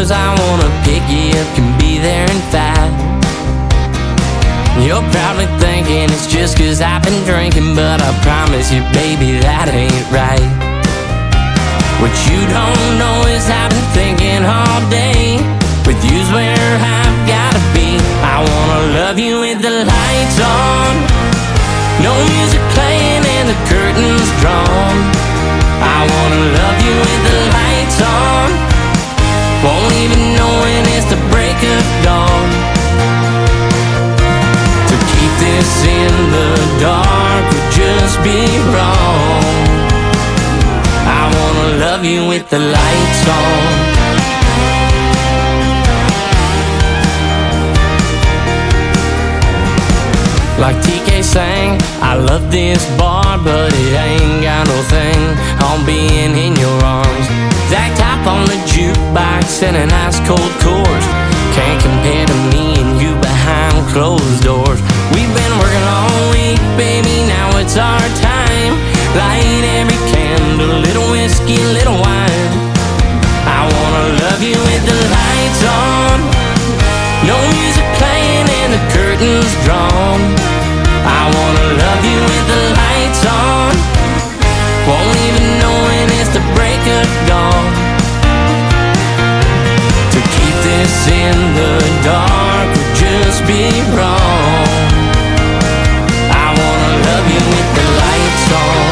hours I wanna pick you up can be there in 5. You're probably thinking it's just 'cause I've been drinking, but I promise you, baby, that ain't right. What you don't know is I've been thinking all day. With you's where I've gotta be. I wanna love you with the lights on, no music playing and the curtains drawn. I wanna love you with the lights on, won't even know when it's the break of dawn. To keep this in the dark would just be wrong. I wanna love you with the lights on. Like TK sang, I love this bar, but it ain't got no thing on being in your arms. That top on the jukebox and an ice cold course can't compare to me and you behind closed doors. We've been working all week, baby, now it's our time. Light every candle, little whiskey, little wine. I wanna love you with the lights on, no music playing and the curtains drawn. I wanna love you with the lights on, won't even know when it's the break of dawn. To keep this in the dark would just be wrong. I wanna love you with the lights on.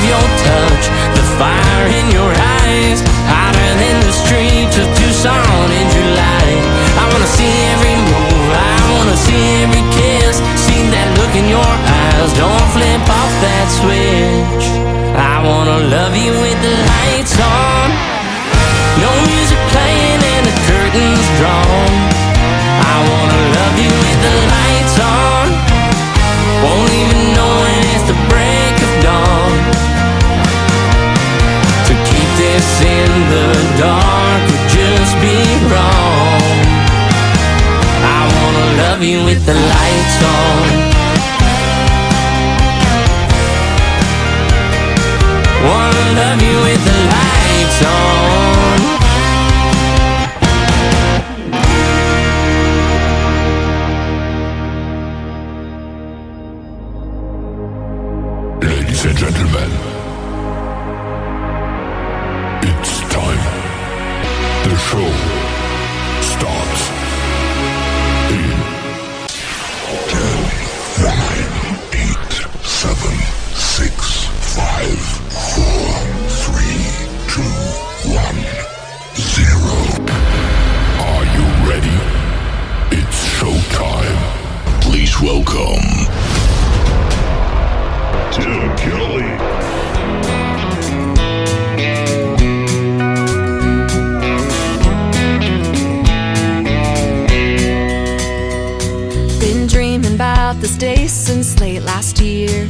Your touch, the fire in your eyes, hotter than the streets of Tucson in July. I wanna see every move, I wanna see every kiss, see that look in your eyes, don't flip off that switch. I wanna love you with the lights on, no music playing and the curtains drawn. I wanna love you with the lights on, won't even know when it's the break of dawn. This in the dark would just be wrong. I wanna love you with the lights on, wanna love you with the lights on. Ladies and gentlemen, it's time. The show starts in 10, 9, 8, 7, 6, 5, 4, 3, 2, 1, 0. Are you ready? It's showtime. Please welcome Tim Kelly. About this day since late last year.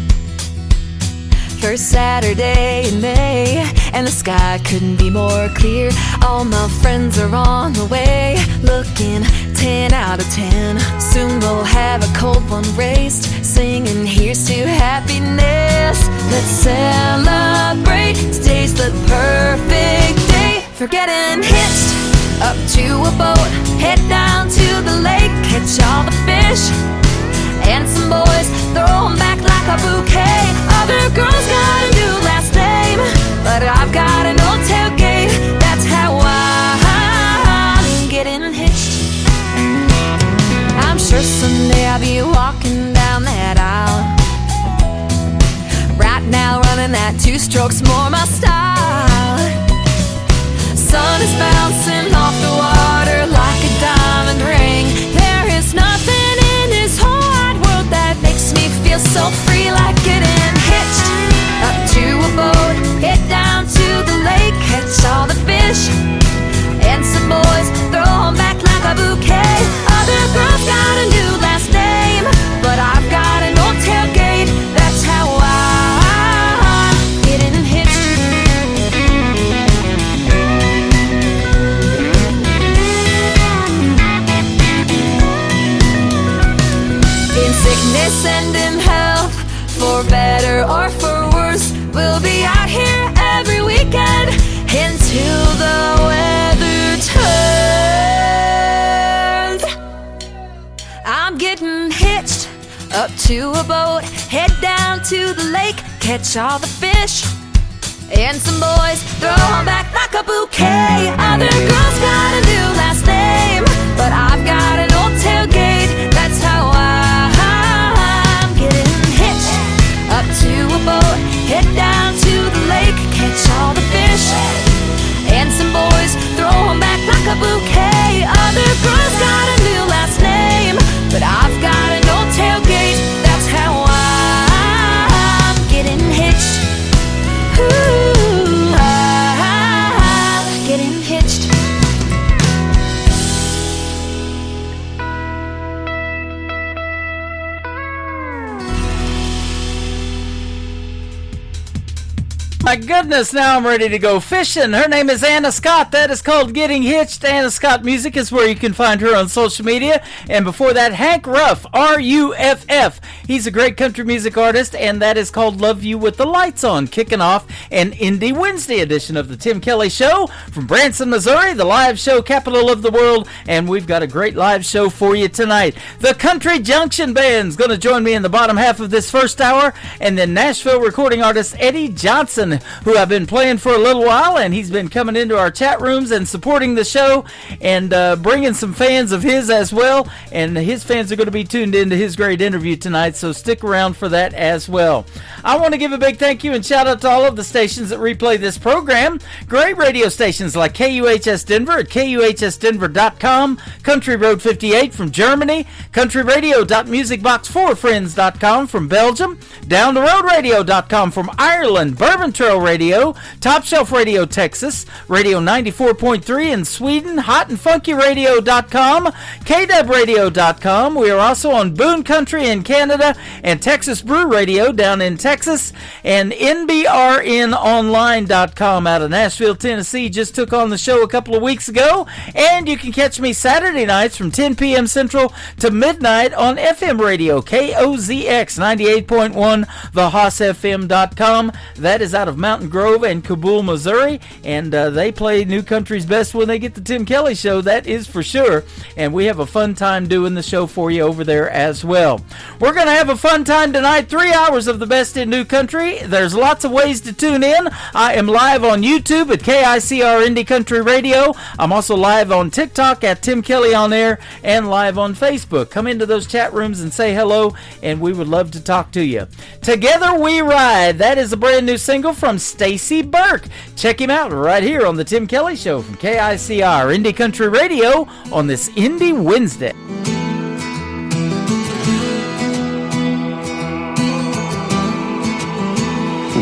First Saturday in May, and the sky couldn't be more clear. All my friends are on the way, looking 10 out of 10. Soon we'll have a cold one raised, singing here's to happiness. Let's celebrate, today's the perfect day for getting hitched up to a boat. Head down to the lake, catch all the fish, and some boys throw 'em back like a bouquet. Other girls got a new last name, but I've got an old tailgate. That's how I'm getting hitched. I'm sure someday I'll be walking down that aisle. Right now running that 2 strokes more my style. Sun is bouncing off the water like a diamond ring. There is nothing in this whole wide world that makes me feel so free, like getting hitched up to a boat. Head down to the lake, catch all the fish, and some boys throw 'em back like a bouquet. Other girls got a new last name, but I've got an old tailgate. That's how I'm getting hitched. they send him help. For better or for worse, we'll be out here every weekend until the weather turns. I'm getting hitched up to a boat, head down to the lake, catch all the fish. And some boys throw 'em back like a bouquet. Other girls got a new last name, but I've got an old tailgate. That's how I'm getting hitched up to a boat, head down to the lake, catch all the fish. And some boys throw 'em back like a bouquet. Other girls got a new last name, but I've got an old tailgate. That's how I'm getting hitched. Ooh, I'm getting hitched. My goodness, now I'm ready to go fishing. Her name is Anna Scott. That is called Getting Hitched. Anna Scott Music is where you can find her on social media. And before that, Hank Ruff, R-U-F-F. He's a great country music artist, and that is called Love You With the Lights On, kicking off an Indie Wednesday edition of the Tim Kelly Show from Branson, Missouri, the live show capital of the world. And we've got a great live show for you tonight. The Country Junction Band's going to join me in the bottom half of this first hour, and then Nashville recording artist Eddie Johnson, who I've been playing for a little while, and he's been coming into our chat rooms and supporting the show and bringing some fans of his as well, and his fans are going to be tuned into his great interview tonight, so stick around for that as well. I want to give a big thank you and shout out to all of the stations that replay this program. Great radio stations like KUHS Denver at KUHSdenver.com, Country Road 58 from Germany, countryradio.musicbox4friends.com from Belgium, downtheroadradio.com from Ireland, Bourbon Trail Radio, Top Shelf Radio Texas, Radio 94.3 in Sweden, hotandfunkyradio.com, KWradio.com. We are also on Boone Country in Canada and Texas Brew Radio down in Texas, and NBRNonline.com out of Nashville, Tennessee. Just took on the show a couple of weeks ago, and you can catch me Saturday nights from 10 p.m. Central to midnight on FM radio, KOZX 98.1, thehossfm.com. That is out of Mountain Grove and Kabul, Missouri, and they play New Country's best when they get the Tim Kelly Show, that is for sure, and we have a fun time doing the show for you over there as well. We're going to have a fun time tonight, 3 hours of the best in New Country. There's lots of ways to tune in. I am live on YouTube at KICR Indie Country Radio. I'm also live on TikTok at Tim Kelly On Air and live on Facebook. Come into those chat rooms and say hello, and we would love to talk to you. Together We Ride, that is a brand new single from Stacy Burke. Check him out right here on the Tim Kelly Show from KICR Indie Country Radio on this Indie Wednesday.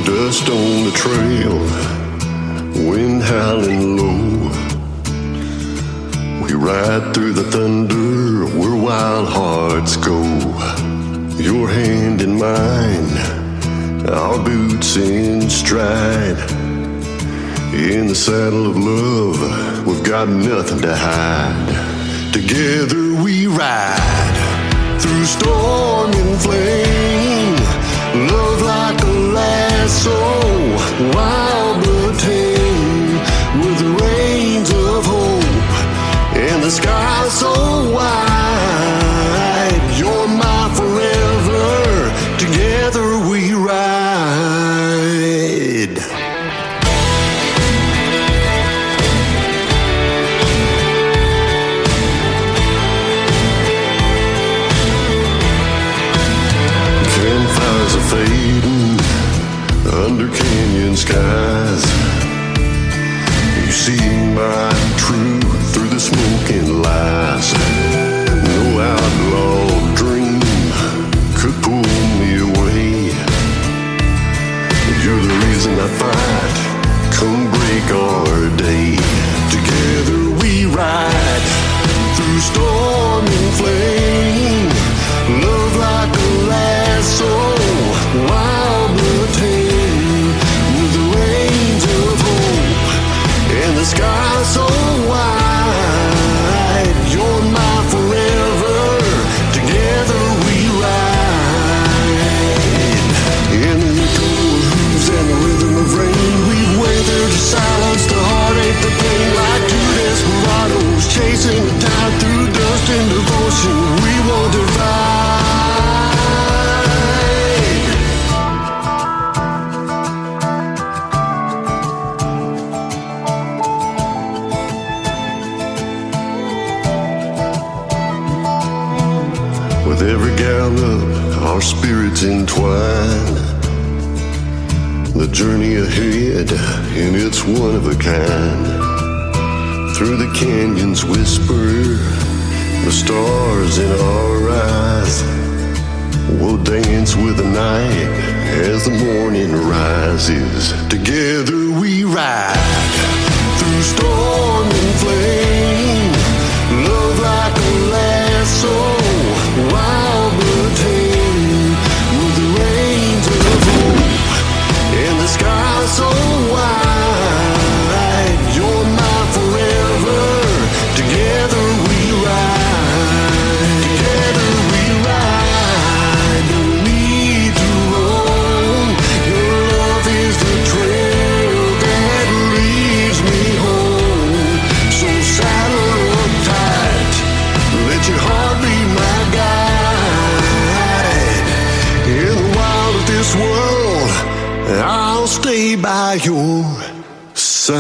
Dust on the trail, wind howling low. We ride through the thunder where wild hearts go. Your hand in mine, our boots in stride. In the saddle of love, we've got nothing to hide. Together we ride through storm and flame. Love like a lasso, wild but tame, with the reins of hope and the sky so wide. You're my forever, together we ride. Campfires are fading under canyon skies. You see my truth through the smoke and lies. With every gallop, our spirits entwine. The journey ahead, and it's one of a kind. Through the canyons whisper, the stars in our eyes. We'll dance with the night as the morning rises. Together we ride through storm and flame. Love like a lasso, wild but tame. With the rains of hope and the sky so wide. You're mine forever. Together we ride. Together we ride. Don't need to roam. Your love is the trail that leads me home. So saddle up tight. Let your heart be my guide. In the wild of this world, I'll stay by your side.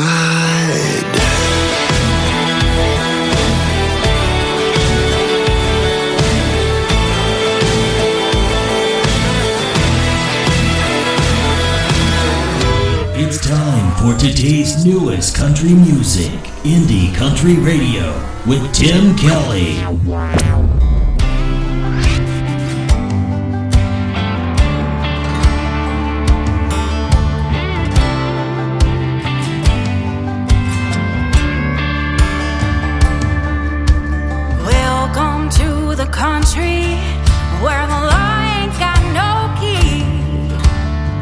It's time for today's newest country music, Indie Country Radio, with Tim Kelly. Welcome to the country where the law ain't got no key.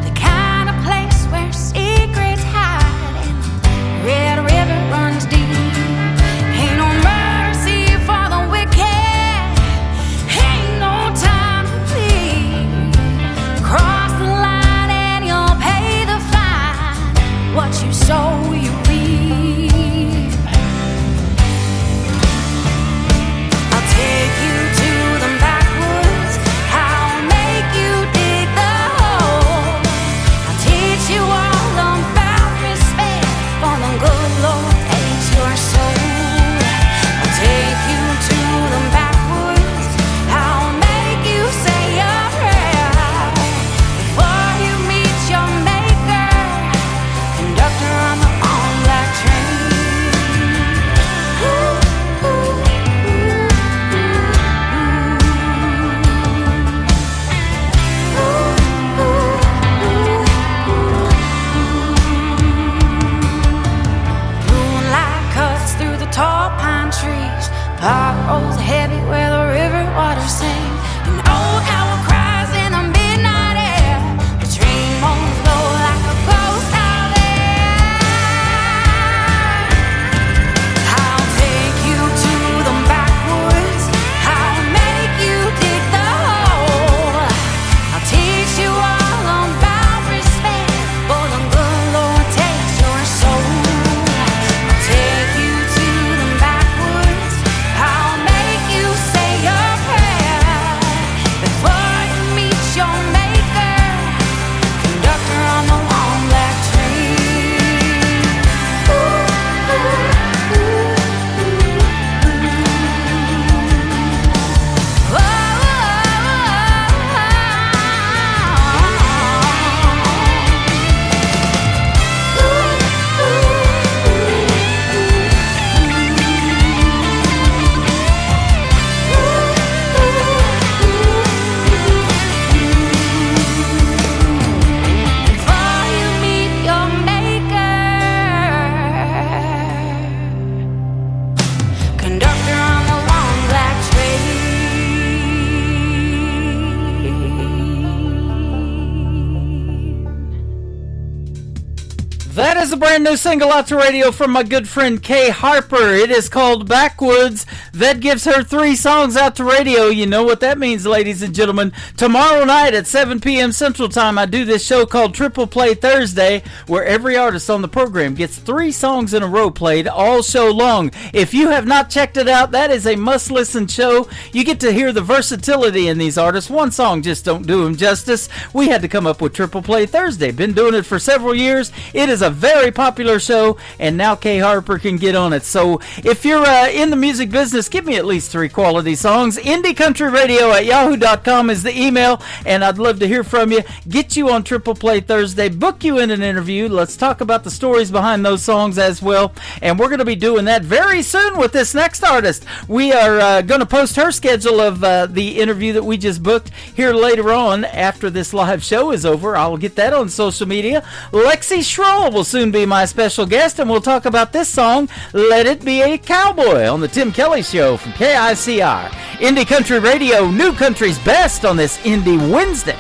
The kind of place where secrets hide and Red River runs deep. Ain't no mercy for the wicked. Ain't no time to plead. Cross the line and you'll pay the fine. What you sow, you reap. I'll take you to the backwoods. I'll make you dig the hole. I'll teach you all about respect for the good Lord takes your soul. I'll take you to the backwoods. I'll make you say a prayer before you meet your maker. Conductor on the long black train. Moonlight cuts through the tall pine trees. Pot rolls heavy where the river water sings. An old owl cries in the midnight air. The train moans low like a ghost out there. I'll take you to the backwoods. I'll make you dig the hole. I'll teach you all about respect for the good Lord takes your soul. I'll take you to the backwoods. I'll make you say a prayer before you meet your maker. Conductor on the long black train. Before you meet your maker. Conductor on the long black train. That is a brand new single out to radio from my good friend Kay Harper. It is called Backwoods. That gives her 3 songs out to radio. You know what that means, ladies and gentlemen. Tomorrow night at 7 p.m. Central Time, I do this show called Triple Play Thursday, where every artist on the program gets 3 songs in a row played all show long. If you have not checked it out, that is a must-listen show. You get to hear the versatility in these artists. One song just don't do them justice. We had to come up with Triple Play Thursday. Been doing it for several years. It is a very very popular show, and now Kay Harper can get on it. So if you're in the music business, give me at least 3 quality songs. IndieCountryRadio@yahoo.com is the email, and I'd love to hear from you. Get you on Triple Play Thursday, book you in an interview. Let's talk about the stories behind those songs as well, and we're going to be doing that very soon with this next artist. We are going to post her schedule of the interview that we just booked here later on after this live show is over. I'll get that on social media. Lexi Schroll will soon be my special guest, and we'll talk about this song, Let It Be a Cowboy, on the Tim Kelly Show from KICR. Indie Country Radio, New Country's Best on this Indie Wednesday.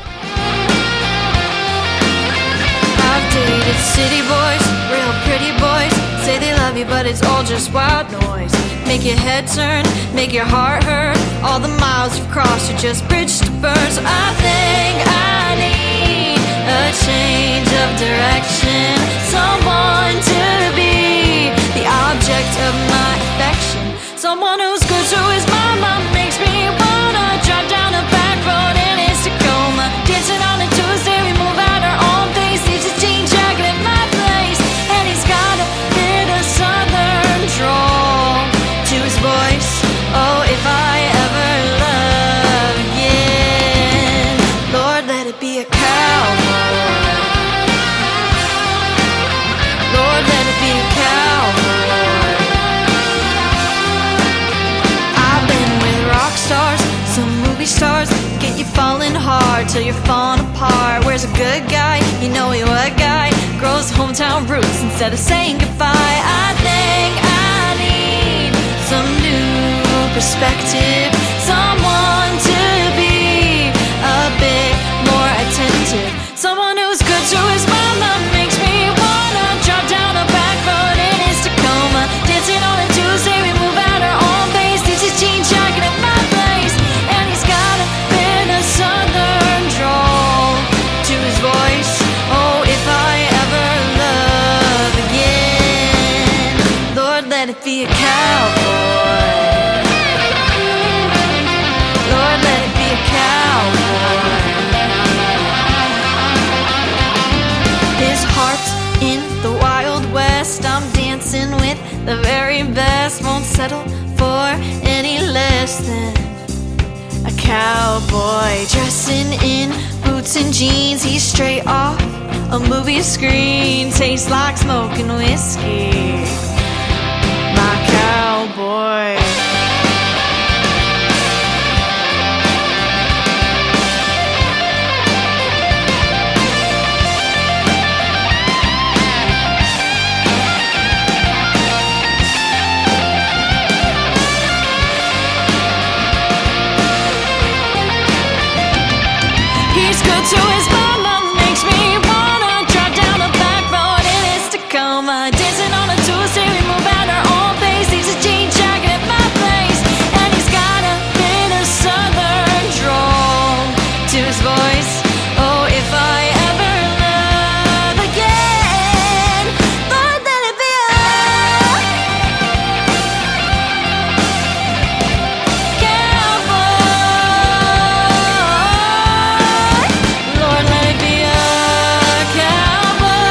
I've dated city boys, real pretty boys. Say they love you, but it's all just wild noise. Make your head turn, make your heart hurt. All the miles you've crossed are just bridge to burn. So I think I need a change of direction. Someone to be the object of my affection. Someone who's good to his mama makes me wanna drive down a back road in his Tacoma. Dancing on a Tuesday, we move at our own pace. Leaves his jean jacket at my place, and he's got a bit of southern drawl to his voice. Oh, if I ever love again, Lord, let it be a cowboy. Lord, let it be a cowboy. I've been with rock stars, some movie stars, get you falling hard till you're falling apart. Where's a good guy? You know he what guy grows hometown roots instead of saying goodbye. I think I need some new perspective, someone to be a bit more attentive. Someone who's good to his mama makes me wanna drive down a back road in his Tacoma. Dancing on a Tuesday, we move at our own pace. Leaves his jean jacket at my place, and he's got a bit of southern drawl to his voice. Oh, if I ever love again, Lord, let it be a cowboy. Lord, let it be a cowboy. His heart's in the Wild West. I'm dancing with the very best. Won't settle for any less than a cowboy. Dressing in boots and jeans, he's straight off a movie screen. Tastes like smoking whiskey, my cowboy. He's good to his mama, makes me wanna drive down a back road in his Tacoma. Dancing on a Tuesday, we move at our own pace. Leaves a jean jacket at my place, and he's got a bit of southern drawl to his voice. Oh, if I ever love again, Lord, let it be a cowboy. Lord, let it be a cowboy.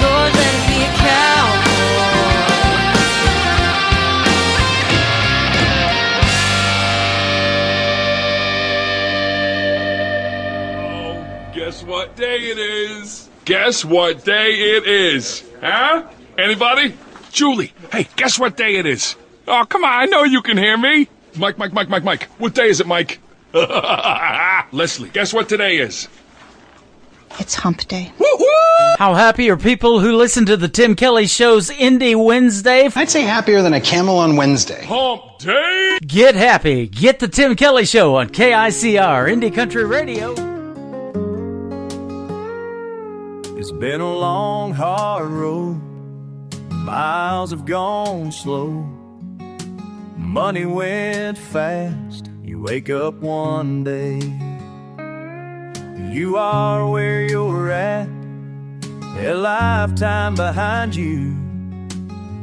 Lord, let it be a Oh, guess what day it is? Guess what day it is? Huh? Anybody? Julie, hey, guess what day it is? Oh, come on, I know you can hear me. Mike. What day is it, Mike? Leslie, guess what today is? It's hump day. How happy are people who listen to the Tim Kelly Show's Indie Wednesday? I'd say happier than a camel on Wednesday. Hump day? Get happy. Get the Tim Kelly Show on KICR, Indie Country Radio. It's been a long, hard road. Miles have gone slow. Money went fast. You wake up one day. You are where you're at. A lifetime behind you.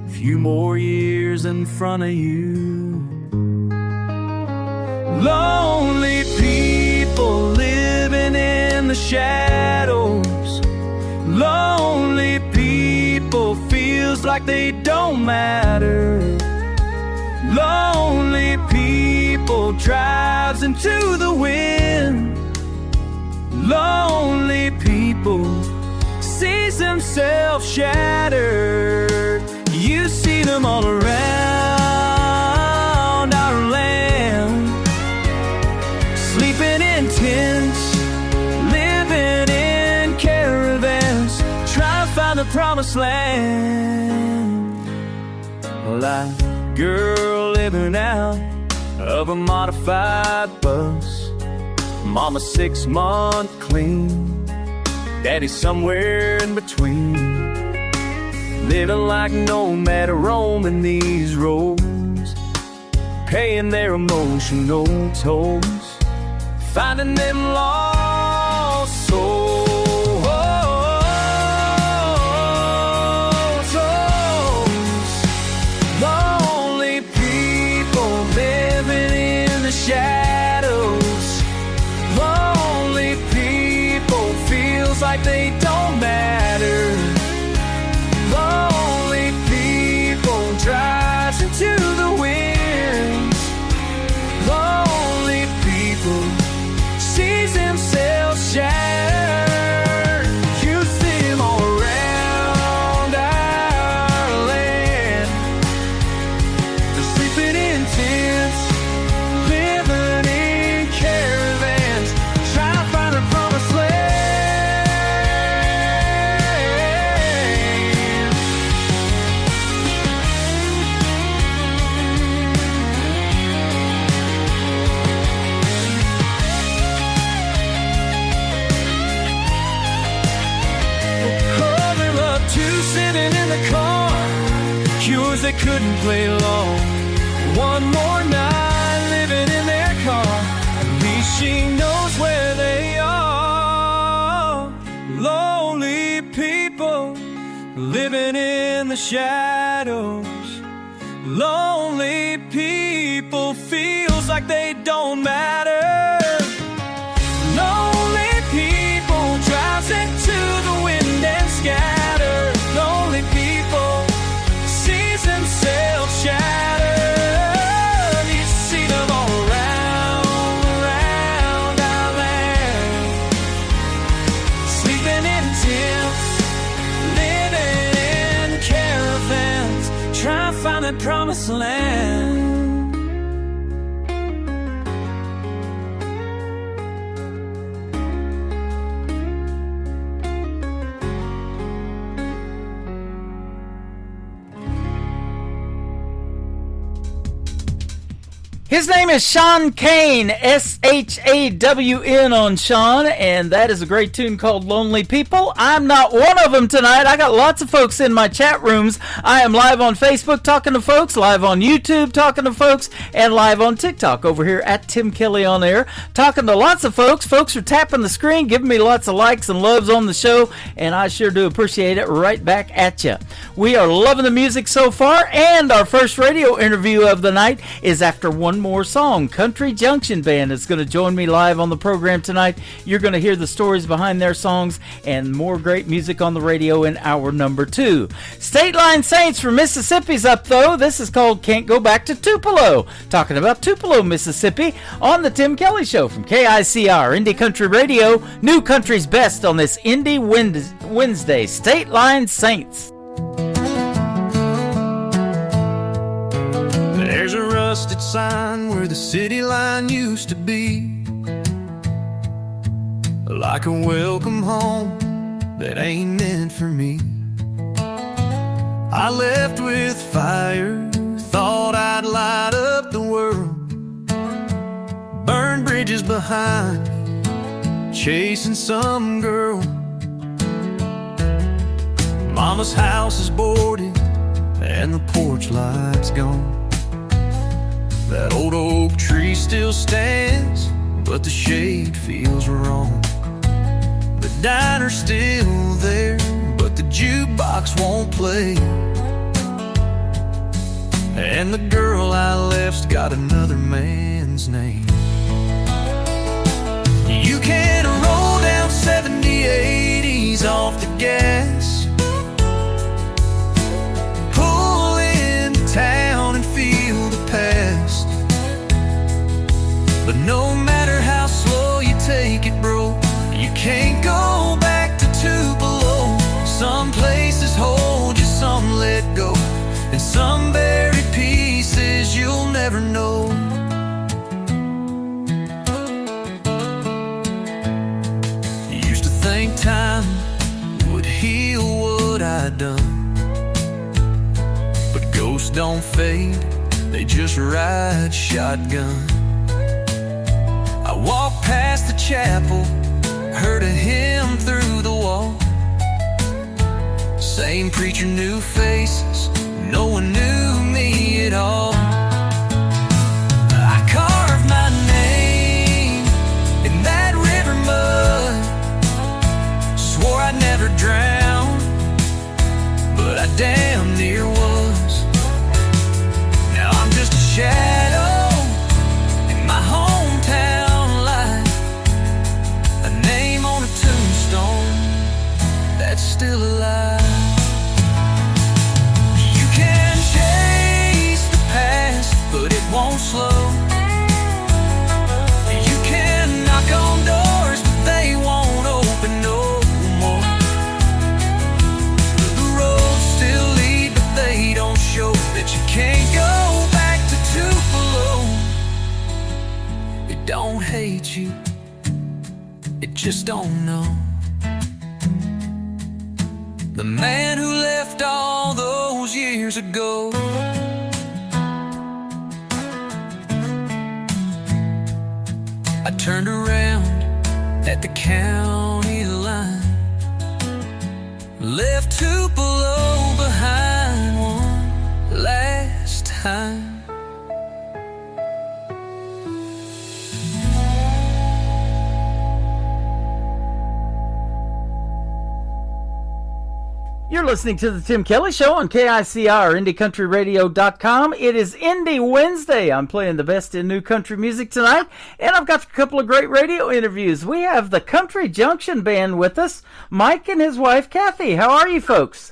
A few more years in front of you. Lonely people living in the shadows. Lonely feels like they don't matter. Lonely people drives into the wind. Lonely people sees themselves shattered. You see them all around our land, sleeping in tents, living in caravans, trying to find the promised land. Like a girl living out of a modified bus, mama 6 month clean, daddy somewhere in between, living like nomad roaming these roads, paying their emotional tolls, finding them lost souls. Lonely people living in the shadows. Lonely people feels like they don't matter. Lonely people drives into the winds. Lonely people sees themselves shattered. You see them all around our land. They're sleeping in tents, living in caravans, trying to find their promised land. Oh, they love to sitting in the car, cures they couldn't play long. One more night living in their car, at least she knows where they are. Lonely people living in the shadows. Lonely people feels like they don't matter. Lonely people drives into the wind and scatter. Lonely people sees themselves shattered. You see them all around our land, sleeping in tents, living in caravans, trying to find that promised land. His name is Sean Kane, S-H-A-W-N on Sean, and that is a great tune called Lonely People. I'm not one of them tonight. I got lots of folks in my chat rooms. I am live on Facebook talking to folks, live on YouTube talking to folks, and live on TikTok over here at Tim Kelly on Air, talking to lots of folks. Folks are tapping the screen, giving me lots of likes and loves on the show, and I sure do appreciate it right back at you. We are loving the music so far, and our first radio interview of the night is after one more song. Country Junction Band is going to join me live on the program tonight. You're going to hear the stories behind their songs and more great music on the radio in hour number 2. State Line Saints from Mississippi's up, though. This is called Can't Go Back to Tupelo. Talking about Tupelo, Mississippi on the Tim Kelly Show from KICR, Indie Country Radio. New country's best on this Indie Wednesday. State Line Saints. There's a rusted sign where the city line used to be, like a welcome home that ain't meant for me. I left with fire, thought I'd light up the world, burn bridges behind, chasing some girl. Mama's house is boarded and the porch light's gone. That old oak tree still stands, but the shade feels wrong. The diner's still there, but the jukebox won't play. And the girl I left's got another man's name. You can roll down 70, 80s off the gas, No matter how slow you take it, bro, you can't go back to Tupelo. Some places hold you, some let go, and some buried pieces you'll never know. Used to think time would heal what I'd done, but ghosts don't fade, they just ride shotgun. I walked past the chapel, heard a hymn through the wall. Same preacher, new faces, no one knew me at all. I carved my name in that river mud, swore I'd never drown, but I damn near was. Now I'm just a shadow in my hometown life, a name on a tombstone that's still alive. You can chase the past, but it won't slow. You can knock on doors, but they won't open no more. The roads still lead, but they don't show that you can't go back to Tupelo. It don't hate you, it just don't know. The man who left all those years ago. I turned around at the county line, left Tupelo behind one last time. You're listening to the Tim Kelly Show on KICR, IndieCountryRadio.com. It is Indie Wednesday. I'm playing the best in new country music tonight, and I've got a couple of great radio interviews. We have the Country Junction Band with us, Mike and his wife, Kathy. How are you folks?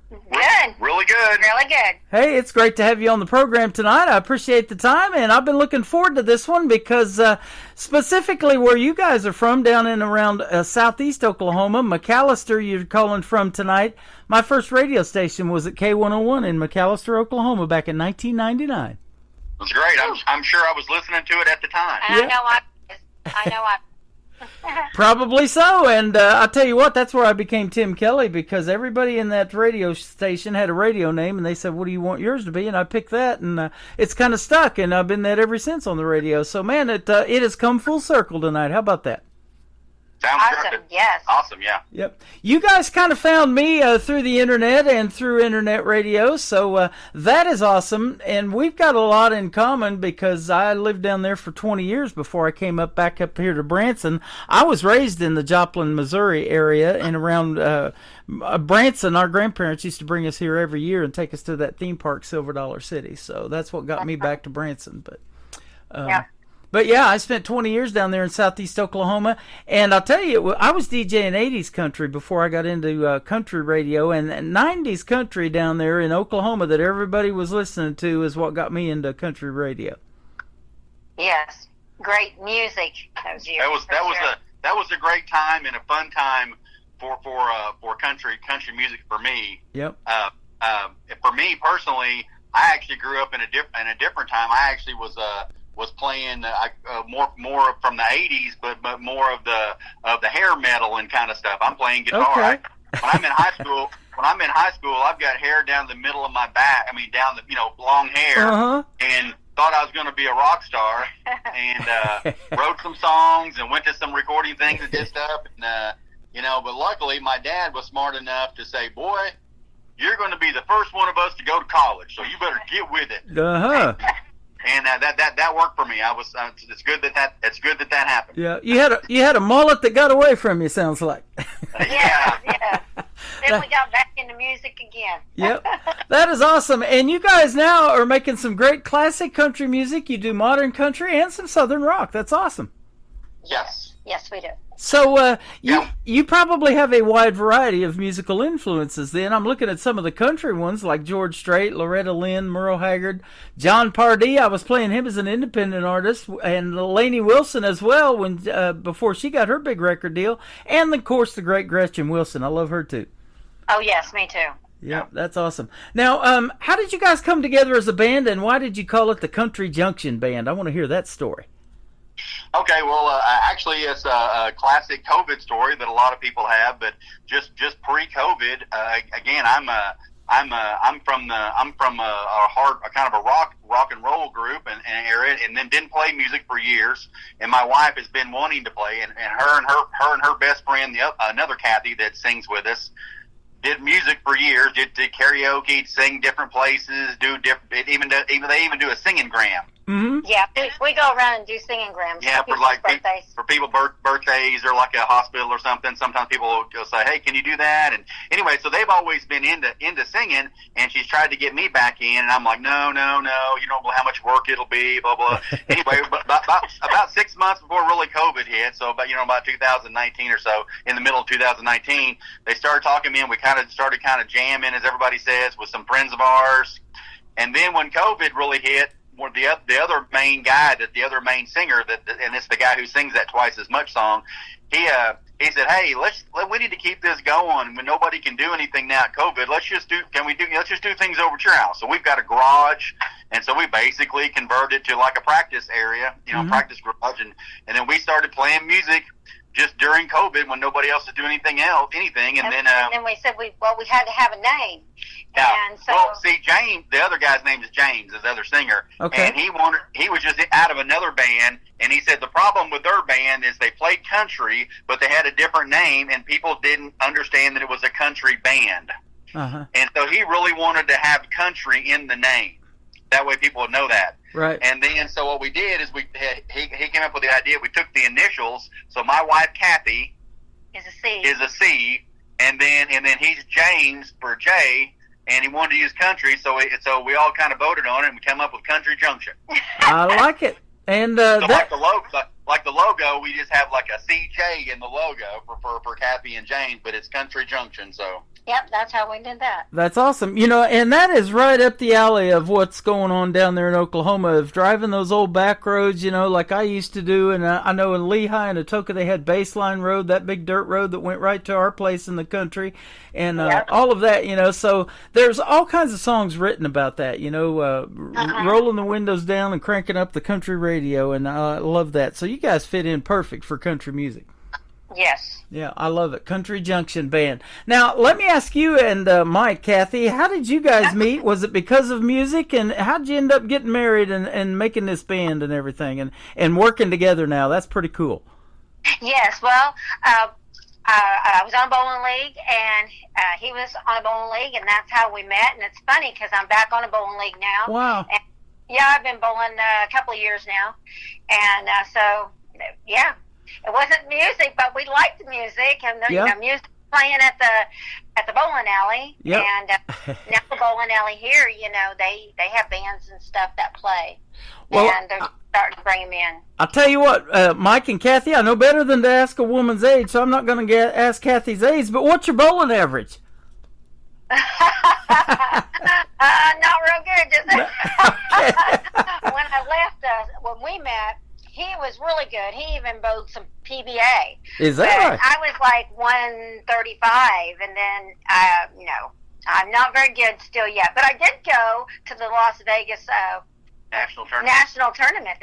Good. Really good. Really good. Hey, it's great to have you on the program tonight. I appreciate the time, and I've been looking forward to this one because specifically where you guys are from, down in around southeast Oklahoma, McAllister, you're calling from tonight. My first radio station was at K101 in McAllister, Oklahoma, back in 1999. That's great. I'm sure I was listening to it at the time. And I know I Probably so, and I'll tell you what, that's where I became Tim Kelly, because everybody in that radio station had a radio name, and they said, what do you want yours to be? And I picked that, and it's kind of stuck, and I've been that ever since on the radio. So, man, it has come full circle tonight. How about that? Sounds awesome, good. yes. Awesome, yeah. Yep. You guys kind of found me through the internet and through internet radio, so that is awesome. And we've got a lot in common because I lived down there for 20 years before I came back up here to Branson. I was raised in the Joplin, Missouri area and around Branson. Our grandparents used to bring us here every year and take us to that theme park, Silver Dollar City. So that's what got me back to Branson. But yeah. But yeah, I spent 20 years down there in southeast Oklahoma, and I'll tell you, I was DJing 80s country before I got into country radio, and 90s country down there in Oklahoma that everybody was listening to is what got me into country radio. Yes, great music. That was a great time and a fun time for country music for me. Yep. For me personally, I actually grew up in a different time. I actually was playing more from the 80s, but more of the hair metal and kind of stuff. I'm playing guitar. Okay. When I'm in high school, I've got hair down the middle of my back. I mean, down the long hair, and thought I was going to be a rock star, and wrote some songs and went to some recording things and did stuff, and but luckily my dad was smart enough to say, "Boy, you're going to be the first one of us to go to college, so you better get with it." And that worked for me. It's good that happened. Yeah, you had a mullet that got away from you. Sounds like. Yeah. Then we got back into music again. Yep, that is awesome. And you guys now are making some great classic country music. You do modern country and some southern rock. That's awesome. Yes. Yes, we do. So you probably have a wide variety of musical influences then. I'm looking at some of the country ones like George Strait, Loretta Lynn, Merle Haggard, John Pardee. I was playing him as an independent artist, and Lainey Wilson as well when before she got her big record deal. And, of course, the great Gretchen Wilson. I love her, too. Oh, yes, me too. Yeah, that's awesome. Now, how did you guys come together as a band, and why did you call it the Country Junction Band? I want to hear that story. Okay, well, actually, it's a classic COVID story that a lot of people have, but just pre-COVID, again, I'm from a kind of a rock and roll group and area, and then didn't play music for years. And my wife has been wanting to play, and her best friend, another Kathy that sings with us, did music for years. Did karaoke, sing different places, do different. They even do a singing gram. Mm-hmm. Yeah, we go around and do singing grams. Yeah, for like birthdays. For people birthdays or like a hospital or something. Sometimes people will say, "Hey, can you do that?" And anyway, so they've always been into singing, and she's tried to get me back in, and I'm like, no, you don't know how much work it'll be, blah blah. Anyway, about 6 months before really COVID hit, so about 2019 or so, in the middle of 2019, they started talking to me, and we started jamming, as everybody says, with some friends of ours, and then when COVID really hit. The other main guy, the other main singer, and it's the guy who sings that Twice as Much song. He said, "Hey, we need to keep this going. When nobody can do anything now at COVID, let's just do things over at your house." So we've got a garage, and so we basically converted to like a practice area, practice garage, and then we started playing music just during COVID when nobody else was doing anything, and then we said we had to have a name. Yeah. And so, well, see, James, the other guy's name is James, the other singer. Okay. And he was just out of another band, and he said the problem with their band is they played country, but they had a different name, and people didn't understand that it was a country band. Uh-huh. And so he really wanted to have country in the name. That way people would know that. Right. And then, so what we did is he came up with the idea. We took the initials. So my wife, Kathy, is a C, and then he's James for J, and he wanted to use country, so we all kind of voted on it, and we came up with Country Junction. I like it. And so like the logo, we just have like a CJ in the logo for Kathy and James, but it's Country Junction. So. Yep, that's how we did that. That's awesome. And that is right up the alley of what's going on down there in Oklahoma, of driving those old back roads, like I used to do. And I know in Lehigh and Atoka they had Baseline Road, that big dirt road that went right to our place in the country, and all of that, So there's all kinds of songs written about that, rolling the windows down and cranking up the country radio, and I love that. So you guys fit in perfect for country music. Yes. Yeah, I love it. Country Junction Band. Now, let me ask you and Mike, Kathy, how did you guys meet? Was it because of music? And how did you end up getting married and making this band and everything and working together now? That's pretty cool. Yes, well, I was on a bowling league, and he was on a bowling league, and that's how we met. And it's funny because I'm back on a bowling league now. Wow. And, I've been bowling a couple of years now. And so, yeah. It wasn't music, but we liked the music, and music playing at the bowling alley. Yep. And now the bowling alley here, they have bands and stuff that play, and they're starting to bring them in. I'll tell you what, Mike and Kathy, I know better than to ask a woman's age, so I'm not going to ask Kathy's age. But what's your bowling average? Not real good, is it? When I left, when we met. He was really good. He even bowled some PBA. Is that right? I was like 135, and then, I'm not very good still yet. But I did go to the Las Vegas national tournament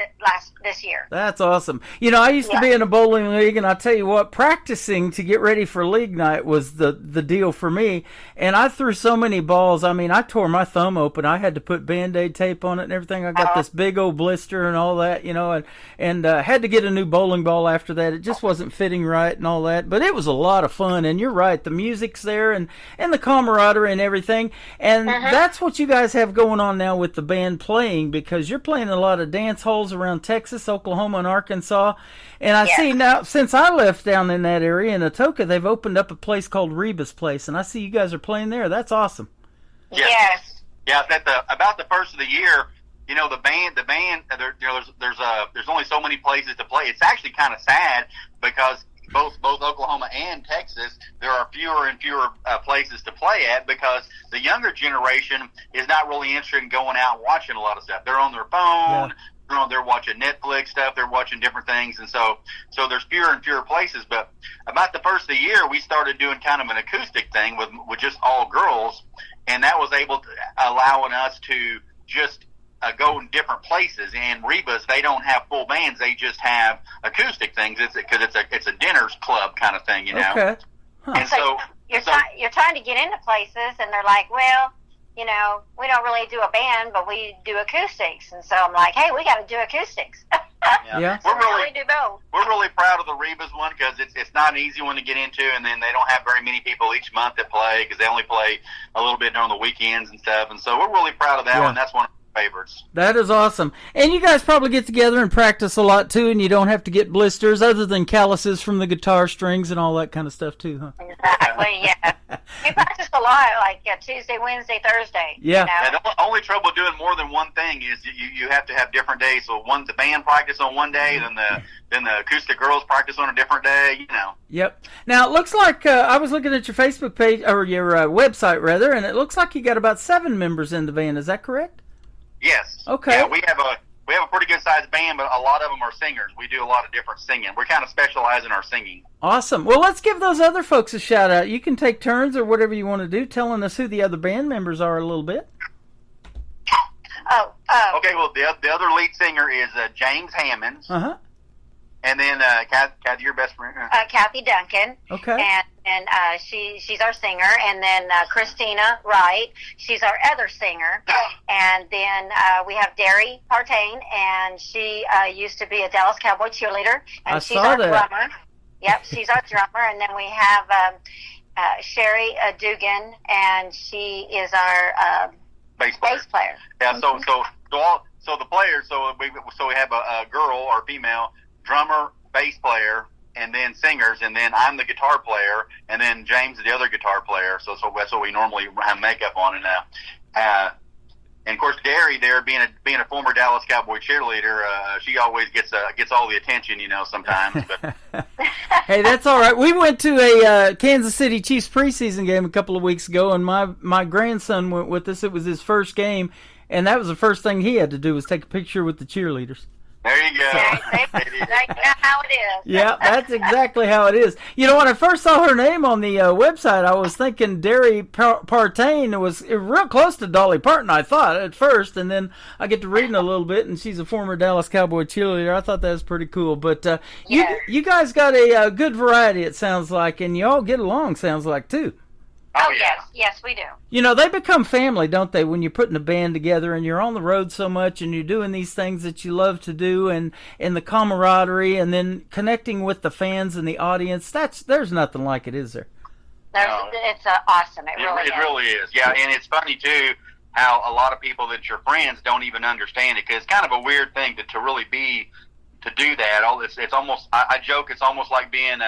this year. That's awesome. I used to be in a bowling league, and I tell you what, practicing to get ready for league night was the deal for me. And I threw so many balls. I mean, I tore my thumb open. I had to put Band-Aid tape on it and everything. I got this big old blister and all that, and had to get a new bowling ball after that. It just wasn't fitting right and all that. But it was a lot of fun. And you're right, the music's there and the camaraderie and everything. And that's what you guys have going on now with the band playing, because you're playing a lot of dance halls around Texas, Oklahoma, and Arkansas. And I see now, since I left down in that area in Atoka, they've opened up a place called Reba's Place, and I see you guys are playing there. That's awesome. Yes. Yeah, about the first of the year, you know, the band, there's only so many places to play. It's actually kind of sad because both Oklahoma and Texas, there are fewer and fewer places to play at because the younger generation is not really interested in going out and watching a lot of stuff. They're on their phone. Yeah. They're watching Netflix stuff. They're watching different things, and so there's fewer and fewer places. But about the first of the year, we started doing kind of an acoustic thing with just all girls, and that was able to allowing us to just go in different places. And Reba's, they don't have full bands; they just have acoustic things. It's a dinner's club kind of thing, you know. Okay. Huh. And so you're trying to get into places, and they're like, well, you know, we don't really do a band, but we do acoustics. And so I'm like, hey, we got to do acoustics. Yeah. We do both. We're really proud of the Reba's one because it's not an easy one to get into, and then they don't have very many people each month that play because they only play a little bit during the weekends and stuff. And so we're really proud of that one. That's one of my favorites. That is awesome. And you guys probably get together and practice a lot, too, and you don't have to get blisters other than calluses from the guitar strings and all that kind of stuff, too, huh? Exactly, yeah. We practice a lot, like Tuesday, Wednesday, Thursday. Yeah. You know? And the only trouble doing more than one thing is you have to have different days. So the band practice on one day, then the acoustic girls practice on a different day, you know. Yep. Now, it looks like I was looking at your Facebook page, or your website, rather, and it looks like you got about 7 members in the band. Is that correct? Yes. Okay. Yeah, we have a pretty good sized band, but a lot of them are singers. We do a lot of different singing. We're kind of specialize in our singing. Awesome. Well, let's give those other folks a shout out. You can take turns or whatever you want to do, telling us who the other band members are a little bit. Okay. Well, the other lead singer is James Hammonds. And then Kathy, your best friend. Kathy Duncan. Okay. And she's our singer. And then Christina Wright, she's our other singer. And then we have Derry Partain, and she used to be a Dallas Cowboy cheerleader. And she's our drummer. Yep, she's our drummer. And then we have Sherry Dugan, and she is our bass player. Yeah. So the players. So we have a girl or female drummer, bass player, and then singers, and then I'm the guitar player, and then James is the other guitar player. So that's what we normally have makeup on. And of course, Derry, there being a former Dallas Cowboy cheerleader, she always gets all the attention, you know, sometimes. But hey, that's all right. We went to a Kansas City Chiefs preseason game a couple of weeks ago, and my grandson went with us. It was his first game, and that was the first thing he had to do was take a picture with the cheerleaders. There you go. That's how it is. Yeah, that's exactly how it is. You know, when I first saw her name on the website, I was thinking Derry Partain was real close to Dolly Parton, I thought, at first. And then I get to reading a little bit, and she's a former Dallas Cowboy cheerleader. I thought that was pretty cool. But you guys got a good variety, it sounds like, and you all get along, sounds like, too. Oh, yes, we do. You know, they become family, don't they, when you're putting a band together and you're on the road so much and you're doing these things that you love to do and the camaraderie and then connecting with the fans and the audience. There's nothing like it, is there? It's awesome. It really is. Yeah, and it's funny, too, how a lot of people that your friends don't even understand it, because it's kind of a weird thing to really to do that. It's almost, I joke, it's almost like being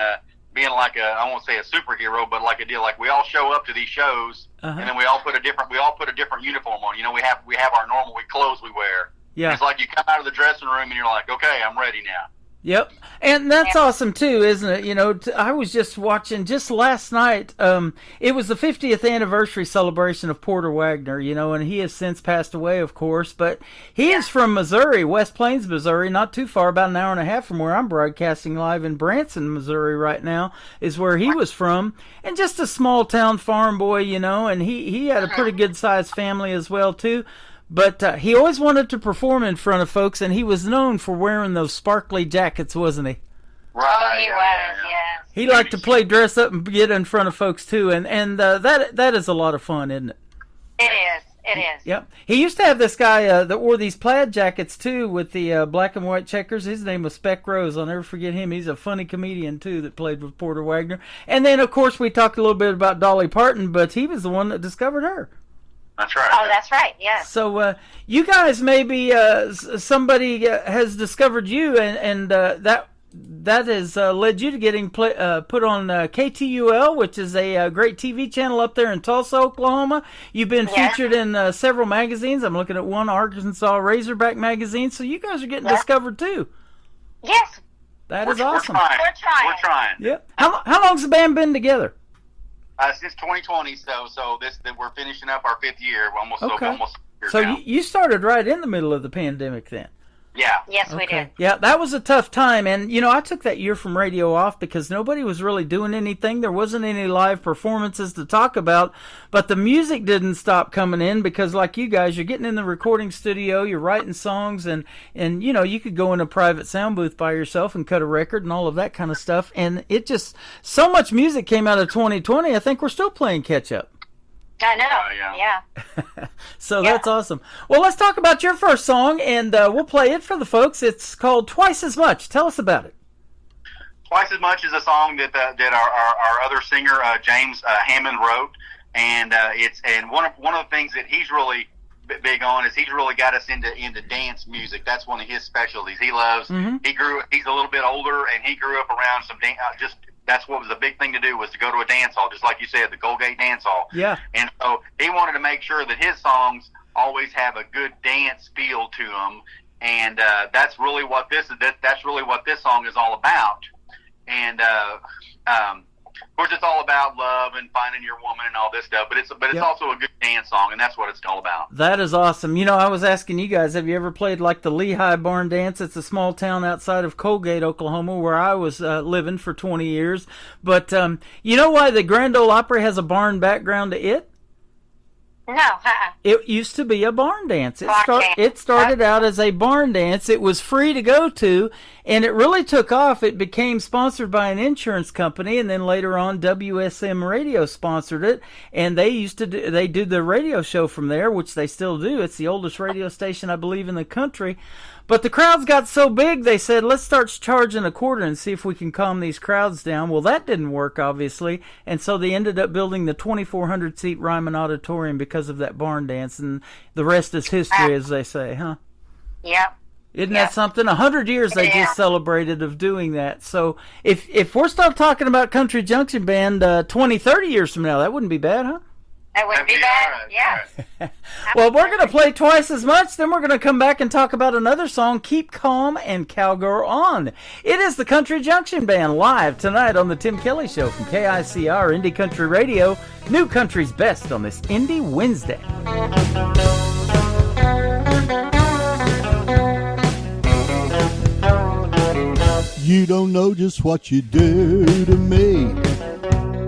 like I won't say a superhero, but like a deal. Like we all show up to these shows, and then we all put a different uniform on. You know, we have our normal clothes we wear. Yeah. It's like you come out of the dressing room and you're like, okay, I'm ready now. Yep. And that's awesome, too, isn't it? You know, I was just watching just last night. It was the 50th anniversary celebration of Porter Wagoner, you know, and he has since passed away, of course. But he is from Missouri, West Plains, Missouri, not too far, about an hour and a half from where I'm broadcasting live in Branson, Missouri right now, is where he was from. And just a small-town farm boy, you know, and he had a pretty good-sized family as well, too. But he always wanted to perform in front of folks, and he was known for wearing those sparkly jackets, wasn't he? Right. He was, yes. He liked to play dress up and get in front of folks, too, and that is a lot of fun, isn't it? It is. Yep. He used to have this guy that wore these plaid jackets, too, with the black and white checkers. His name was Speck Rose. I'll never forget him. He's a funny comedian, too, that played with Porter Wagoner. And then, of course, we talked a little bit about Dolly Parton, but he was the one that discovered her. That's right. Oh, that's right, yes. So you guys maybe somebody has discovered you, and that that has led you to getting put on KTUL, which is a great TV channel up there in Tulsa, Oklahoma. You've been featured in several magazines. I'm looking at one, Arkansas Razorback magazine. So you guys are getting discovered too. Yes. That is awesome. We're trying. Yep. How long's the band been together? Since 2020, so we're finishing up our 5th year. We're almost years so now. you started right in the middle of the pandemic then. Yeah. Yes, we did. Yeah, that was a tough time. And, I took that year from radio off because nobody was really doing anything. There wasn't any live performances to talk about. But the music didn't stop coming in because, like you guys, you're getting in the recording studio, you're writing songs, and you could go in a private sound booth by yourself and cut a record and all of that kind of stuff. And it just, so much music came out of 2020, I think we're still playing catch up. I know. Yeah. So that's awesome. Well, let's talk about your first song, and we'll play it for the folks. It's called Twice as Much. Tell us about it. Twice as Much is a song that our other singer James Hammond wrote, and one of the things that he's really big on is he's really got us into dance music. That's one of his specialties. He loves. He's a little bit older, and he grew up around some that's what was the big thing to do, was to go to a dance hall, just like you said, the Colgate Dance Hall. Yeah. And so he wanted to make sure that his songs always have a good dance feel to them, and that's really what this song is all about. And of course, it's all about love and finding your woman and all this stuff, but it's also a good dance song, and that's what it's all about. That is awesome. I was asking you guys, have you ever played like the Lehigh Barn Dance? It's a small town outside of Colgate, Oklahoma, where I was living for 20 years. But you know why the Grand Ole Opry has a barn background to it? No. It used to be a barn dance. It started out as a barn dance. It was free to go to, and it really took off. It became sponsored by an insurance company, and then later on WSM Radio sponsored it, and they do the radio show from there, which they still do. It's the oldest radio station, I believe, in the country. But the crowds got so big, they said, let's start charging a quarter and see if we can calm these crowds down. Well, that didn't work, obviously, and so they ended up building the 2,400-seat Ryman Auditorium because of that barn dance, and the rest is history, as they say, huh? Yep. Isn't that something? 100 years they just celebrated of doing that. So if we're still talking about Country Junction Band 20, 30 years from now, that wouldn't be bad, huh? That wouldn't be bad, yeah. Well, we're going to play Twice as Much, then we're going to come back and talk about another song, Keep Calm and Cowgirl On. It is the Country Junction Band live tonight on the Tim Kelly Show from KICR Indie Country Radio, New Country's Best on this Indie Wednesday. You don't know just what you do to me.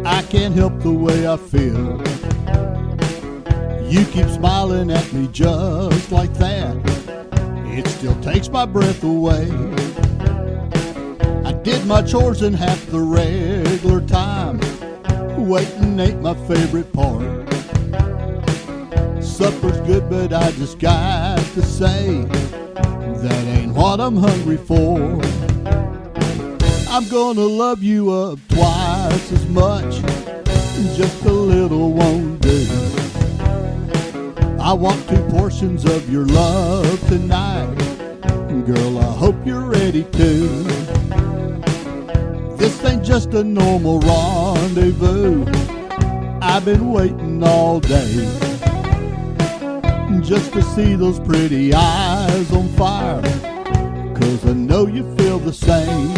I can't help the way I feel. You keep smiling at me just like that. It still takes my breath away. I did my chores in half the regular time. Waiting ain't my favorite part. Supper's good, but I just got to say that ain't what I'm hungry for. I'm gonna love you up twice as much. Just a little won't do. I want 2 portions of your love tonight. Girl, I hope you're ready to. This ain't just a normal rendezvous. I've been waiting all day just to see those pretty eyes on fire, 'cause I know you feel the same.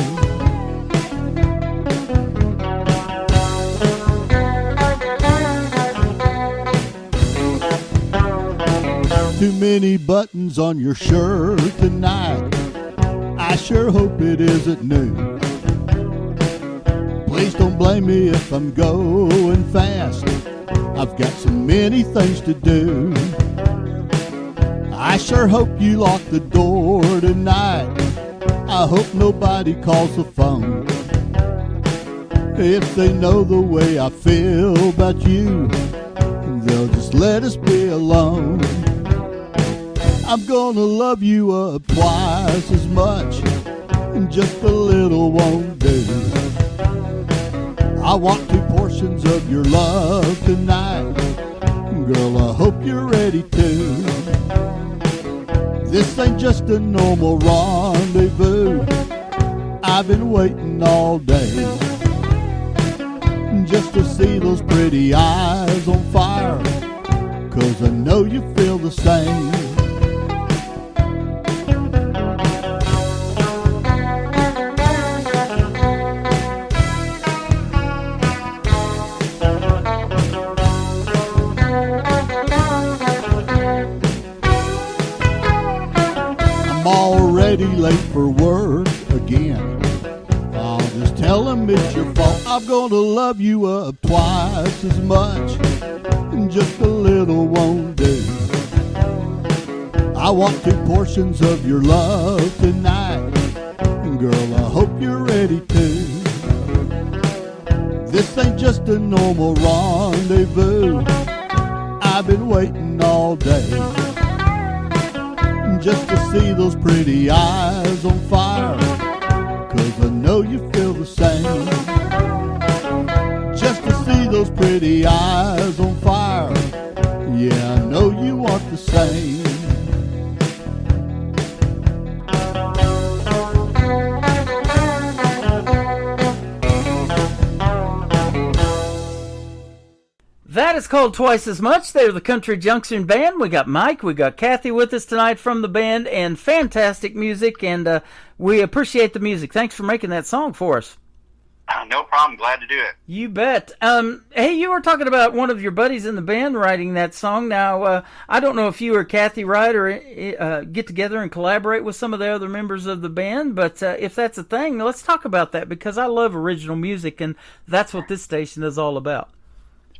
Too many buttons on your shirt tonight. I sure hope it isn't new. Please don't blame me if I'm going fast. I've got so many things to do. I sure hope you lock the door tonight. I hope nobody calls the phone. If they know the way I feel about you, they'll just let us be alone. I'm gonna love you up twice as much. Just a little won't do. I want 2 portions of your love tonight. Girl, I hope you're ready to. This ain't just a normal rendezvous. I've been waiting all day just to see those pretty eyes on fire, 'cause I know you feel the same. I'm already late for work again. I'll just tell them it's your fault. I'm gonna love you up twice as much. Just a little won't do. I want 2 portions of your love tonight. Girl, I hope you're ready too. This ain't just a normal rendezvous. I've been waiting all day just to see those pretty eyes on fire, 'cause I know you feel the same. Just to see those pretty eyes on fire, yeah, I know you want the same. That is called Twice as Much. They're the Country Junction Band. We got Mike, we got Kathy with us tonight from the band, and fantastic music, and we appreciate the music. Thanks for making that song for us. No problem. Glad to do it. You bet. Hey, you were talking about one of your buddies in the band writing that song. Now, I don't know if you or Kathy write or get together and collaborate with some of the other members of the band, but if that's a thing, let's talk about that, because I love original music, and that's what this station is all about.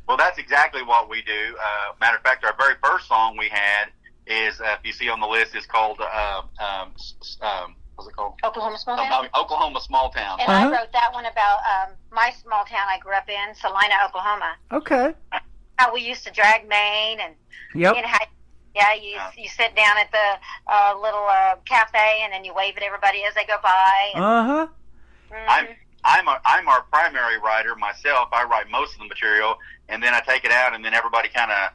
Well, that's exactly what we do. Matter of fact, our very first song we had is, if you see on the list, is called, what's it called? Oklahoma Small Town? Oklahoma Small Town. And I wrote that one about my small town I grew up in, Salina, Oklahoma. Okay. How we used to drag Maine, and yep. You know, you sit down at the little cafe, and then you wave at everybody as they go by. And, I'm our primary writer myself. I write most of the material, and then I take it out, and then everybody kind of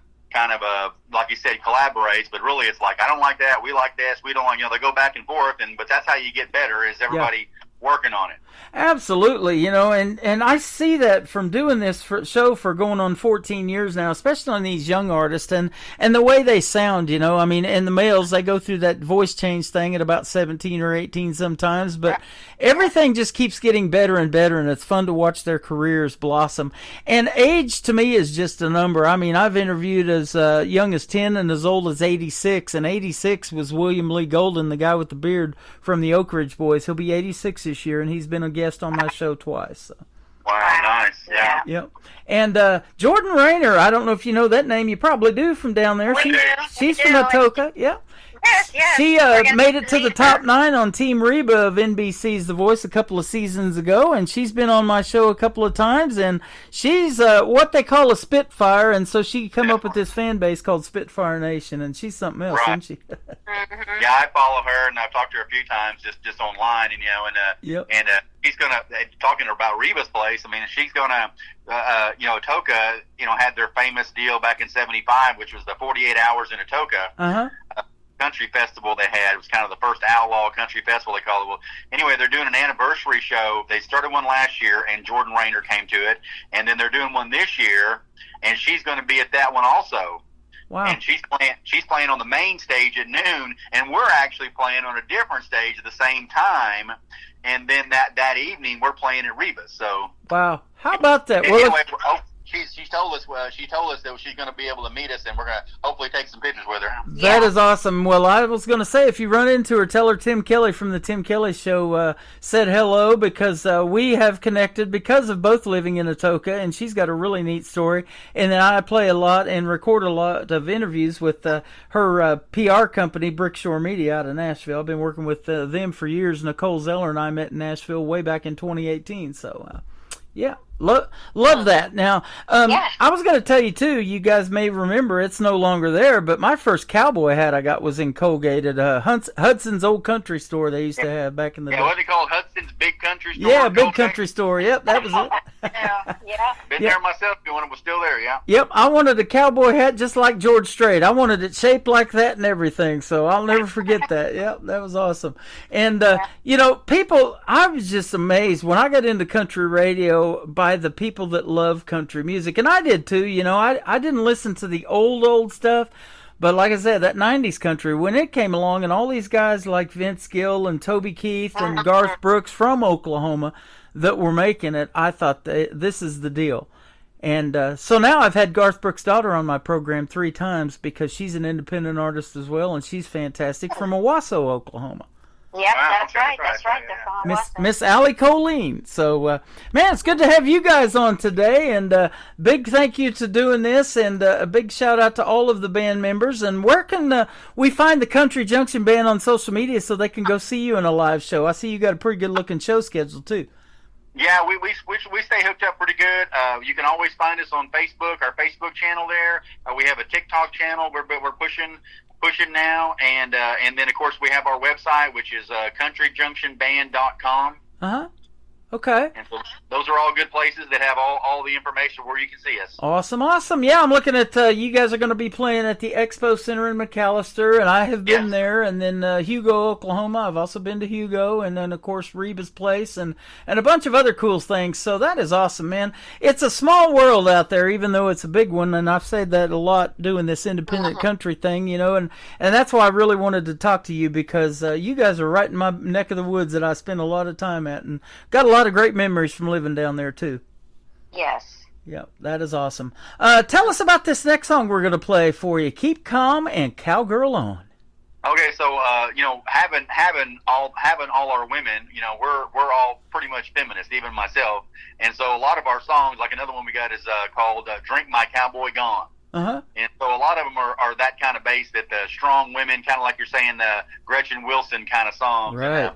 like you said, collaborates. But really, it's like, I don't like that, we like this, we don't like, they go back and forth, but that's how you get better, is everybody working on it. Absolutely, and I see that from doing this show for going on 14 years now, especially on these young artists, and the way they sound, I mean, and the males, they go through that voice change thing at about 17 or 18 sometimes, but everything just keeps getting better and better, and it's fun to watch their careers blossom. And age, to me, is just a number. I mean, I've interviewed as young as 10 and as old as 86, and 86 was William Lee Golden, the guy with the beard from the Oak Ridge Boys. He'll be 86 this year, and he's been a guest on my show twice. So. Wow, nice. Yeah. Yep. And Jordan Rayner, I don't know if you know that name. You probably do from down there. She's from Atoka. Yeah. Yes. She made it to the top 9 on Team Reba of NBC's The Voice a couple of seasons ago, and she's been on my show a couple of times, and she's what they call a Spitfire, and so she come up with this fan base called Spitfire Nation, and she's something else, isn't she? Yeah, I follow her, and I've talked to her a few times just online, and she's gonna talking to her about Reba's place. I mean, she's gonna Atoka, had their famous deal back in '75, which was the 48 Hours in Atoka. Country festival they had. It was kind of the first outlaw country festival, they call it. Well, anyway, they're doing an anniversary show. They started one last year, and Jordan Rayner came to it, and then they're doing one this year, and she's going to be at that one also. Wow. And she's playing on the main stage at noon, and we're actually playing on a different stage at the same time. And then that evening, we're playing at Reba's. So wow, how about that? Well, anyway, she told us that she's going to be able to meet us, and we're going to hopefully take some pictures with her. That is awesome. Well, I was going to say, if you run into her, tell her Tim Kelly from the Tim Kelly Show said hello, because we have connected because of both living in Atoka, and she's got a really neat story. And then I play a lot and record a lot of interviews with her PR company, Brickshore Media, out of Nashville. I've been working with them for years. Nicole Zeller and I met in Nashville way back in 2018. So, yeah. Love that. Now, I was going to tell you, too, you guys may remember, it's no longer there, but my first cowboy hat I got was in Colgate at Hudson's Old Country Store they used to have back in the day. What they called Hudson's Big Country Store? Yeah, Big Country Store. Yep, that was it. Yeah. Been there myself when it was still there, yeah. Yep, I wanted a cowboy hat just like George Strait. I wanted it shaped like that and everything, so I'll never forget that. Yep, that was awesome. And, you know, people, I was just amazed when I got into country radio by the people that love country music. And I did too, you know. I didn't listen to the old stuff. But like I said, that 90s country, when it came along and all these guys like Vince Gill and Toby Keith and Garth Brooks from Oklahoma that were making it, I thought this is the deal. And so now I've had Garth Brooks' daughter on my program 3 times because she's an independent artist as well, and she's fantastic from Owasso, Oklahoma. Yep, that's right. They're from Miss Allie Colleen. So, man, it's good to have you guys on today, and big thank you to doing this, and a big shout out to all of the band members. And where can we find the Country Junction Band on social media so they can go see you in a live show? I see you got a pretty good looking show scheduled too. Yeah, we stay hooked up pretty good. You can always find us on Facebook, our Facebook channel there. We have a TikTok channel we're pushing now, and then of course we have our website, which is countryjunctionband.com. Okay. And so those are all good places that have all the information where you can see us. Awesome. Yeah, I'm looking at you guys are going to be playing at the Expo Center in McAllister, and I have been there, and then Hugo, Oklahoma. I've also been to Hugo, and then of course Reba's Place, and a bunch of other cool things. So that is awesome, man. It's a small world out there, even though it's a big one, and I've said that a lot doing this independent country thing, you know, and that's why I really wanted to talk to you, because you guys are right in my neck of the woods that I spend a lot of time at, and got a lot of great memories from living down there too. Yes. Yep, that is awesome. Tell us about this next song we're going to play for you. Keep Calm and Cowgirl On. Okay, so you know, having all our women, you know, we're all pretty much feminists, even myself, and so a lot of our songs, like another one we got is called "Drink My Cowboy Gone." And so a lot of them are that kind of bass, that the strong women, kind of like you're saying, the Gretchen Wilson kind of songs. Right.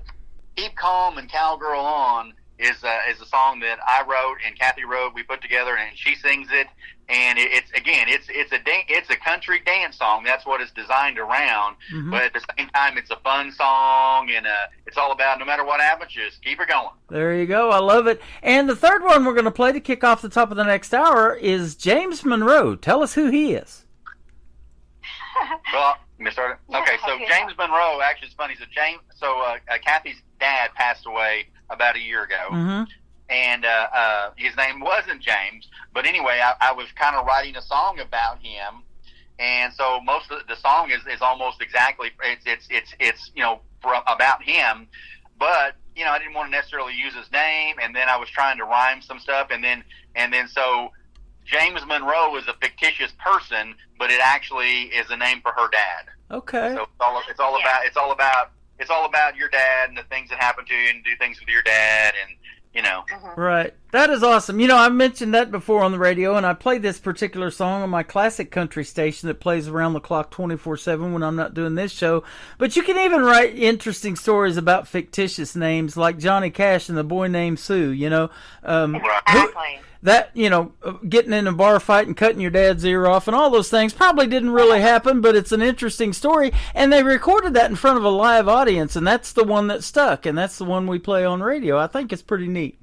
Keep Calm and Cowgirl On is a song that I wrote and Kathy wrote. We put together, and she sings it. And it's a country dance song. That's what it's designed around. But at the same time, it's a fun song, and it's all about no matter what happens, just keep her going. There you go. I love it. And the third one we're going to play to kick off the top of the next hour is James Monroe. Tell us who he is. Well, okay, so James Monroe, actually, it's funny. So Kathy's dad passed away about a year ago, and his name wasn't James. But anyway, I was kind of writing a song about him, and so most of the song is almost exactly it's you know, about him, but you know, I didn't want to necessarily use his name, and then I was trying to rhyme some stuff, and then so James Monroe is a fictitious person, but it actually is a name for her dad. Okay. So it's all about your dad and the things that happen to you, and do things with your dad, and you know. Right. That is awesome. You know, I mentioned that before on the radio, and I play this particular song on my classic country station that plays around the clock 24/7 when I'm not doing this show. But you can even write interesting stories about fictitious names, like Johnny Cash and the boy named Sue, you know. Exactly. That, you know, getting in a bar fight and cutting your dad's ear off and all those things probably didn't really happen, but it's an interesting story. And they recorded that in front of a live audience, and that's the one that stuck, and that's the one we play on radio. I think it's pretty neat.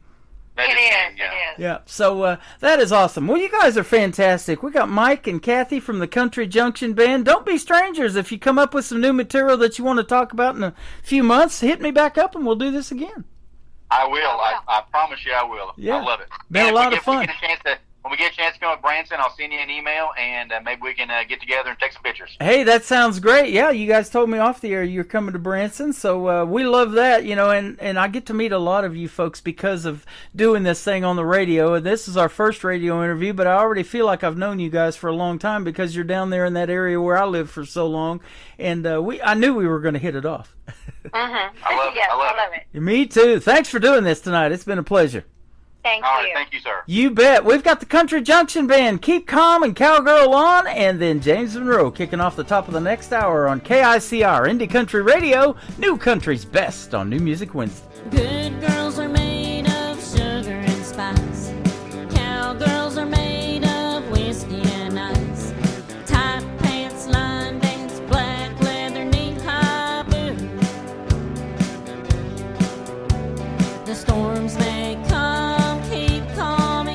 It is. Yeah, so that is awesome. Well, you guys are fantastic. We got Mike and Kathy from the Country Junction Band. Don't be strangers. If you come up with some new material that you want to talk about in a few months, hit me back up and we'll do this again. I will. I promise you I will. Yeah. I love it. Been a lot of fun. When we get a chance to come up to Branson, I'll send you an email, and maybe we can get together and take some pictures. Hey, that sounds great. Yeah, you guys told me off the air you're coming to Branson, so we love that, you know, and I get to meet a lot of you folks because of doing this thing on the radio. And this is our first radio interview, but I already feel like I've known you guys for a long time because you're down there in that area where I lived for so long, and I knew we were going to hit it off. I love it. Me too. Thanks for doing this tonight. It's been a pleasure. Thank you. All right, thank you, sir. You bet. We've got the Country Junction Band, Keep Calm and Cowgirl On, and then James Monroe kicking off the top of the next hour on KICR Indie Country Radio, New Country's Best on New Music Wednesday. Good girls are made of sugar and spice. Cowgirls are made of whiskey and ice. Tight pants, line dance, black leather, knee-high boots. The storms may come, keep calm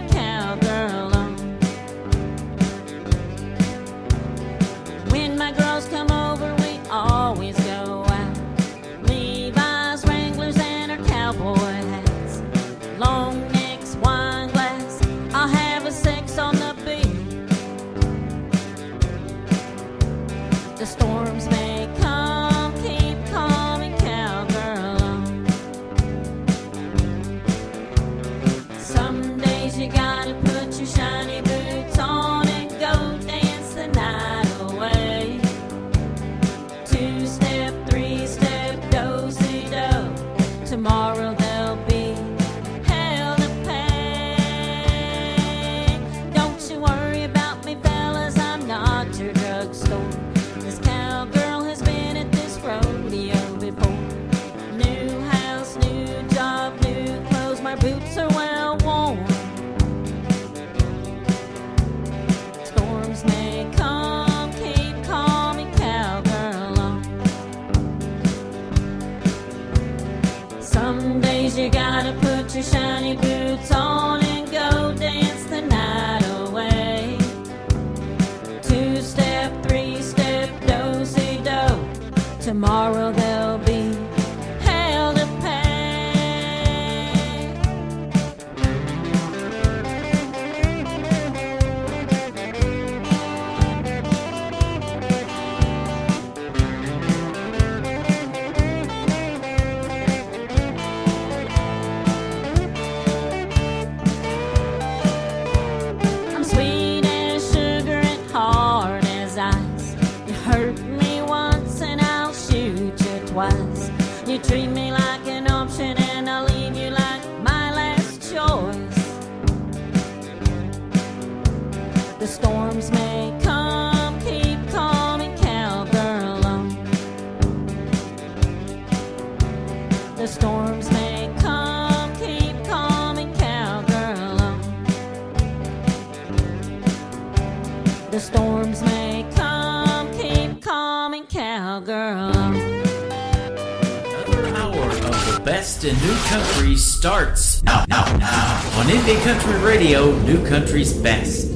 Tomorrow they'll be hell to pay. Don't you worry about me, fellas, I'm not your drugstore. This cowgirl has been at this rodeo before. New house, new job, new clothes, my boots are well worn. Storms may come, keep calm and cowgirl on. Some days you gotta put your shiny boots on and go dance the night away. 2-step, 3-step, do-si-do. Tomorrow there'll be hell to pay. I'm sweet as sugar and hard as ice. You hurt me once and I'll shoot you twice. You treat me like an option and I'll leave you like my last choice. The storms may come, keep calm and cowgirl on. The storms may come, keep calm and cowgirl on. The storms may come, keep calm and cowgirl on. Another hour of the best in new country starts now on Indie Country Radio, New Country's Best.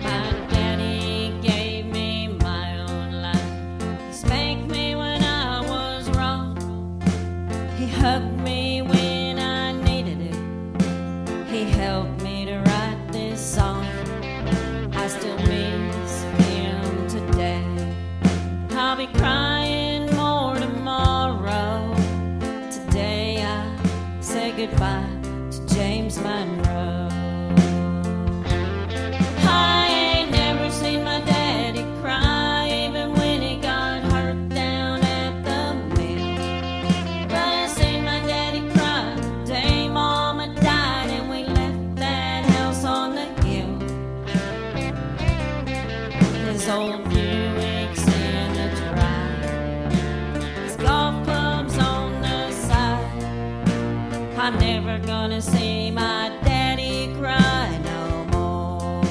My daddy gave me my own life. He spanked me when I was wrong. He hugged me when I needed it. He helped me to write this song. I still miss him today. I'll be crying more tomorrow. Today I say goodbye to James Monroe. I ain't never seen my daddy cry, even when he got hurt down at the mill. But I seen my daddy cry the day Mama died and we left that house on the hill. His old Buick's in the drive, his golf club's on the side. I'm never gonna see my daddy cry no more.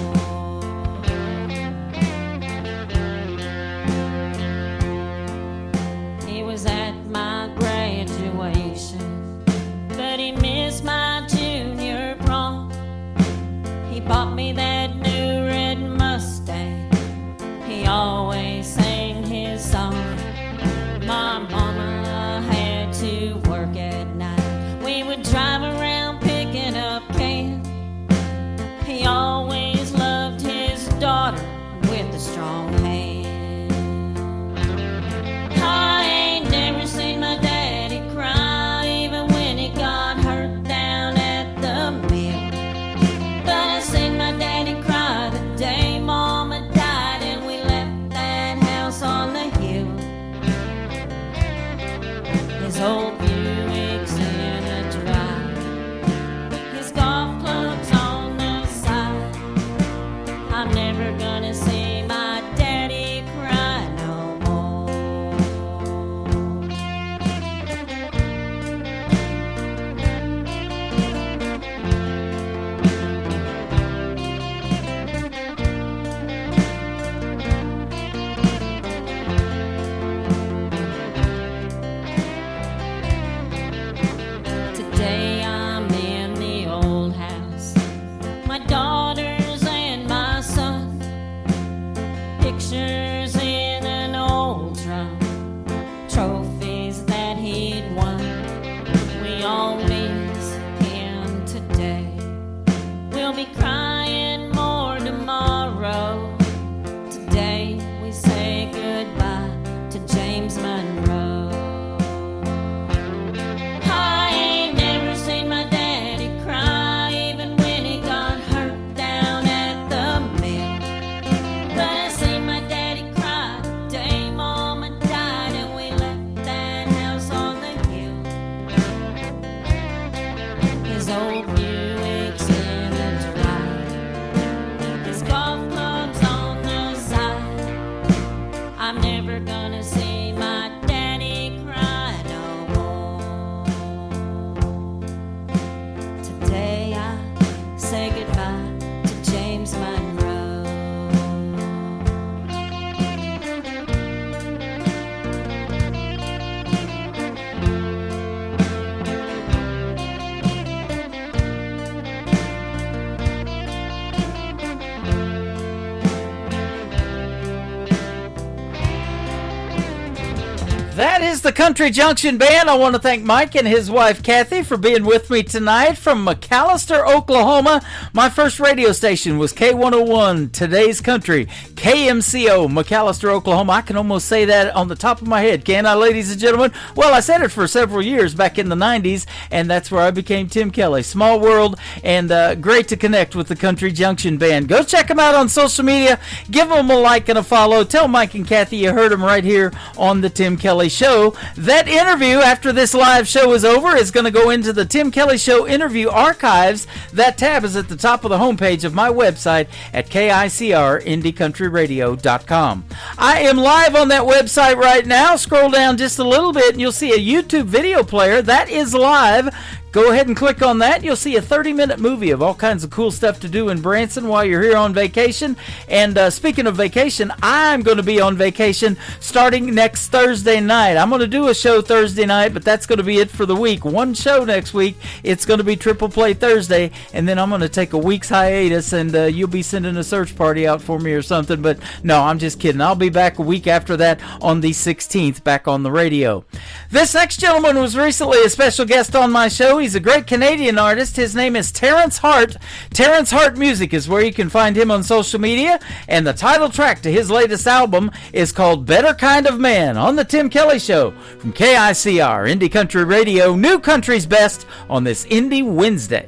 He was at my graduation, but he missed my junior prom. He bought me that new red Mustang. He always sang his song. My mama had to work at night. We would drive around picking up cans. He always loved his daughter with a strong hand. I ain't never seen my daddy cry, even when he got hurt down at the mill. But I seen my daddy cry the day Mama died and we left that house on the hill. His old Buick's in a drive, his golf club's on the side. I'm never gonna see my daddy cry no more. is the Country Junction Band. I want to thank Mike and his wife Kathy for being with me tonight from McAlester, Oklahoma. My first radio station was K101, Today's Country, KMCO, McAlester, Oklahoma. I can almost say that on the top of my head, can I, ladies and gentlemen? Well, I said it for several years back in the 90s, and that's where I became Tim Kelly. Small world, and great to connect with the Country Junction Band. Go check them out on social media. Give them a like and a follow. Tell Mike and Kathy you heard them right here on the Tim Kelly Show. That interview after this live show is over is going to go into the Tim Kelly Show interview archives. That tab is at the top of the homepage of my website at KICRIndieCountryRadio.com. I am live on that website right now. Scroll down just a little bit and you'll see a YouTube video player that is live. Go ahead and click on that. You'll see a 30-minute movie of all kinds of cool stuff to do in Branson while you're here on vacation. And speaking of vacation, I'm going to be on vacation starting next Thursday night. I'm going to do a show Thursday night, but that's going to be it for the week. One show next week. It's going to be Triple Play Thursday, and then I'm going to take a week's hiatus, and you'll be sending a search party out for me or something. But no, I'm just kidding. I'll be back a week after that on the 16th, back on the radio. This next gentleman was recently a special guest on my show. He's a great Canadian artist. His name is Terrence Hart. Terrence Hart Music is where you can find him on social media, and the title track to his latest album is called Better Kind of Man on the Tim Kelly Show from KICR, Indie Country Radio, New Country's Best on this Indie Wednesday.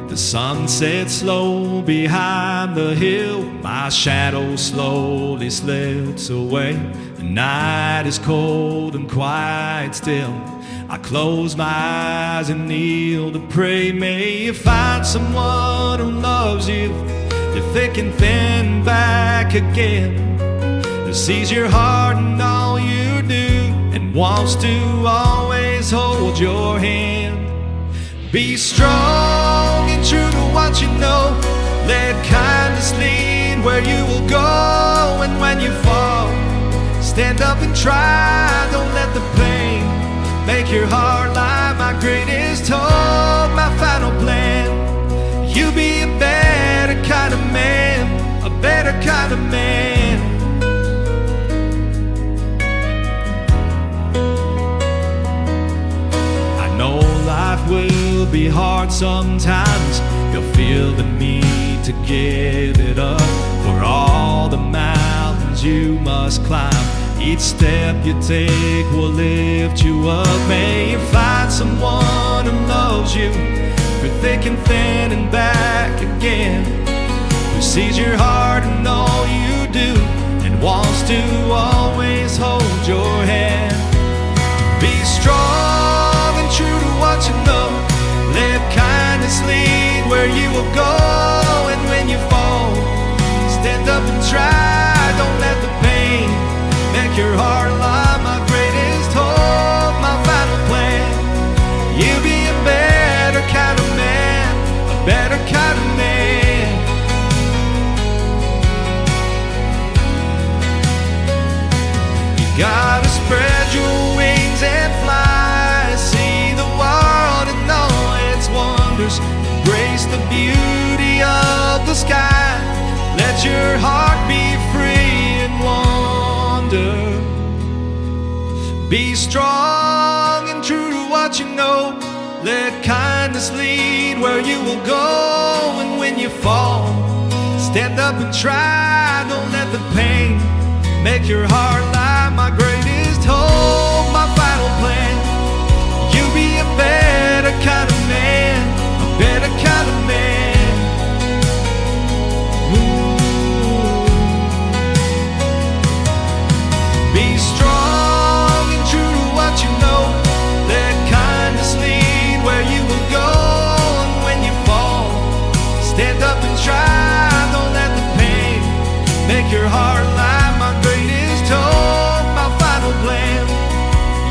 The sun sets slow behind the hill. My shadow slowly slips away. The night is cold and quiet still. I close my eyes and kneel to pray. May you find someone who loves you, they're thick and thin back again, who sees your heart and all you do, and wants to always hold your hand. Be strong and true to what you know. Let kindness lead where you will go. And when you fall, stand up and try. Don't let the pain make your heart lie. My greatest hope, my final plan. You be a better kind of man, a better kind of man. I know life will be hard sometimes. You'll feel the need to give it up for all the mountains you must climb. Each step you take will lift you up. May you find someone who loves you through thick and thin and back again, who sees your heart and all you do, and wants to always hold your hand. Be strong and true to what you know. Let kindness lead where you will go. And when you fall, stand up and try. Don't let the pain make your heart lie. My greatest hope, my final plan. You be a better kind of man, a better kind of man. You gotta spread your wings and fly. See the world and all its wonders. Embrace the beauty of the sky. Let your heart be free and wander. Be strong and true to what you know. Let kindness lead where you will go. And when you fall, stand up and try. Don't let the pain make your heart lie. My greatest hope, my final plan. You be a better kind of man, a better kind of man. Be strong and true to what you know. Let kindness lead where you will go. And when you fall, stand up and try. Don't let the pain make your heart lie. My greatest hope, my final plan.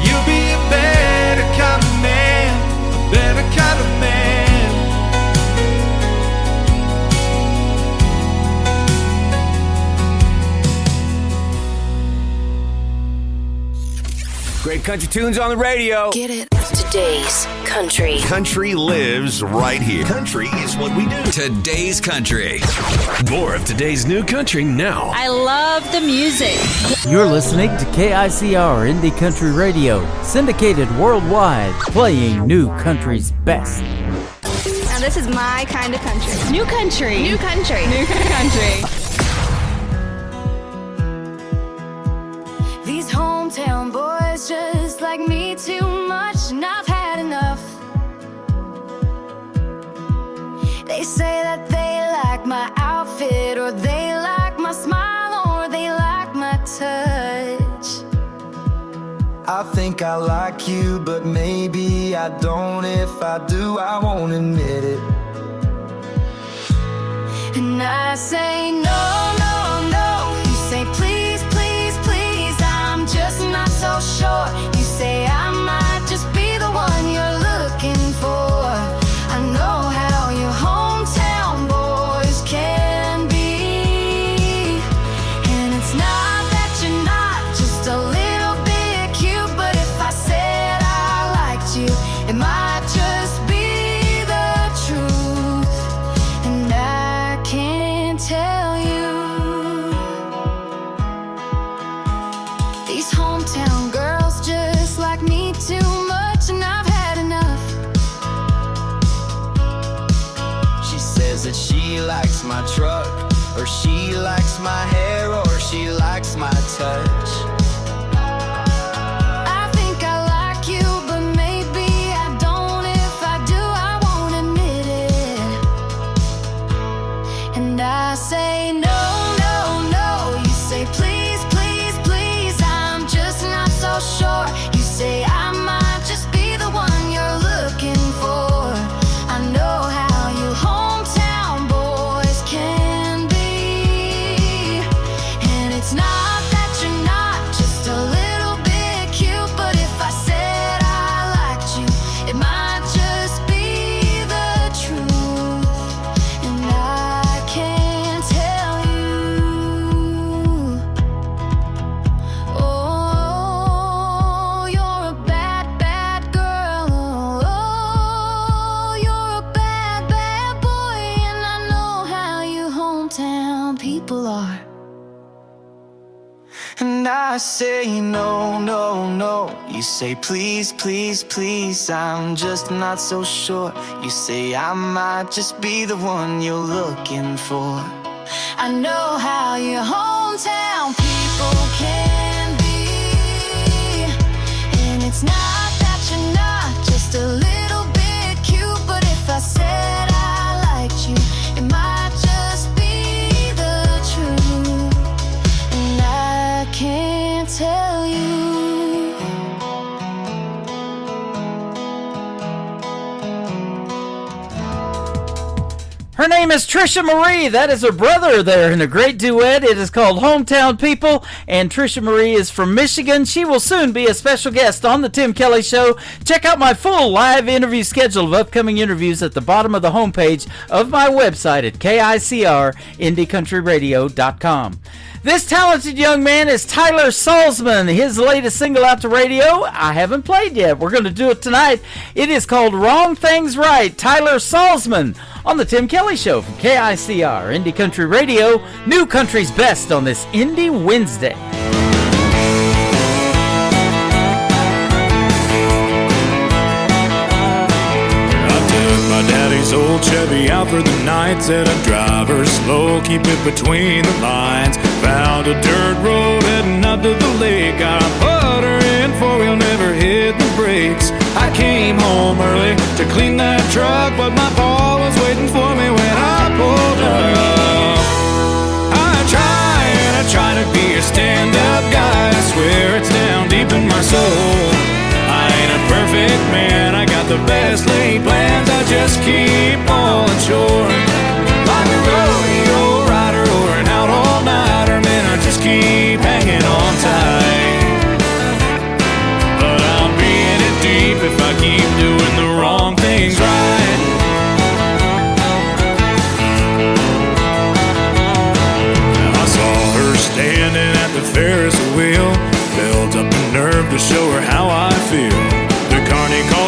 You'll be a better kind of man, a better kind of man. Great country tunes on the radio. Get it. Today's country. Country lives right here. Country is what we do. Today's country. More of today's new country now. I love the music. You're listening to KICR Indie Country Radio, syndicated worldwide, playing new country's best. Now this is my kind of country. New country. New country. New country. These hometown boys just like me too much, and I've had enough. They say that they like my outfit, or they like my smile, or they like my touch. I think I like you, but maybe I don't. If I do, I won't admit it. And I say no, no, no. You say please, please, please. I'm just not so sure. You say I might just be the one you're looking for. I know how your hometown boys can be. And it's not that you're not just a little bit cute, but if I said I liked you, it might just be the truth. And I can't tell you. These hometown girls just like me too much, and I've had enough. She says that she likes my truck, or she likes my hair, or she likes my touch. I think I like you, but maybe I don't. If I do, I won't admit it. And I say no, no, no. You say please, please, please. I'm just not so sure. You say I might just be the one you're looking for. I know how you hometown boys can be. And it's not that you're not just a little bit cute, but if I said I liked you, it might just be the truth. And I can't tell you. Oh, you're a bad, bad girl. Oh, you're a bad, bad boy. And I know how you hometown people are. And I say no, no, no. You say please, please, please. I'm just not so sure. You say I might just be the one you're looking for. I know how your hometown people can be. And it's not that you're not just a little bit cute, but if I said I liked you, it might just be the truth. And I can't tell you. Her name is Trisha Marie. That is her brother there in a great duet. It is called Hometown People, and Trisha Marie is from Michigan. She will soon be a special guest on the Tim Kelly Show. Check out my full live interview schedule of upcoming interviews at the bottom of the homepage of my website at KICR-IndieCountryRadio.com. This talented young man is Tyler Salzman. His latest single out to radio, I haven't played yet. We're going to do it tonight. It is called Wrong Things Right. Tyler Salzman on the Tim Kelly Show from KICR, Indie Country Radio, new country's best on this Indie Wednesday. My daddy's old Chevy out for the night. Said I'd drive her slow, keep it between the lines. Found a dirt road heading up to the lake. I put her in four-wheel, never hit the brakes. I came home early to clean that truck, but my pa was waiting for me when I pulled up. I try to be a stand-up guy. I swear it's down deep in my soul. I ain't a perfect man, I got the best laid plans. I just keep falling short. Like a rodeo rider or an out all-nighter, man, I just keep hanging on tight. But I'll be in it deep if I keep doing the wrong things right. I saw her standing at the Ferris wheel, built up a nerve to show her how I feel. The carny called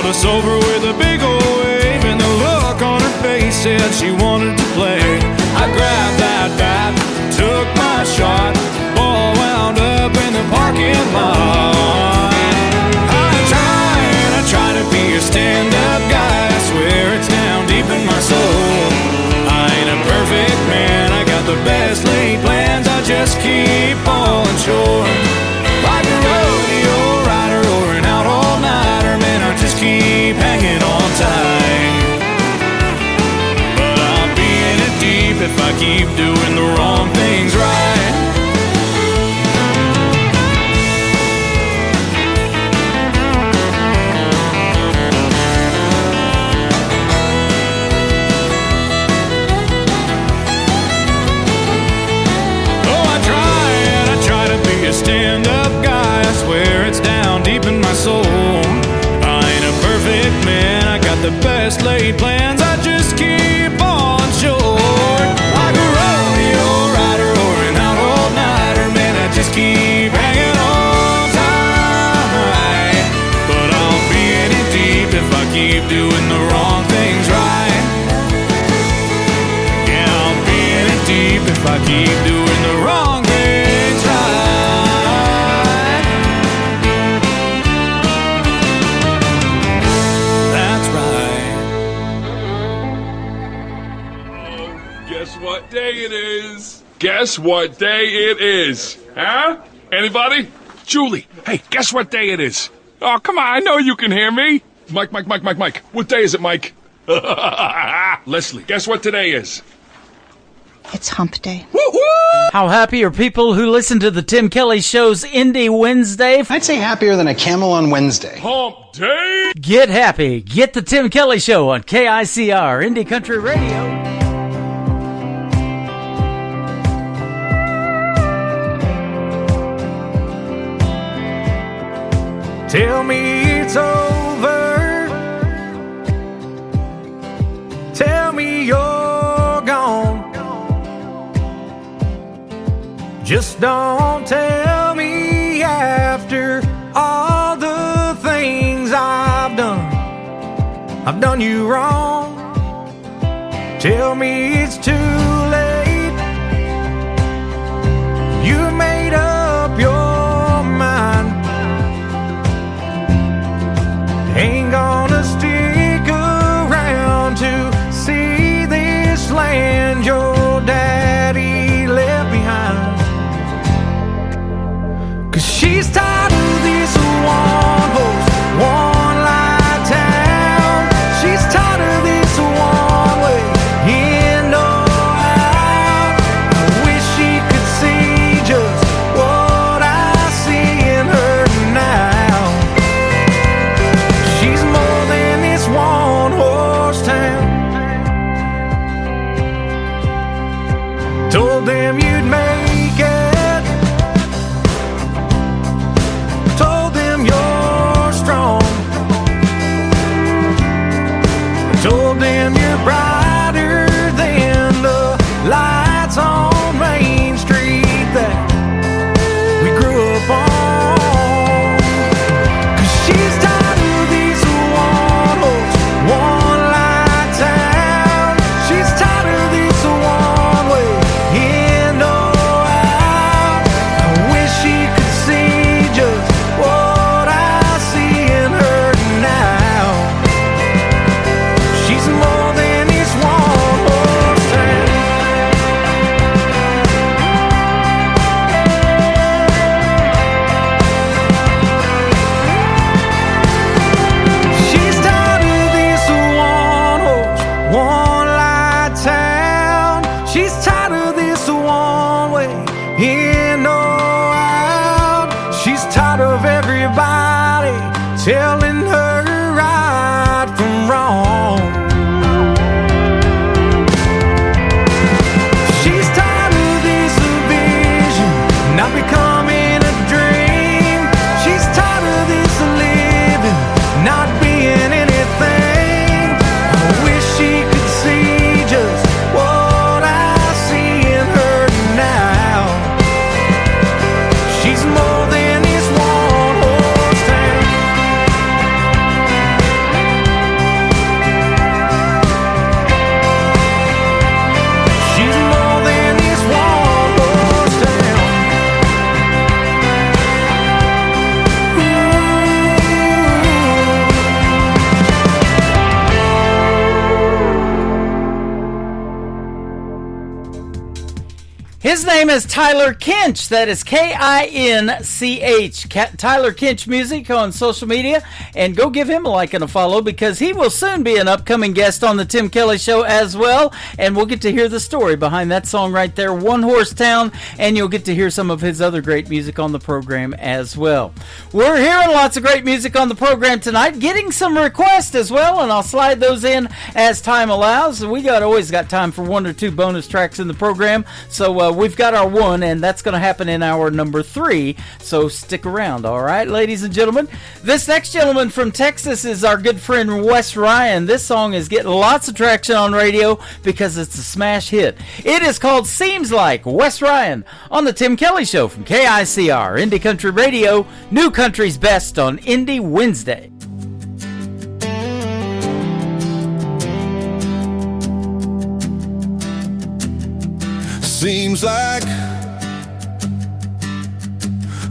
a stand-up guy, I swear it's down deep in my soul. I ain't a perfect man, I got the best laid plans, I just keep on short. Like a rodeo rider or an out all-nighter, man, I just keep hanging on tight. But I'll be in it deep if I keep doing the wrong things right. Yeah, I'll be in it deep if I keep doing the wrong things right. That's right. Guess what day it is? Guess what day it is? Huh? Anybody? Julie, hey, guess what day it is? Oh, come on, I know you can hear me. Mike. What day is it, Mike? Leslie, guess what today is? It's hump day. How happy are people who listen to the Tim Kelly Show's Indie Wednesday? I'd say happier than a camel on Wednesday. Hump day? Get happy. Get the Tim Kelly Show on KICR, Indie Country Radio. Tell me it's over. Tell me you're gone. Just don't tell me after all the things I've done you wrong. Tell me it's too late. You made up your mind. Ain't gonna stick around to see this land your daddy left behind. 'Cause she's tired of this one horse, one light town. She's tired of this one way in or out. I wish she could see just what I see in her now. She's more than this one horse town. Told them you'd make it. Told them you're strong. Told them you're brighter than the lights on Main Street that we grew up on. 'Cause she's tired of this one horse, one light town. She's tired of this one way in or out. I wish she could see just what I see in her now. She's more than this one horse town. She's tired of this one horse, one light town. She's tired of this one way in or out. She's tired of everybody telling her right from wrong. She's tired of this vision not becoming a dream. She's tired of this living not being anything. I wish she could see just what I see in her now. She's more than this one horse town. She's more than this one horse town. His name is Tyler Kinch. That is Kinch. Tyler Kinch Music on social media. And go give him a like and a follow because he will soon be an upcoming guest on the Tim Kelly Show as well. And we'll get to hear the story behind that song right there, One Horse Town. And you'll get to hear some of his other great music on the program as well. We're hearing lots of great music on the program tonight. Getting some requests as well. And I'll slide those in as time allows. We always got time for one or two bonus tracks in the program. So we we've got our one, and that's going to happen in hour number 3, so stick around, all right, ladies and gentlemen? This next gentleman from Texas is our good friend Wes Ryan. This song is getting lots of traction on radio because it's a smash hit. It is called Seems Like. Wes Ryan on the Tim Kelly Show from KICR, Indie Country Radio, New Country's Best on Indie Wednesday. Seems like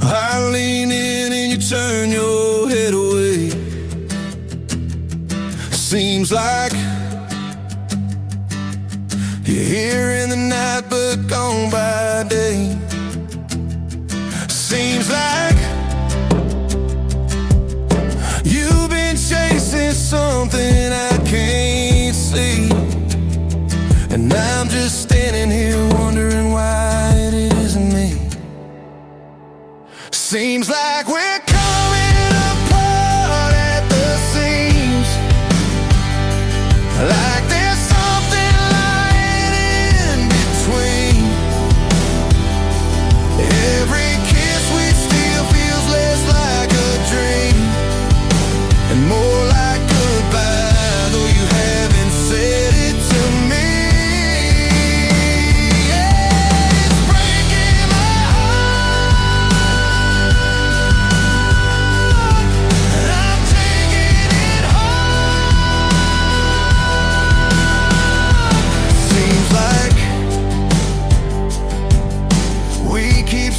I lean in and you turn your head away. Seems like you're here in the night but gone by day. Seems like you've been chasing something I can't see, and I'm just standing here wondering why it isn't me. Seems like we're coming apart at the seams, like there's something lying in between. Every kiss we steal feels less like a dream and more like goodbye, though you haven't said it to me.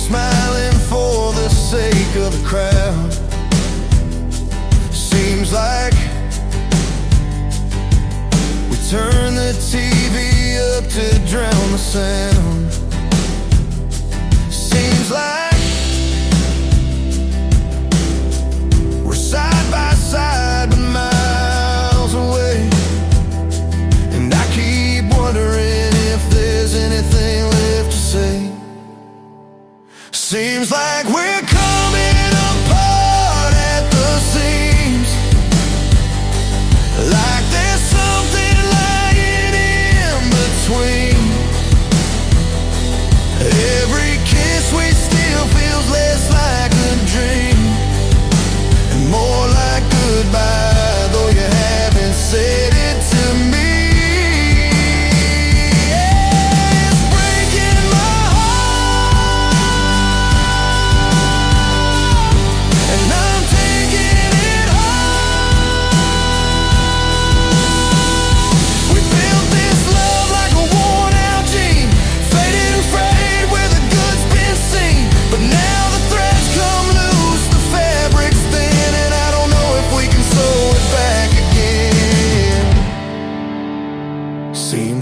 Smiling for the sake of the crowd. Seems like we turn the TV up to drown the sound. Seems like we're side by side but miles away, and I keep wondering if there's anything left to say. Seems like we're coming apart at the seams, like there's something lying in between. Every kiss we steal feels less like a dream and more like goodbye, though you haven't said it to me.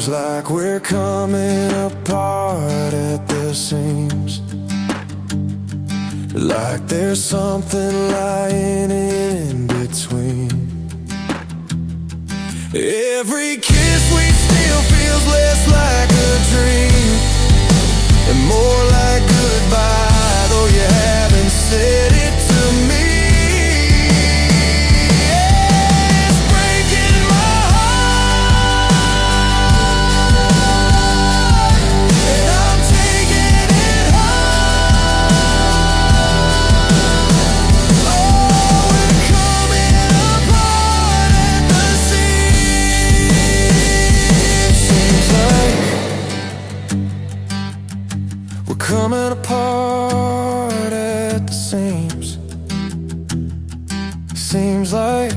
Like we're coming apart at the seams, like there's something lying in between. Every kiss we steal feels less like a dream and more like goodbye, though you haven't said it to me. Coming apart at the seams. Seems like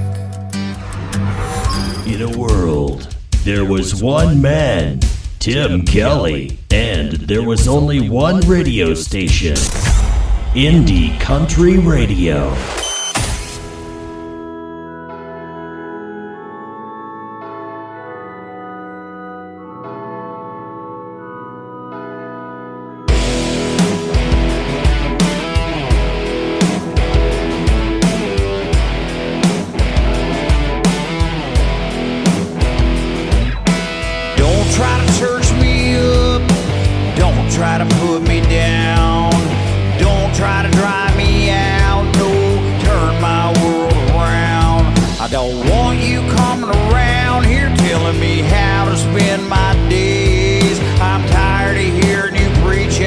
in a world, there was one man, Tim Kelly, and there was only one radio station, Indie Country Radio. telling me how to spend my days. I'm tired of hearing you preach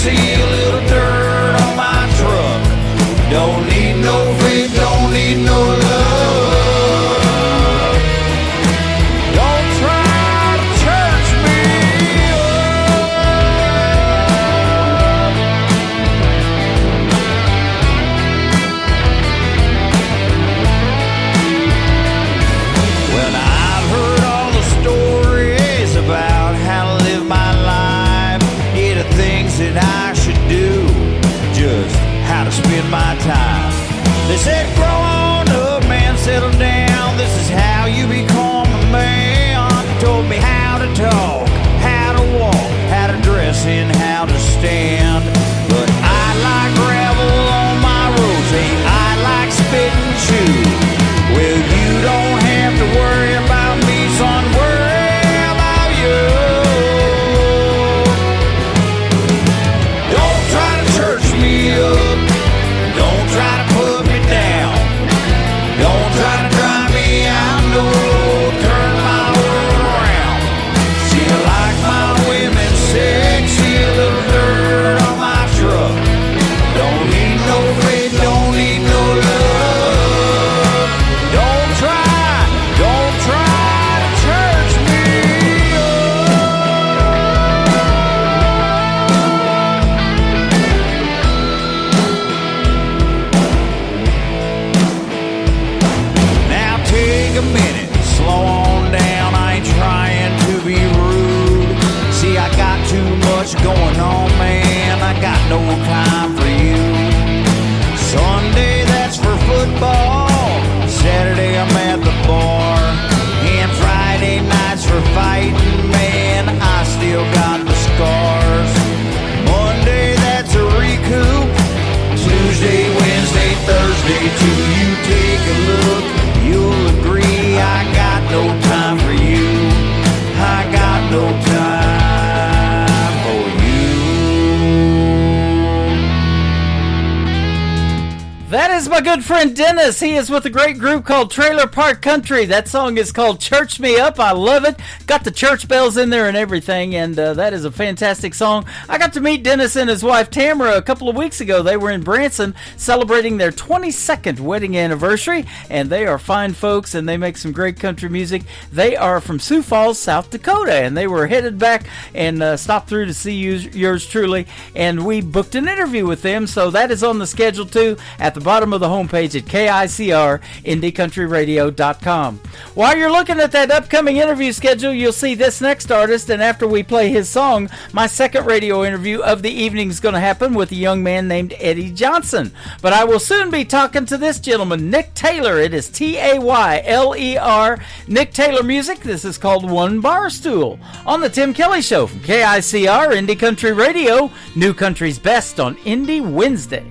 see a little dirt on my truck. Don't need no faith, don't need no love. Don't try to church me Well, I've heard all the stories about how to live my life, yeah, the things that I should do, just how to spend my time. They said, grow on up, man, settle down. This is how you become a man. Told me how to talk, how to walk, how to dress, and how to stand. But I like gravel on my roads, hey, I like spit and chew. Well, you don't have to worry about me, son, worry about you. Don't try to church me up, don't try to put me down, don't try to drive me out, no, turn my world around. See, I like my women sexy, a little dirt on my truck. Don't need no faith, don't need no love. Don't try to church me Now take a minute, slow on down, I ain't trying to be rude. See, I got too much going on, man, I got no time for you. Sunday, that's for football, Saturday I'm at the bar, and Friday nights for fighting, man, I still got the scars. Monday, that's a recoup, Tuesday, Wednesday, Thursday too. You take a look, you'll agree I got no time for you. I got no time for you. That is my good friend Dennis. He is with a great group called Trailer Park Country. That song is called Church Me Up. I love it. Got the church bells in there and everything, and that is a fantastic song. I got to meet Dennis and his wife Tamara a couple of weeks ago. They were in Branson celebrating their 22nd wedding anniversary, and they are fine folks, and they make some great country music. They are from Sioux Falls, South Dakota, and they were headed back and stopped through to see yours truly, and we booked an interview with them, so that is on the schedule too at the bottom of the homepage at KICR-IndieCountryRadio.com. While you're looking at that upcoming interview schedule, you'll see this next artist, and after we play his song, my second radio interview of the evening is going to happen with a young man named Eddie Johnson. But I will soon be talking to this gentleman, Nick Taylor. It is Tayler, Nick Taylor Music. This is called One Bar Stool on the Tim Kelly Show from KICR Indie Country Radio, New Country's Best on Indie Wednesday.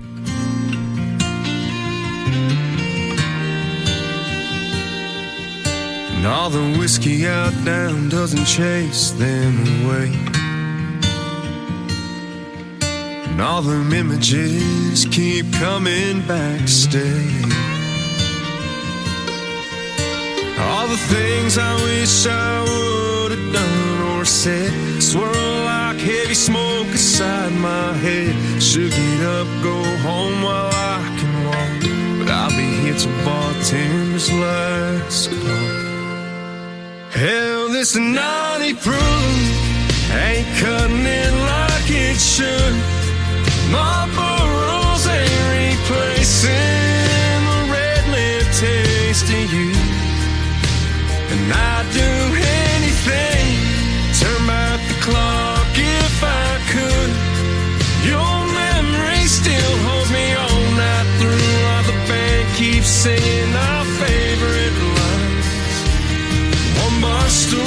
And all the whiskey out down doesn't chase them away. And all them images keep coming back to stay. All the things I wish I would have done or said swirl like heavy smoke inside my head. Should get up, go home while I can walk, but I'll be here till bartender's last call. Hell, this naughty proof ain't cutting it like it should. Marlboro's ain't replacing the red lip taste of you. And I'd do anything, turn back the clock if I could. Your memory still holds me all night through, while the band keeps singing our favorite lines. One bar stool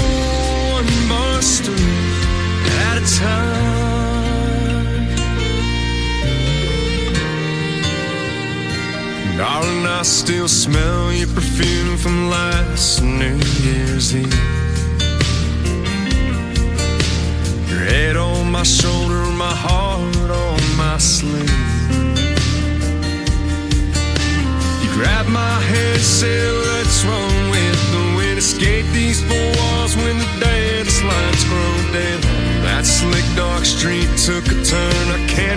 at a time. Darling, I still smell your perfume from last New Year's Eve. Your head on my shoulder, my heart on my sleeve. You grabbed my head, said let's run with the wind. Escape these four walls when the dance lights grow dim. That slick dark street took a turn I can't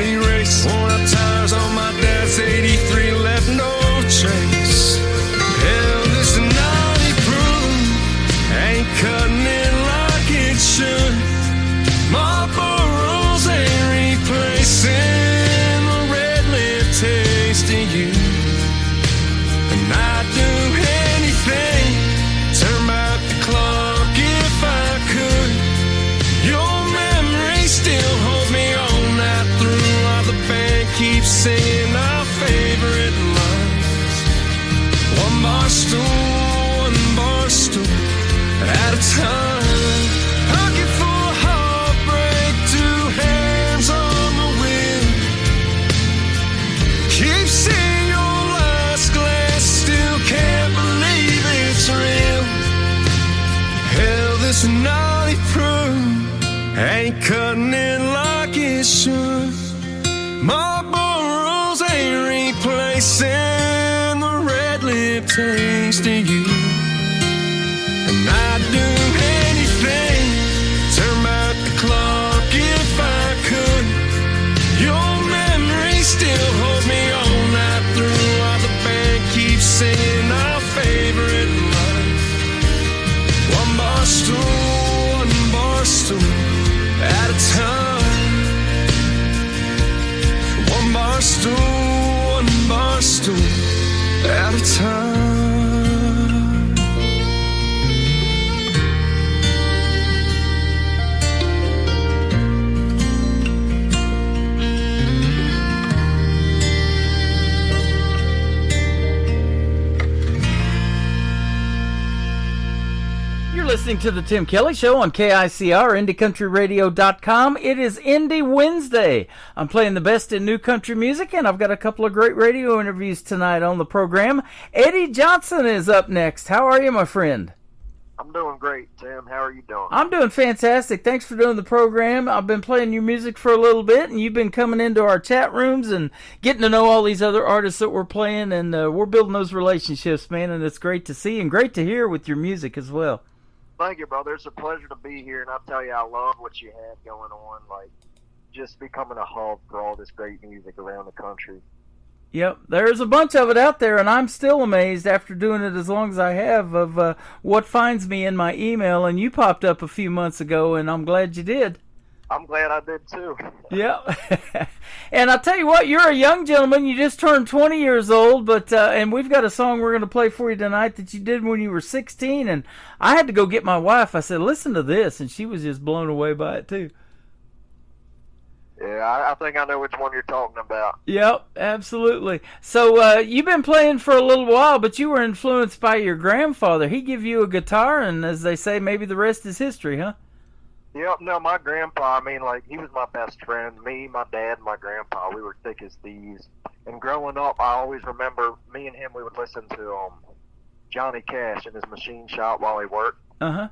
Marlboro's ain't replacing the red lip taste of you. And I'd do anything, turn back the clock if I could. Your memory still holds me all night through, while the band keeps singing our favorite line. One bar stool at a time. One bar stool at a time. Listening to the Tim Kelly Show on KICR, IndieCountryRadio.com. It is Indie Wednesday. I'm playing the best in new country music, and I've got a couple of great radio interviews tonight on the program. Eddie Johnson is up next. How are you, my friend? I'm doing great, Tim. How are you doing? I'm doing fantastic. Thanks for doing the program. I've been playing your music for a little bit, and you've been coming into our chat rooms and getting to know all these other artists that we're playing, and we're building those relationships, man, and it's great to see and great to hear with your music as well. Thank you, brother. It's a pleasure to be here, and I'll tell you, I love what you have going on, like just becoming a hub for all this great music around the country. Yep, there's a bunch of it out there, and I'm still amazed after doing it as long as I have of what finds me in my email, and you popped up a few months ago, and I'm glad you did. I'm glad I did, too. Yep. And I'll tell you what, you're a young gentleman. You just turned 20 years old, but and we've got a song we're going to play for you tonight that you did when you were 16, and I had to go get my wife. I said, listen to this, and she was just blown away by it, too. Yeah, I think I know which one you're talking about. Yep, absolutely. So you've been playing for a little while, but you were influenced by your grandfather. He gave you a guitar, and as they say, maybe the rest is history, huh? Yep, no, my grandpa, I mean, like, he was my best friend. Me, my dad, and my grandpa, we were thick as thieves. And growing up, I always remember me and him, we would listen to Johnny Cash in his machine shop while he worked. Uh-huh.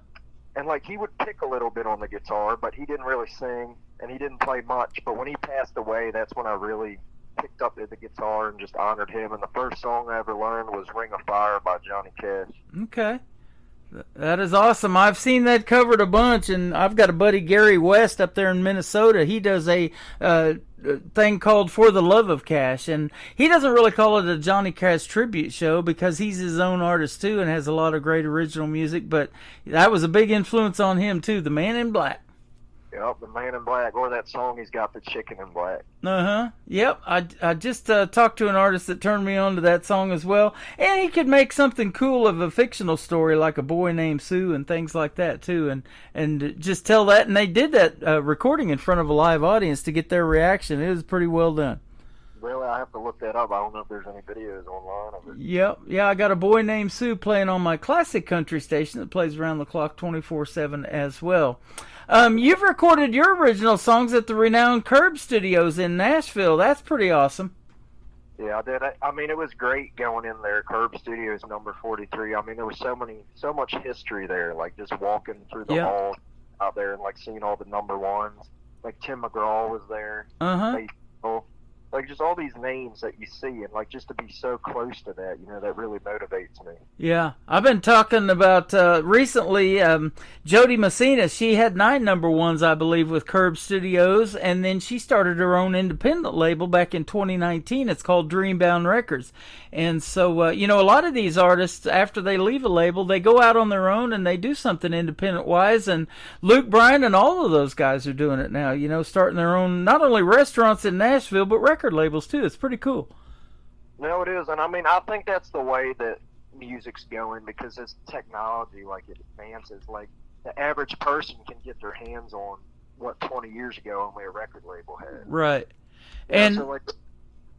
And, like, he would pick a little bit on the guitar, but he didn't really sing, and he didn't play much. But when he passed away, that's when I really picked up the guitar and just honored him. And the first song I ever learned was Ring of Fire by Johnny Cash. Okay. That is awesome. I've seen that covered a bunch, and I've got a buddy, Gary West, up there in Minnesota. He does a thing called For the Love of Cash, and he doesn't really call it a Johnny Cash tribute show because he's his own artist, too, and has a lot of great original music, but that was a big influence on him, too, The Man in Black. Yep, The Man in Black, or that song he's got, The Chicken in Black. Uh-huh. Yep, I just talked to an artist that turned me on to that song as well, and he could make something cool of a fictional story like A Boy Named Sue and things like that, too, and just tell that, and they did that recording in front of a live audience to get their reaction. It was pretty well done. Really, I have to look that up. I don't know if there's any videos online of it. Yep, yeah, I got A Boy Named Sue playing on my classic country station that plays around the clock 24/7 as well. You've recorded your original songs at the renowned Curb Studios in Nashville. That's pretty awesome. Yeah, I did. I mean, it was great going in there. Curb Studios number 43. I mean, there was so much history there. Like just walking through the hall out there and like seeing all the number ones. Like Tim McGraw was there. Like just all these names that you see, and like just to be so close to that, you know, that really motivates me. Yeah, I've been talking about recently. Jody Messina, she had 9 number ones, I believe, with Curb Studios, and then she started her own independent label back in 2019. It's called Dreambound Records, and so you know, a lot of these artists, after they leave a label, they go out on their own and they do something independent wise. And Luke Bryan and all of those guys are doing it now. You know, starting their own not only restaurants in Nashville but record labels too. It's pretty cool. No, it is, and I mean, I think that's the way that music's going because as technology like it advances, like the average person can get their hands on what 20 years ago only a record label had. Right. Yeah, and so like,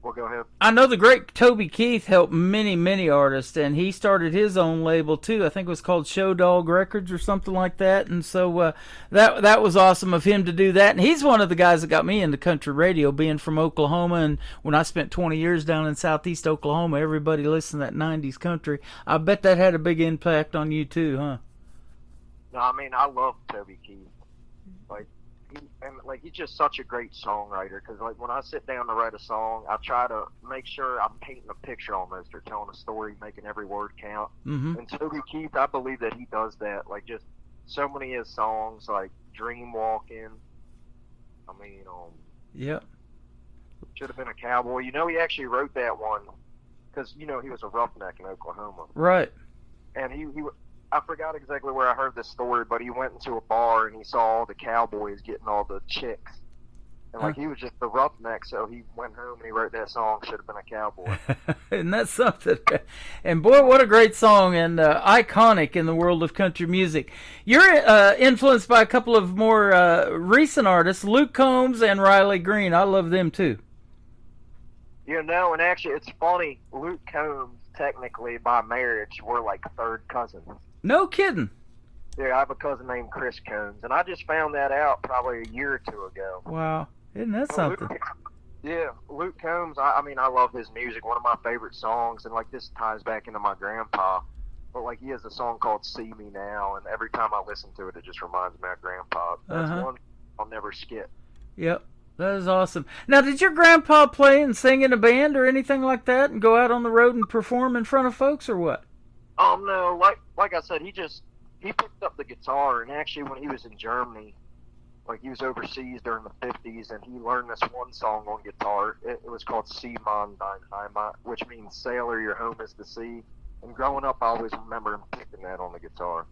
well, go ahead. I know the great Toby Keith helped many artists, and he started his own label too. I think it was called Show Dog Records or something like that. And so that was awesome of him to do that. And he's one of the guys that got me into country radio, being from Oklahoma. And when I spent 20 years down in southeast Oklahoma, everybody listened to that 90s country. I bet that had a big impact on you too, huh? No, I mean, I love Toby Keith. Like, he's just such a great songwriter. Because like when I sit down to write a song, I try to make sure I'm painting a picture almost, or telling a story, making every word count. Mm-hmm. And Toby Keith, I believe that he does that. Like just so many of his songs, like Dream Walking. I mean, Yep. Should have been a cowboy. You know, he actually wrote that one because he was a roughneck in Oklahoma. Right. And I forgot exactly where I heard this story, but he went into a bar and he saw all the cowboys getting all the chicks. And like he was just a roughneck, so he went home and he wrote that song, Should Have Been a Cowboy. And that's something. And boy, what a great song, and iconic in the world of country music. You're influenced by a couple of more recent artists, Luke Combs and Riley Green. I love them too. And actually it's funny, Luke Combs, technically by marriage, we're like third cousins. No kidding. Yeah, I have a cousin named Chris Combs, and I just found that out probably a year or two ago. Wow, isn't that something? Luke Combs, I mean, I love his music, one of my favorite songs, and like this ties back into my grandpa, but like he has a song called See Me Now, and every time I listen to it, it just reminds me of grandpa. That's one I'll never skip. Yep, that is awesome. Now, did your grandpa play and sing in a band or anything like that, and go out on the road and perform in front of folks, or what? No, like I said, he picked up the guitar, and actually when he was in Germany, like he was overseas during the 50s, and he learned this one song on guitar. It was called Seemann Dein Heimat, which means sailor, your home is the sea. And growing up, I always remember him picking that on the guitar.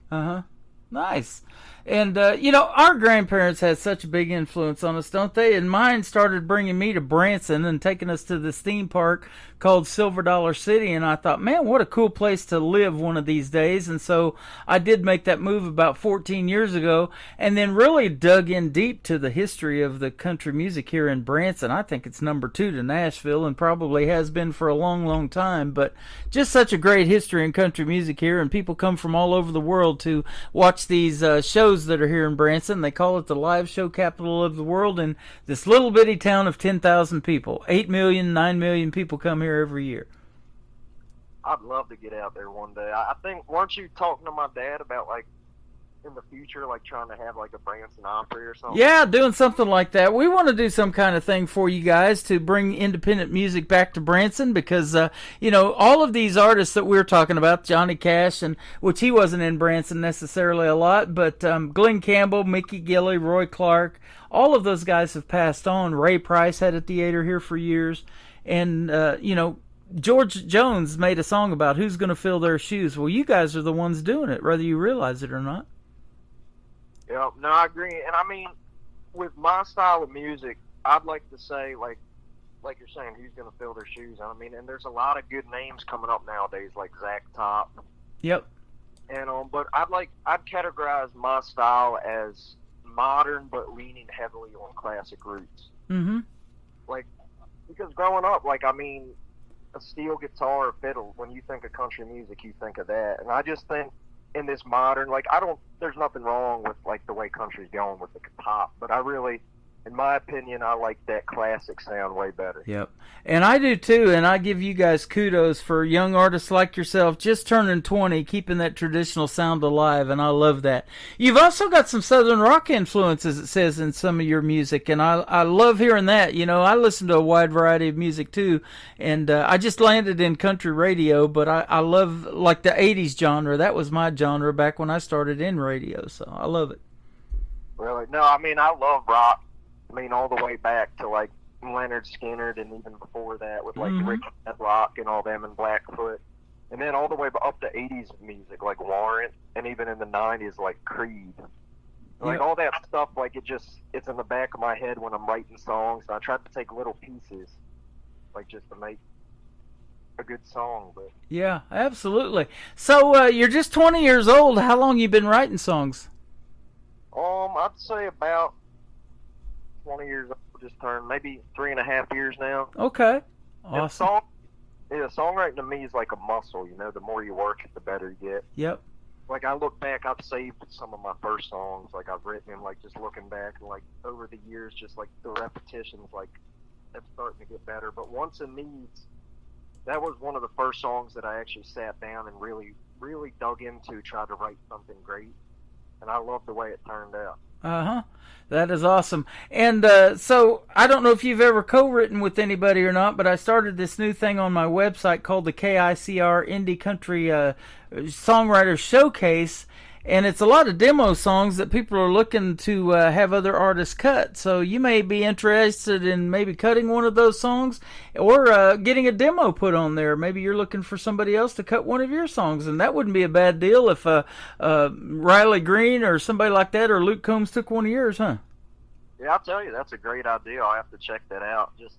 Nice. And, our grandparents had such a big influence on us, don't they? And mine started bringing me to Branson and taking us to this theme park called Silver Dollar City. And I thought, man, what a cool place to live one of these days. And so I did make that move about 14 years ago and then really dug in deep to the history of the country music here in Branson. I think it's number 2 to Nashville and probably has been for a long, long time. But just such a great history in country music here. And people come from all over the world to watch these shows that are here in Branson. They call it the live show capital of the world, in this little bitty town of 10,000 people. 8 million, 9 million people come here every year. I'd love to get out there one day. I think, weren't you talking to my dad about, like, in the future, like trying to have like a Branson Opry or something? Yeah, doing something like that. We want to do some kind of thing for you guys to bring independent music back to Branson because, all of these artists that we're talking about, Johnny Cash, and which he wasn't in Branson necessarily a lot, but Glenn Campbell, Mickey Gilley, Roy Clark, all of those guys have passed on. Ray Price had a theater here for years. And, George Jones made a song about who's going to fill their shoes. Well, you guys are the ones doing it, whether you realize it or not. Yeah, no, I agree. And I mean, with my style of music, I'd like to say, like you're saying, who's going to fill their shoes? I mean, and there's a lot of good names coming up nowadays, like Zach Top. Yep. And but I'd categorize my style as modern, but leaning heavily on classic roots. Mm-hmm. Like, because growing up, like, I mean, a steel guitar or fiddle, when you think of country music, you think of that. And I just think, in this modern, there's nothing wrong with like the way country's going with the pop, but I really, in my opinion, I like that classic sound way better. Yep. And I do too, and I give you guys kudos for young artists like yourself just turning 20, keeping that traditional sound alive, and I love that. You've also got some Southern rock influences, it says, in some of your music, and I love hearing that. I listen to a wide variety of music too, and I just landed in country radio, but I love like the 80s genre. That was my genre back when I started in radio, so I love it. Really? No, I mean, I love rock. I mean, all the way back to like Leonard Skinner, and even before that with like Rick Medlock and all them, and Blackfoot, and then all the way up to 80s music like Warrant, and even in the 90s like Creed. Like all that stuff, like it's in the back of my head when I'm writing songs. And I try to take little pieces, like just to make a good song. But yeah, absolutely. So you're just 20 years old. How long you been writing songs? I'd say about 20 years old. Just turned maybe 3.5 years now. Okay, awesome. Songwriting to me is like a muscle. The more you work it, the better you get. Yep. Like I look back, I've saved some of my first songs. Like I've written them, like just looking back, and like over the years, just like the repetitions, like it's starting to get better. But Once in Needs, that was one of the first songs that I actually sat down and really, really dug into, tried to write something great, and I love the way it turned out. Uh-huh. That is awesome. And so I don't know if you've ever co-written with anybody or not, but I started this new thing on my website called the KICR Indie Country Songwriter Showcase. And it's a lot of demo songs that people are looking to have other artists cut. So you may be interested in maybe cutting one of those songs or getting a demo put on there. Maybe you're looking for somebody else to cut one of your songs, and that wouldn't be a bad deal if Riley Green or somebody like that or Luke Combs took one of yours, huh? Yeah, I'll tell you, that's a great idea. I'll have to check that out. Just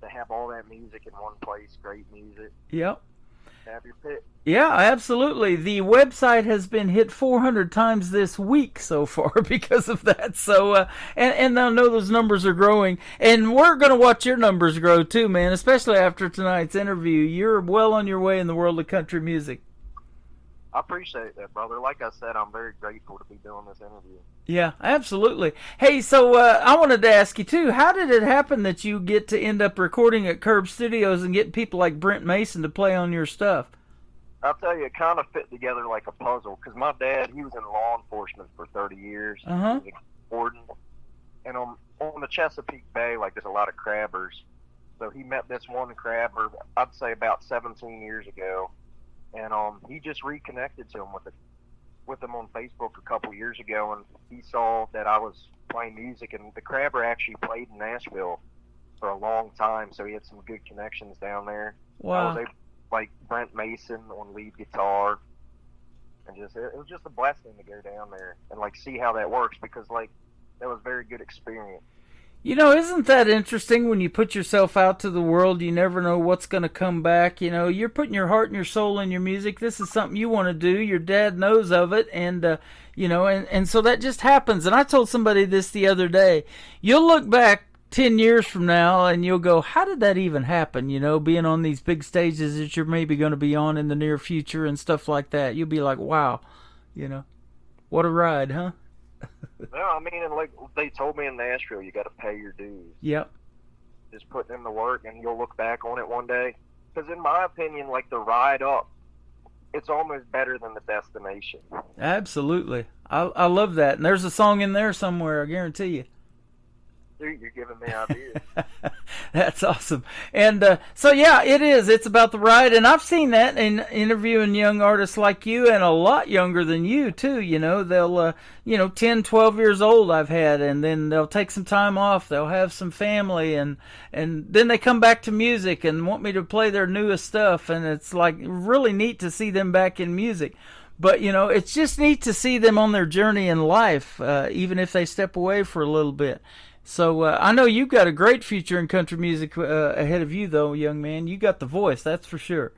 to have all that music in one place, great music. Yep. Have your pick. Yeah, absolutely. The website has been hit 400 times this week so far because of that. So, and I know those numbers are growing, and we're going to watch your numbers grow too, man. Especially after tonight's interview, you're well on your way in the world of country music. I appreciate that, brother. Like I said, I'm very grateful to be doing this interview. Yeah, absolutely. Hey, so I wanted to ask you too, how did it happen that you get to end up recording at Curb Studios and getting people like Brent Mason to play on your stuff? I'll tell you, it kind of fit together like a puzzle, because my dad, he was in law enforcement for 30 years. Uh-huh. He was a warden. And on the Chesapeake Bay, like, there's a lot of crabbers. So he met this one crabber, I'd say about 17 years ago. And he just reconnected to him with him on Facebook a couple years ago, and he saw that I was playing music, and the crabber actually played in Nashville for a long time, so he had some good connections down there. Wow. I was able, like Brent Mason on lead guitar, and it was just a blessing to go down there and like see how that works, because like that was a very good experience. You know, isn't that interesting? When you put yourself out to the world, you never know what's going to come back. You know, you're putting your heart and your soul in your music. This is something you want to do. Your dad knows of it, and you know, and so that just happens. And I told somebody this the other day. You'll look back 10 years from now and you'll go, how did that even happen? You know, being on these big stages that you're maybe going to be on in the near future and stuff like that. You'll be like, wow, you know, what a ride, huh? No, I mean, and like they told me in Nashville, you got to pay your dues. Yep. Just putting in the work, and you'll look back on it one day. Because in my opinion, like the ride up, it's almost better than the destination. Absolutely. I love that. And there's a song in there somewhere, I guarantee you. Dude, you're giving me ideas. That's awesome. And so, yeah, it is. It's about the ride. And I've seen that in interviewing young artists like you, and a lot younger than you, too. You know, they'll, 10, 12 years old I've had, and then they'll take some time off. They'll have some family, and then they come back to music and want me to play their newest stuff. And it's like really neat to see them back in music. But, you know, it's just neat to see them on their journey in life, even if they step away for a little bit. So I know you've got a great future in country music ahead of you, though, young man. You got the voice, that's for sure.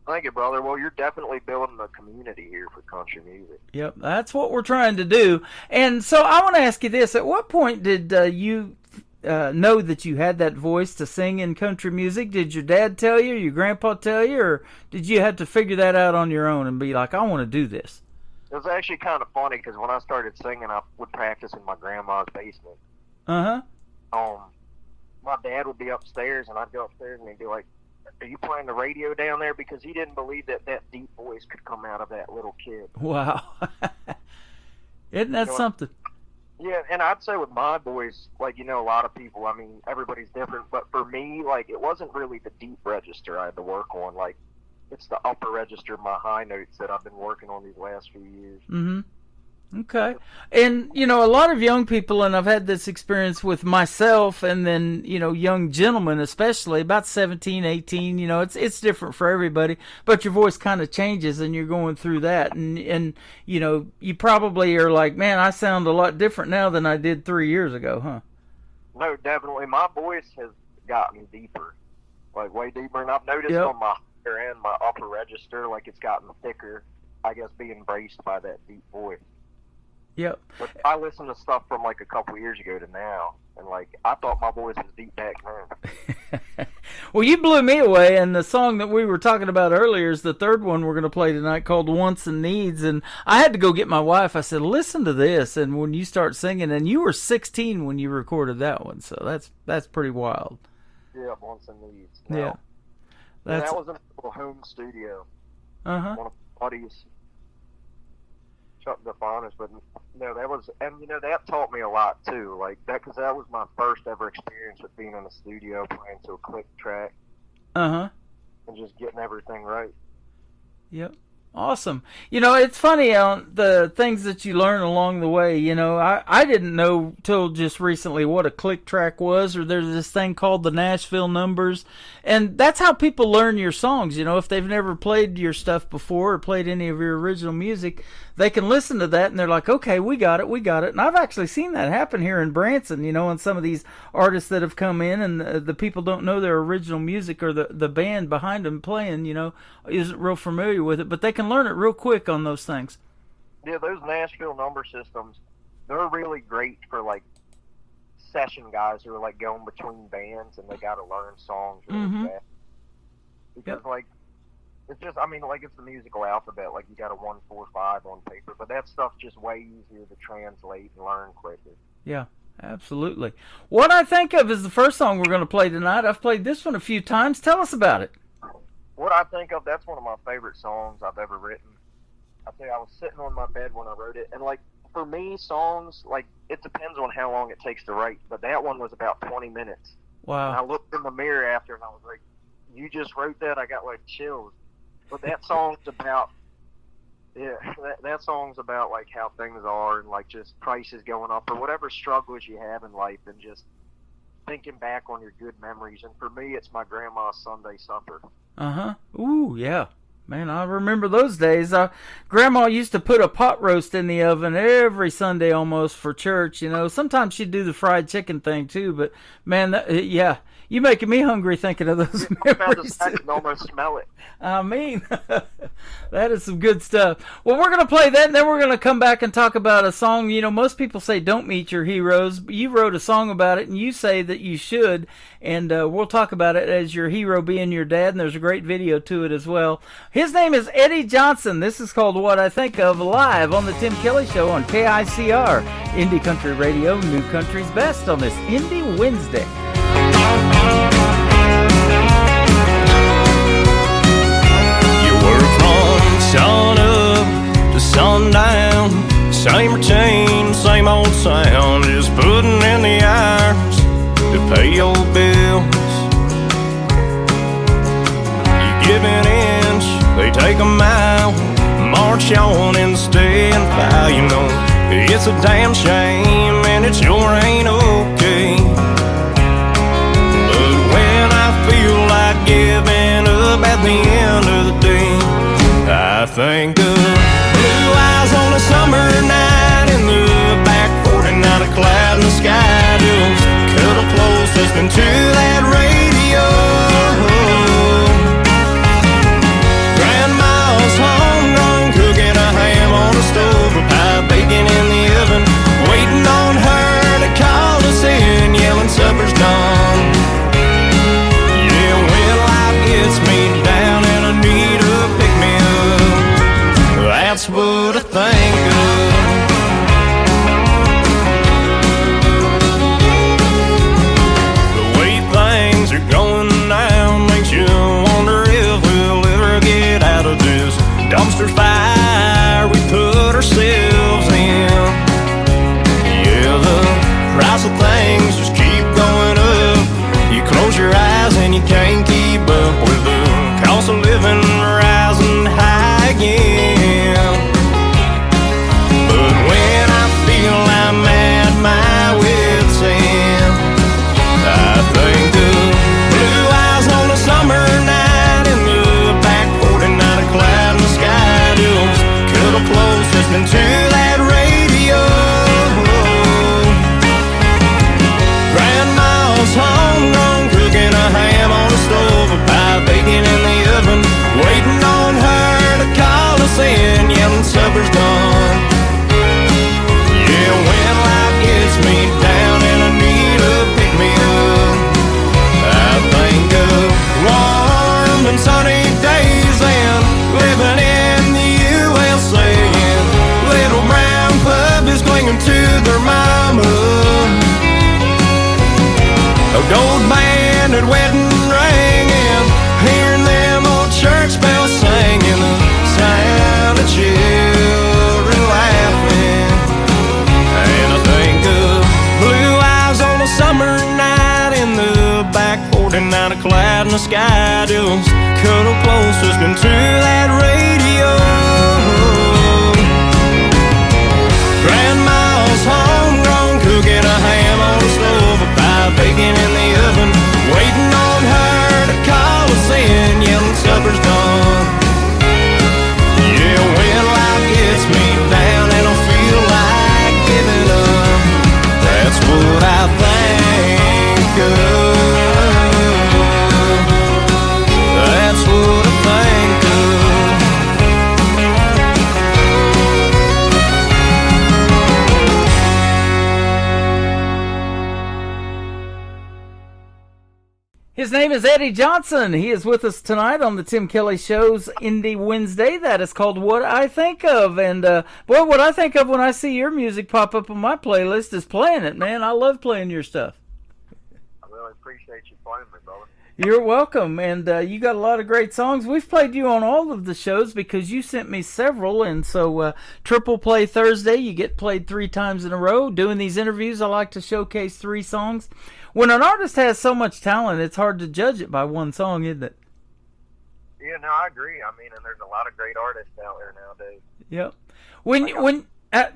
Thank you, brother. Well, you're definitely building a community here for country music. Yep, that's what we're trying to do. And so I want to ask you this. At what point did you know that you had that voice to sing in country music? Did your dad tell you, your grandpa tell you, or did you have to figure that out on your own and be like, I want to do this? It was actually kind of funny, because when I started singing, I would practice in my grandma's basement. Uh-huh. My dad would be upstairs, and I'd go upstairs, and he'd be like, are you playing the radio down there? Because he didn't believe that deep voice could come out of that little kid. Wow. Isn't that something? Yeah, and I'd say with my voice, like, a lot of people, I mean, everybody's different, but for me, like, it wasn't really the deep register I had to work on. Like, it's the upper register, my high notes that I've been working on these last few years. Mm-hmm. Okay. And, a lot of young people, and I've had this experience with myself and then, young gentlemen especially, about 17, 18, it's different for everybody, but your voice kind of changes and you're going through that. And you probably are like, man, I sound a lot different now than I did 3 years ago, huh? No, definitely. My voice has gotten deeper, like way deeper. And I've noticed on my higher end, my upper register, like it's gotten thicker, I guess, being embraced by that deep voice. Yep. But I listen to stuff from like a couple years ago to now, and like I thought my voice was deep back then. Well, you blew me away, and the song that we were talking about earlier is the third one we're going to play tonight, called Wants and Needs. And I had to go get my wife. I said, listen to this. And when you start singing, and you were 16 when you recorded that one, so that's pretty wild. Yeah, Wants and Needs. Yeah. That was in a little home studio. Uh-huh. One of my buddies. Chuck DeFonis, but that was, and that taught me a lot too. Like that, because that was my first ever experience with being in the studio playing to a click track. And just getting everything right. Yep. Awesome. It's funny the things that you learn along the way. I didn't know till just recently what a click track was, or there's this thing called the Nashville numbers. And that's how people learn your songs. If they've never played your stuff before or played any of your original music, they can listen to that and they're like, okay, we got it. And I've actually seen that happen here in Branson, and some of these artists that have come in and the people don't know their original music, or the band behind them playing, isn't real familiar with it, but they can learn it real quick on those things. Yeah, those Nashville number systems, they're really great for like session guys who are like going between bands and they got to learn songs really fast. Because like, it's just, it's the musical alphabet. Like you got a 1, 4, 5 on paper, but that stuff's just way easier to translate and learn quicker. Yeah, absolutely. What I think of is the first song we're going to play tonight. I've played this one a few times. Tell us about it. What I think of, that's one of my favorite songs I've ever written. I tell you, I was sitting on my bed when I wrote it, and like for me, songs, like it depends on how long it takes to write, but that one was about 20 minutes. Wow. And I looked in the mirror after and I was like, you just wrote that? I got like chills. But that song's about, that song's about like how things are and like just prices going up or whatever struggles you have in life, and just thinking back on your good memories. And for me, it's my grandma's Sunday supper. Ooh, yeah. Man, I remember those days. Grandma used to put a pot roast in the oven every Sunday almost for church. Sometimes she'd do the fried chicken thing too, but man, yeah. You making me hungry thinking of those memories. I can almost smell it. That is some good stuff. Well, we're going to play that, and then we're going to come back and talk about a song. Most people say don't meet your heroes. You wrote a song about it, and you say that you should, and we'll talk about it as your hero being your dad, and there's a great video to it as well. His name is Eddie Johnson. This is called What I Think Of, live on the Tim Kelly Show on KICR, Indie Country Radio, New Country's Best, on this Indie Wednesday. Sun up to sundown, same routine, same old sound, just putting in the hours to pay your bills. You give an inch, they take a mile, march on and stay and file. It's a damn shame and it sure ain't okay. But when I feel like giving up at the end of the day, I think of blue eyes on a summer night in the back 49, a cloud in the sky, just cuddle close listening to that radio. Grandma's homegrown, cooking a ham on the stove, a pie bacon in the oven, waiting on her to call us in, yelling supper's done. Yeah, when life gets me down and I need a pick-me-up, that's what I think of. The way things are going now makes you wonder if we'll ever get out of this dumpster fire we put ourselves in. Yeah, the price of things just keep going up. You close your eyes and you can't keep up with the cost of living rising high again. But when I feel I'm at my wit's end, I think of blue eyes on a summer night in the back 49, a cloud in the sky, just cuddle close listening to that radio. Grandma's homegrown, cooking a ham on the stove, a pie bacon in the oven, waiting on her to call us in, yelling supper's done. Yeah, when life gets me down and I need a pick-me-up, I think of warm and sunny days and living in the USA, and little brown puppies clinging to their mama, a gold band at wedding ring, and hearing them old church bells singing, the sound of children laughing. not a cloud in the sky. Just cuddle close, listening to that radio. Grandma's homegrown, cooking a ham on the stove, a pie of bacon in the oven, waiting on her to call us in, yelling supper's done. Yeah, when life gets me down and I feel like giving up, that's what I think of. That's what I think of. His name is Eddie Johnson. He is with us tonight on the Tim Kelly Show's Indie Wednesday. That is called What I Think Of. And, boy, what I think of when I see your music pop up on my playlist is playing it, man. I love playing your stuff. I really appreciate you playing me, brother. You're welcome. And you got a lot of great songs. We've played you on all of the shows because you sent me several. And so Triple Play Thursday, you get played 3 times in a row. Doing these interviews, I like to showcase 3 songs. When an artist has so much talent, it's hard to judge it by one song, isn't it? Yeah, no, I agree. I mean, and there's a lot of great artists out there nowadays. Yep.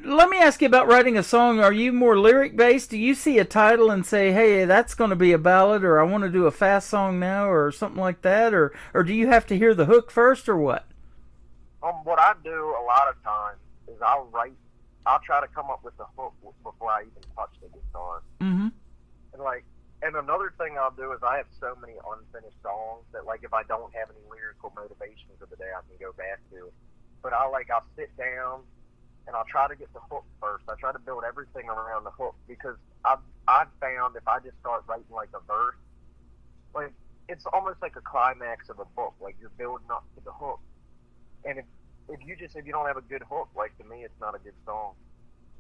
Let me ask you about writing a song. Are you more lyric based? Do you see a title and say, "Hey, that's going to be a ballad," or "I want to do a fast song now," or something like that, or do you have to hear the hook first, or what? What I do a lot of times is I'll try to come up with the hook before I even touch the guitar. Mm-hmm. And another thing I'll do is I have so many unfinished songs that, like, if I don't have any lyrical motivations of the day, I can go back to it. But I'll sit down and I'll try to get the hook first. I try to build everything around the hook because I've found if I just start writing like a verse, like it's almost like a climax of a book. Like you're building up to the hook, and if you don't have a good hook, like to me, it's not a good song.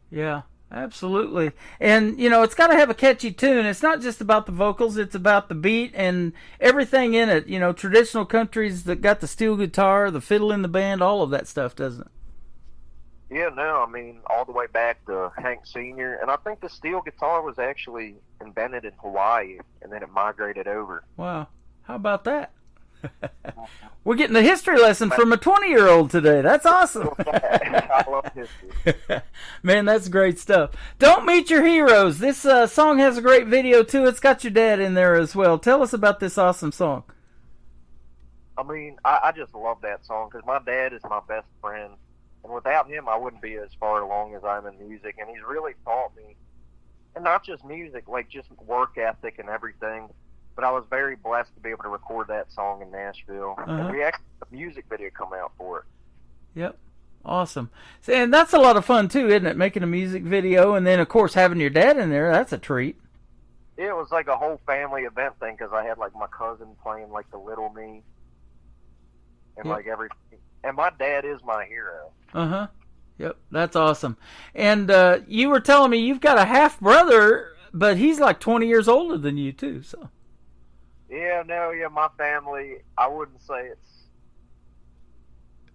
Yeah. Absolutely. And, it's got to have a catchy tune. It's not just about the vocals. It's about the beat and everything in it. Traditional countries that got the steel guitar, the fiddle in the band, all of that stuff, doesn't it? Yeah, no, I mean, all the way back to Hank Sr. And I think the steel guitar was actually invented in Hawaii, and then it migrated over. Wow. How about that? We're getting a history lesson from a 20-year-old today. That's awesome. I love history. Man, that's great stuff. Don't Meet Your Heroes. This song has a great video, too. It's got your dad in there as well. Tell us about this awesome song. I mean, I just love that song because my dad is my best friend. And without him, I wouldn't be as far along as I'm in music. And he's really taught me, and not just music, like just work ethic and everything. But I was very blessed to be able to record that song in Nashville. And we actually had a music video come out for it. Yep. Awesome. And that's a lot of fun, too, isn't it? Making a music video and then, of course, having your dad in there. That's a treat. Yeah, it was like a whole family event thing because I had, like, my cousin playing, like, the Little Me. And, like, everything. And my dad is my hero. Uh-huh. Yep. That's awesome. And you were telling me you've got a half-brother, but he's, like, 20 years older than you, too, so... Yeah, my family, I wouldn't say it's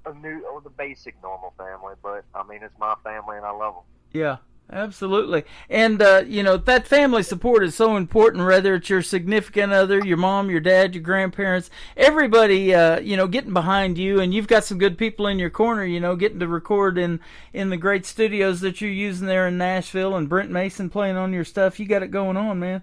the basic normal family, but, I mean, it's my family and I love them. Yeah, absolutely. And, that family support is so important, whether it's your significant other, your mom, your dad, your grandparents, everybody, getting behind you, and you've got some good people in your corner, getting to record in the great studios that you're using there in Nashville, and Brent Mason playing on your stuff. You got it going on, man.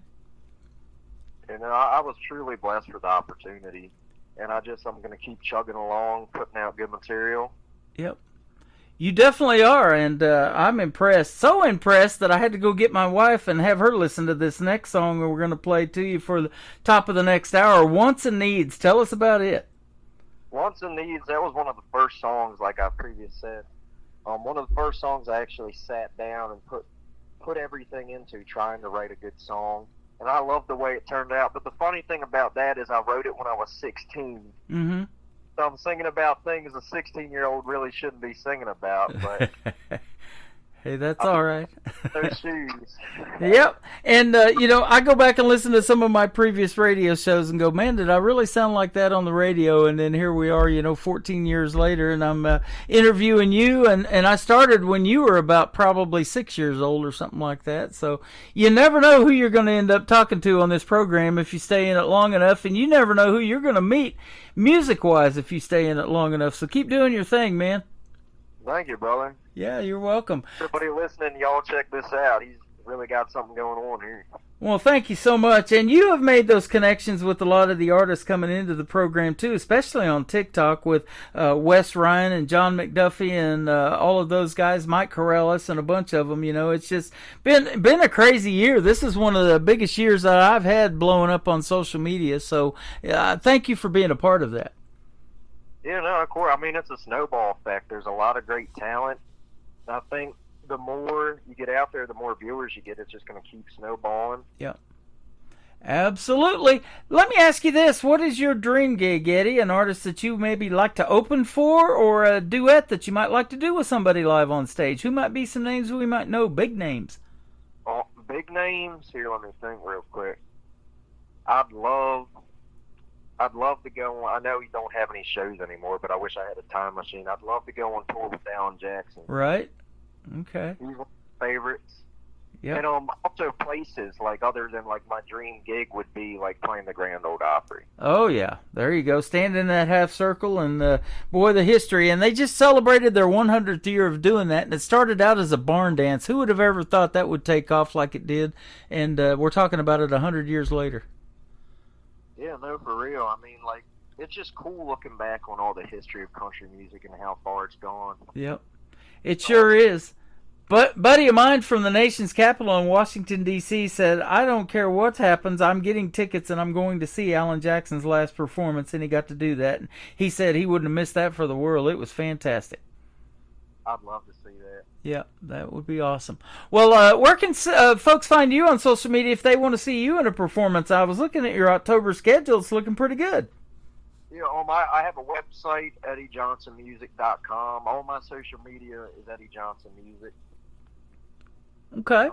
I was truly blessed for the opportunity, and I'm going to keep chugging along, putting out good material. Yep. You definitely are, and I'm impressed. So impressed that I had to go get my wife and have her listen to this next song we're going to play to you for the top of the next hour, Wants and Needs. Tell us about it. Wants and Needs, that was one of the first songs, like I previously said. One of the first songs I actually sat down and put everything into trying to write a good song. And I love the way it turned out. But the funny thing about that is I wrote it when I was 16. Mm-hmm. So I'm singing about things a 16-year-old really shouldn't be singing about. But Hey, that's all right. Those shoes. Yep. And, I go back and listen to some of my previous radio shows and go, man, did I really sound like that on the radio? And then here we are, 14 years later, and I'm interviewing you. And I started when you were about probably 6 years old or something like that. So you never know who you're going to end up talking to on this program if you stay in it long enough. And you never know who you're going to meet music-wise if you stay in it long enough. So keep doing your thing, man. Thank you, brother. Yeah, you're welcome. Everybody listening, y'all check this out. He's really got something going on here. Well, thank you so much. And you have made those connections with a lot of the artists coming into the program, too, especially on TikTok with Wes Ryan and John McDuffie and all of those guys, Mike Corellis and a bunch of them. It's just been a crazy year. This is one of the biggest years that I've had blowing up on social media. So thank you for being a part of that. Yeah, no, of course. I mean, it's a snowball effect. There's a lot of great talent. I think the more you get out there, the more viewers you get. It's just going to keep snowballing. Yeah, absolutely. Let me ask you this. What is your dream gig, Eddie? An artist that you maybe like to open for, or a duet that you might like to do with somebody live on stage? Who might be some names we might know? Big names. Oh, big names? Here, let me think real quick. I'd love to go on. I know you don't have any shows anymore, but I wish I had a time machine. I'd love to go on tour with Alan Jackson. Right. Okay. He's one of my favorites. Yeah. And also places like other than like my dream gig would be like playing the Grand Ole Opry. Oh yeah, there you go. Stand in that half circle, and boy, the history. And they just celebrated their 100th year of doing that, and it started out as a barn dance. Who would have ever thought that would take off like it did? And we're talking about it 100 years later. Yeah, no, for real. I mean, like, it's just cool looking back on all the history of country music and how far it's gone. Yep, it sure is. But buddy of mine from the nation's capital in Washington, D.C. said, I don't care what happens, I'm getting tickets and I'm going to see Alan Jackson's last performance, and he got to do that. And he said he wouldn't have missed that for the world. It was fantastic. I'd love to see that. Yeah, that would be awesome. Well, where can folks find you on social media if they want to see you in a performance? I was looking at your October schedule. It's looking pretty good. Yeah, I have a website, EddieJohnsonMusic.com. All my social media is Eddie Johnson Music. Okay.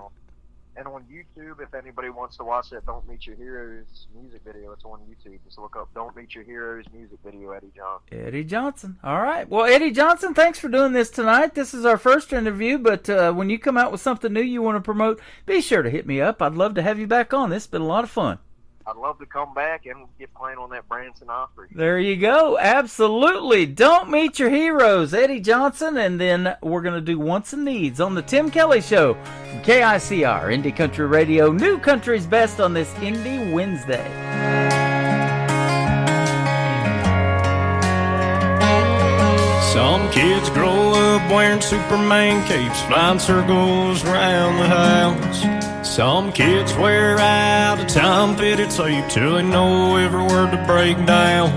And on YouTube, if anybody wants to watch that Don't Meet Your Heroes music video, it's on YouTube. Just look up Don't Meet Your Heroes music video, Eddie Johnson. Eddie Johnson. All right. Well, Eddie Johnson, thanks for doing this tonight. This is our first interview, but when you come out with something new you want to promote, be sure to hit me up. I'd love to have you back on. This has been a lot of fun. I'd love to come back and get playing on that Branson Opry. There you go. Absolutely. Don't Meet Your Heroes, Eddie Johnson, and then we're going to do Wants and Needs on the Tim Kelly Show from KICR, Indie Country Radio, New Country's Best on this Indie Wednesday. Some kids grow up wearing Superman capes, flying circles around the house. Some kids wear out a time-fitted tape till they know every word to break down.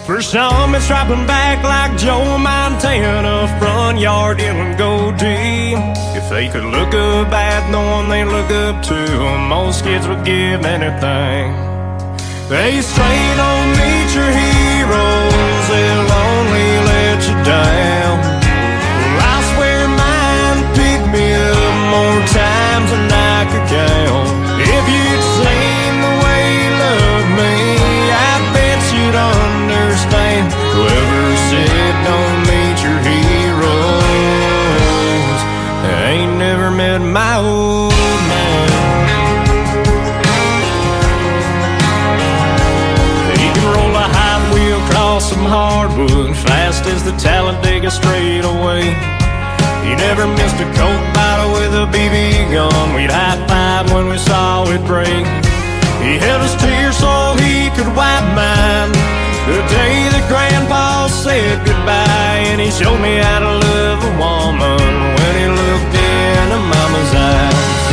For some, it's dropping back like Joe Montana, front yard and go deep. If they could look up at the one they look up to, most kids would give anything. They say don't meet your heroes, they'll only let you down. Well, I swear mine picked me up more times than I could count. If you'd seen the way you loved me, I bet you'd understand. Whoever said don't meet your heroes, they ain't never met my old man. He can roll a hot wheel across some hardwood, fast as the Talladega straightaway. He never missed a Coke bottle with a BB gun. We'd high-five when we saw it break. He held his tears so he could wipe mine the day that Grandpa said goodbye. And he showed me how to love a woman when he looked into Mama's eyes.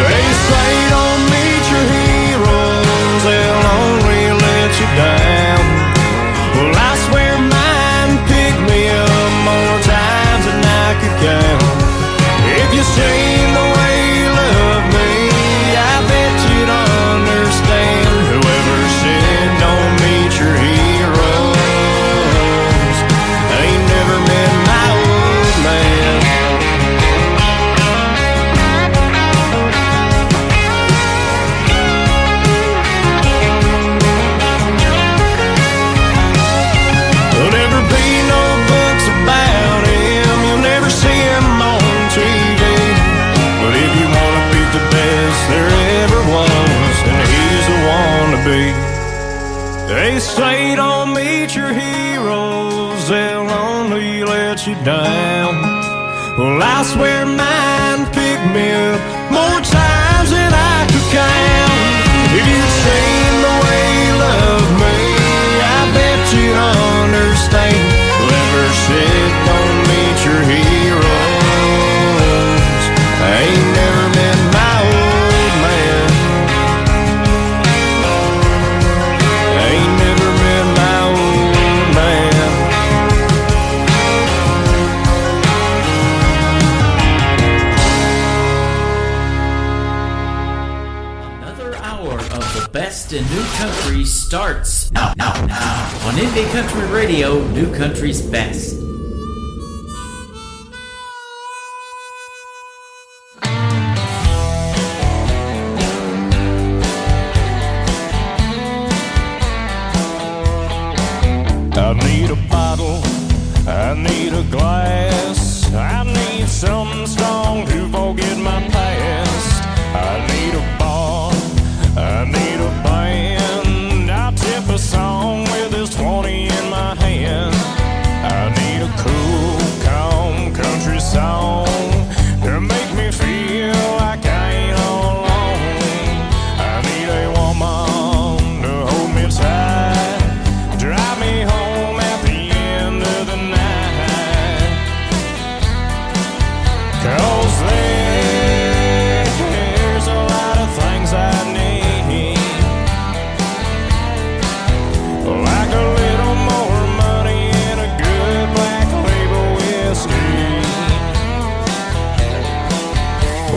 They say don't meet your heroes, they'll only let you down. Well, I swear mine picked me up more times than I could count. If you seen the way you love me, I bet you'd understand. Whoever said don't meet your heroes ain't never met my old man. They say don't meet your heroes, they'll only let you down. Well, I swear mine picked me up more times than I could count. If you'd seen the way you loved me, I bet you'd understand. Whoever said don't meet your heroes, I ain't never met my old man. I ain't never met my old man. Another hour of the best in new country starts now on Indie Country Radio, New Country's Best. I need a bottle, I need a glass, I need something strong to forget my past. I need a bar, I need a band, I'll tip a song with this 20 in my hand. I need a cool, calm country song to make me feel like I ain't all alone. I need a woman to hold me tight, drive me home at the end of the night. 'Cause there's a lot of things I need, like a little more money and a good black label whiskey.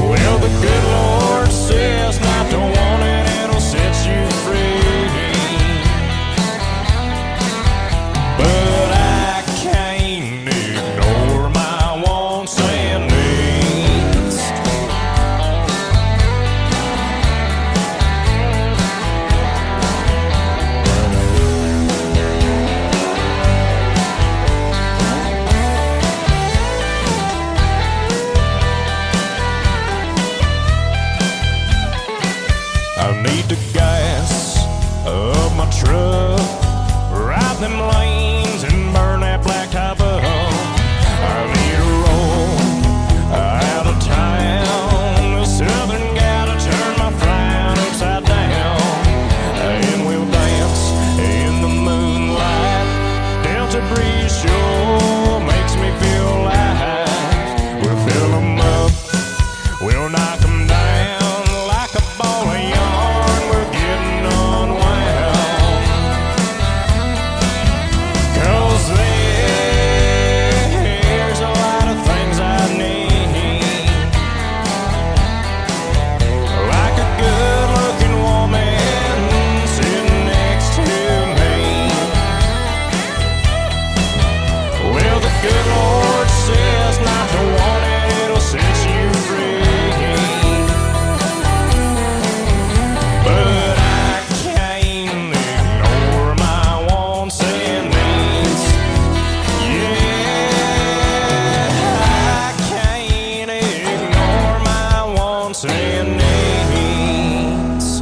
Well, the good Lord says not to want it, it'll set you free. But I can't ignore my wants and needs. I need the gas of my truck, ride them lanes and burn that black top up. I need a roll out of town, the southern gal to turn my frown upside down. And we'll dance in the moonlight, Delta breeze sure makes me feel alive. We'll fill them up, we'll knock them down like a ball of yarn. We're getting unwound. 'Cause there's a lot of things I need, like a good-looking woman sitting next to me. Well, the good Lord says not to want it, it'll set you free. But I can't ignore my wants and needs. Yeah, I can't ignore my wants and needs.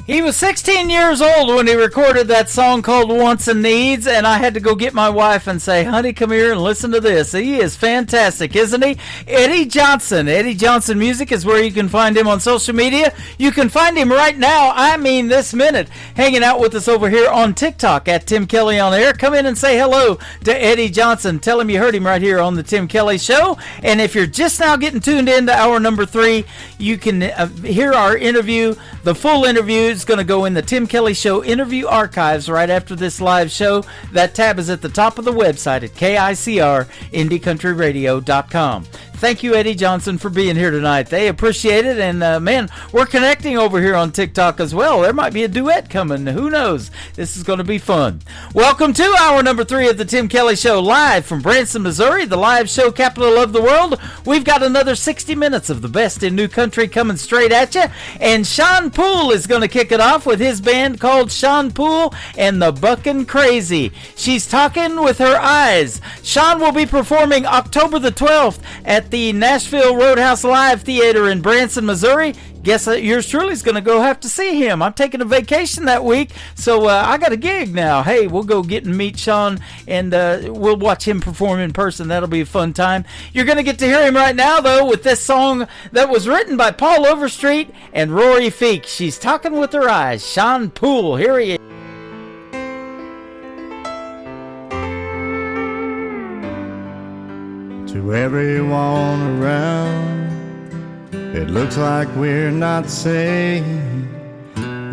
He was 16 years old when he recorded that song called Wants and Needs, and I had to go get my wife and say, honey, come here and listen to this. He is fantastic, isn't he? Eddie Johnson. Eddie Johnson Music is where you can find him on social media. You can find him right now, I mean this minute, hanging out with us over here on TikTok at Tim Kelly on Air. Come in and say hello to Eddie Johnson. Tell him you heard him right here on the Tim Kelly Show. And if you're just now getting tuned in to hour number 3, you can hear our interview. The full interview is going to go in the Tim Kelly Show interview archives right after this live show. That tab is at the top of the website at KICR-IndieCountryRadio.com. Thank you, Eddie Johnson, for being here tonight. They appreciate it, and man, we're connecting over here on TikTok as well. There might be a duet coming. Who knows? This is going to be fun. Welcome to hour number 3 of the Tim Kelly Show, live from Branson, Missouri, the live show capital of the world. We've got another 60 minutes of the best in new country coming straight at you, and Sean Poole is going to kick it off with his band called Sean Poole and the Buckin' Crazy. She's talking with her eyes. Sean will be performing October the 12th at the Nashville Roadhouse Live Theater in Branson, Missouri. guess yours truly's going to go have to see him. I'm taking a vacation that week, so I got a gig now. Hey, we'll go get and meet Sean, and we'll watch him perform in person. That'll be a fun time. You're going to get to hear him right now, though, with this song that was written by Paul Overstreet and Rory Feek. She's Talking With Her Eyes. Sean Poole, here he is. To everyone around, it looks like we're not saying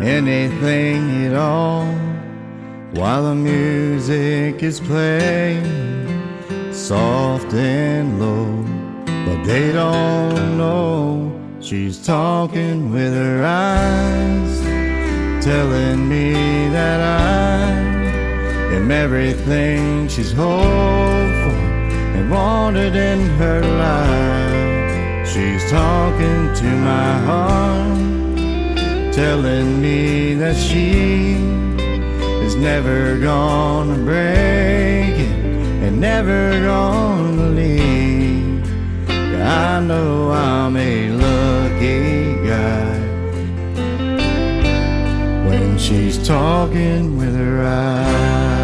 anything at all while the music is playing soft and low. But they don't know she's talking with her eyes, telling me that I am everything she's hoped for and wanted in her life. She's talking to my heart, telling me that she is never gonna break it and never gonna leave. I know I'm a lucky guy when she's talking with her eyes.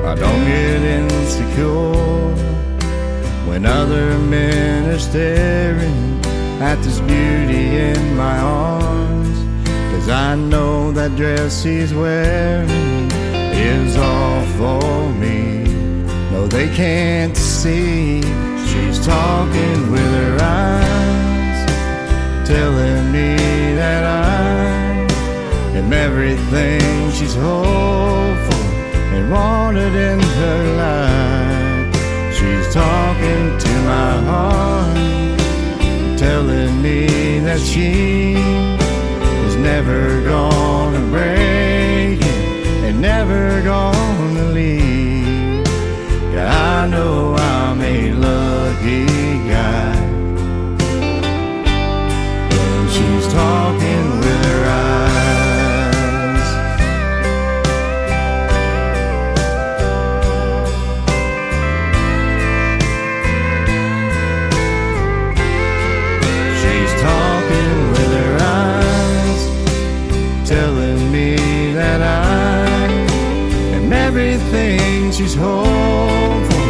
I don't get insecure when other men are staring at this beauty in my arms, 'cause I know that dress she's wearing is all for me. No, they can't see she's talking with her eyes, telling me that I am everything she's hoped for and wanted in her life. She's talking to my heart, telling me that she is never gonna break it and never gonna leave. Yeah, I know I'm a lucky guy when she's talking with her eyes. Telling me that I am everything she's hoped for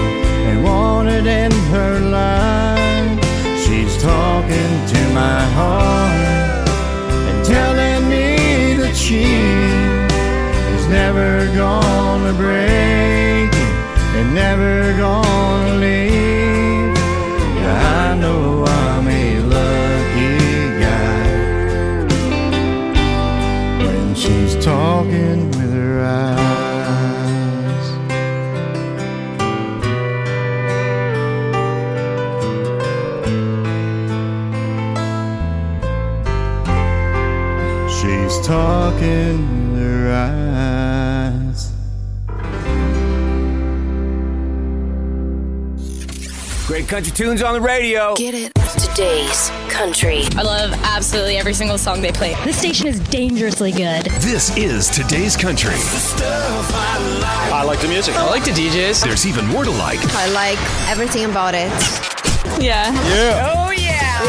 and wanted in her life. She's talking to my heart and telling me that she is never gonna break it and never gonna leave. Yeah, I know I'm a lucky guy when she's talking with her eyes. She's talking with her eyes. Great country tunes on the radio. Get it? Today's country. I love absolutely every single song they play. This station is dangerously good. This is Today's Country. I like the music. I like the DJs. There's even more to like. I like everything about it. Yeah. Yeah. Oh, yeah.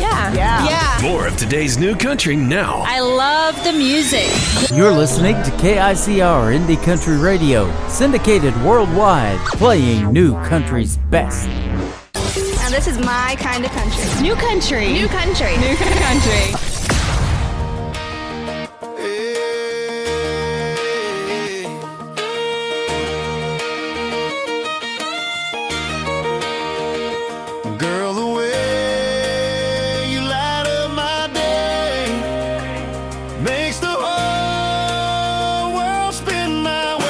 Yeah. Yeah. Yeah. More of today's new country now. I love the music. You're listening to KICR Indie Country Radio, syndicated worldwide, playing new country's best. And this is my kind of country. New country. New country. New country. Girl, the way you light up my day makes the whole world spin my way.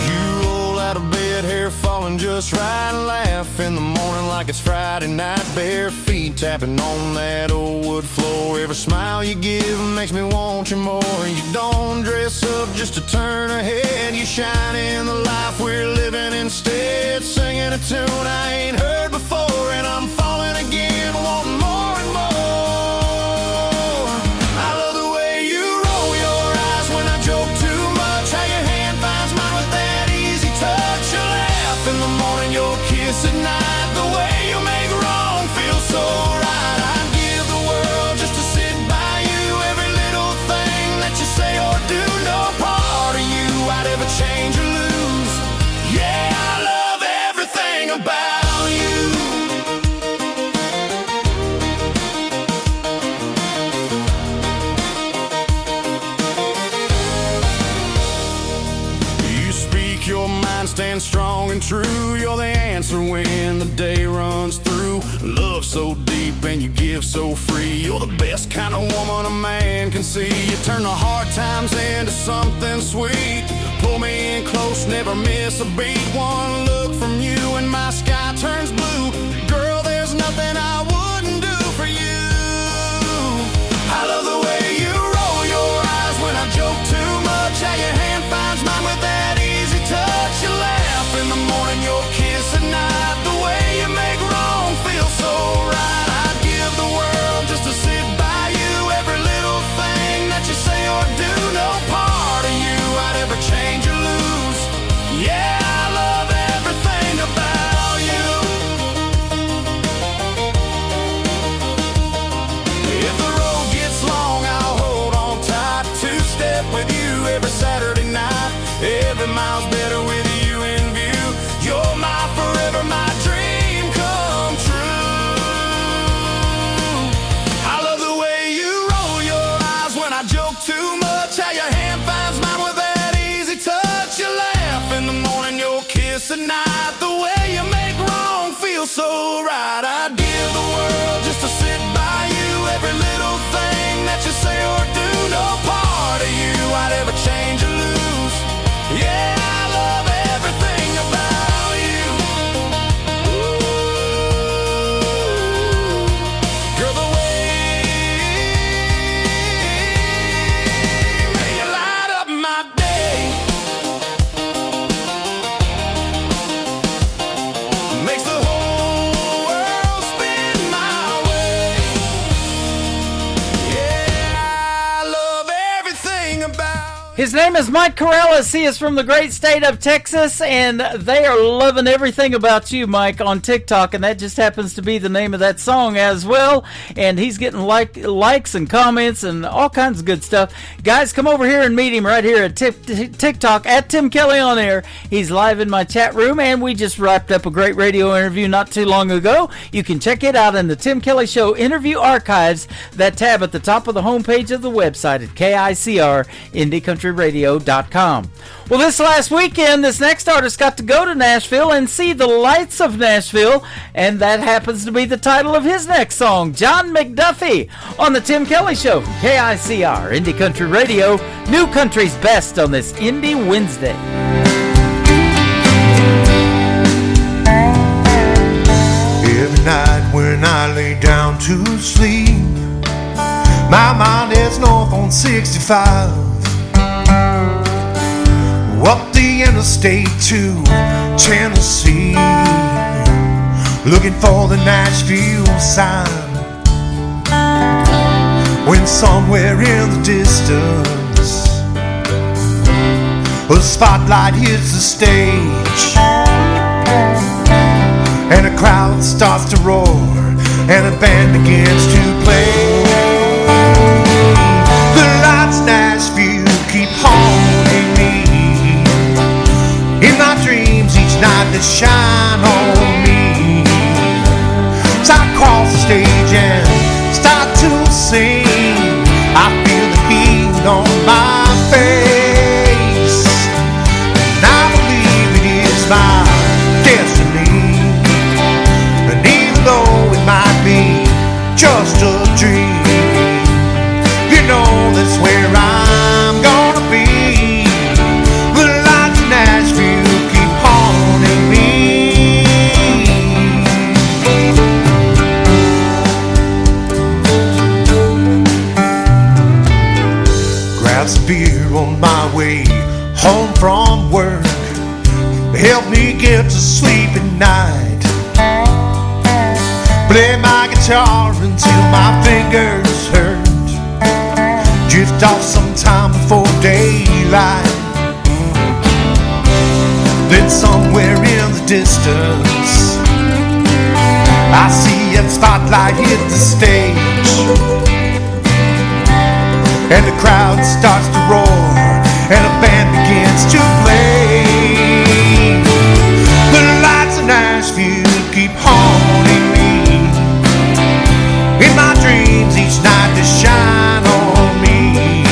You roll out of bed, hair falling just right, laugh in the morning like it's Friday night, bare feet tapping on that old wood floor. Every smile you give makes me want you more. You don't dress up just to turn a head, you shine in the life we're living instead, singing a tune I ain't heard before, and I'm falling stand strong and true. You're the answer when the day runs through. Love so deep and you give so free. You're the best kind of woman a man can see. You turn the hard times into something sweet. Pull me in close, never miss a beat. One look from you and my sky turns blue. Girl, there's nothing I wouldn't do for you. I love the way you roll your eyes when I joke too much. How your hand finds mine with that easy touch. You laugh in the morning, your kiss at night. The way you make wrong feel so right. I'd give the world just to sit by you. Every little thing that you say or do, no part of you I'd ever change or lose. Yeah, I love everything about you. If the road gets long, I'll hold on tight. Two-step with you every Saturday night. Every mile's better with you in view. You're my forever, my dream come true. I love the way you roll your eyes when I joke too much. How your hand finds mine with that easy touch. You laugh in the morning, your kiss at night. The way you make wrong feel so right. I'd give the world just to sit by you. Every little thing that you say or do, no part of you I'd ever change or lose. Yeah, I love everything about you. Ooh, girl, the way you light up my day makes the whole world spin my way. Yeah, I love everything about. His name is Mike Corrales. He is from the great state of Texas, and they are loving everything about you, Mike, on TikTok, and that just happens to be the name of that song as well. And he's getting likes and comments and all kinds of good stuff. Guys, come over here and meet him right here at TikTok at Tim Kelly on Air. He's live in my chat room, and we just wrapped up a great radio interview not too long ago. You can check it out in the Tim Kelly Show Interview Archives, that tab at the top of the homepage of the website at KICR-IndieCountryRadio.com. Well, this last weekend, this next artist got to go to Nashville and see the lights of Nashville, and that happens to be the title of his next song, John McDuffie, on the Tim Kelly Show from KICR, Indie Country Radio, New Country's Best on this Indie Wednesday. Every night when I lay down to sleep, my mind is north on 65. Up the interstate to Tennessee, looking for the Nashville sign. When somewhere in the distance a spotlight hits the stage, and a crowd starts to roar, and a band begins to play. The lights Nashville keep haunting me. In my dreams each night they shine on me. As I cross the stage and start to sing, I feel the heat on my face, and I believe it is my destiny. And even though it might be just a dream, you know that's where I'm gonna be. The lights in Nashville keep haunting me. Grab some beer on my way home from work, help me get to sleep at night. Play my guitar until my fingers hurt, drift off sometime before daylight. Then somewhere in the distance I see a spotlight hit the stage, and the crowd starts to roar, and a band begins to play. The lights of Nashville keep haunting me. In my dreams each night they shine on me.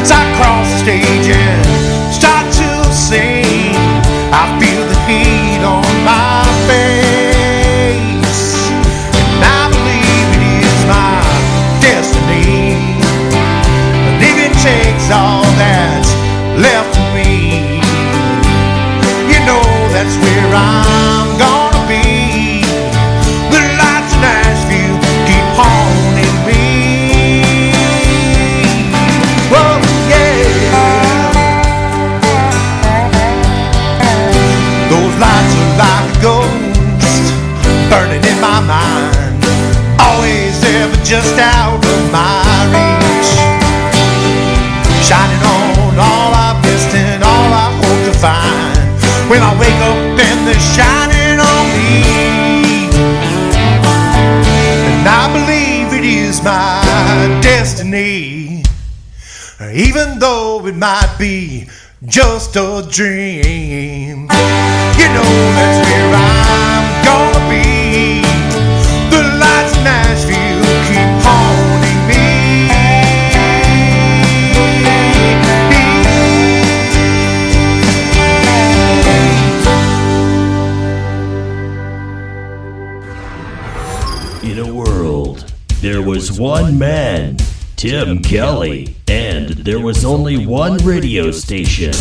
As I cross the stage and start to sing, just out of my reach. Shining on all I've missed and all I hope to find. When I wake up and they're shining on me, and I believe it is my destiny, even though it might be just a dream. You know that's where I'm gonna be. The lights in Nashville keep haunting me. In a world, there was one man, Tim Kelly, and there was only one radio station,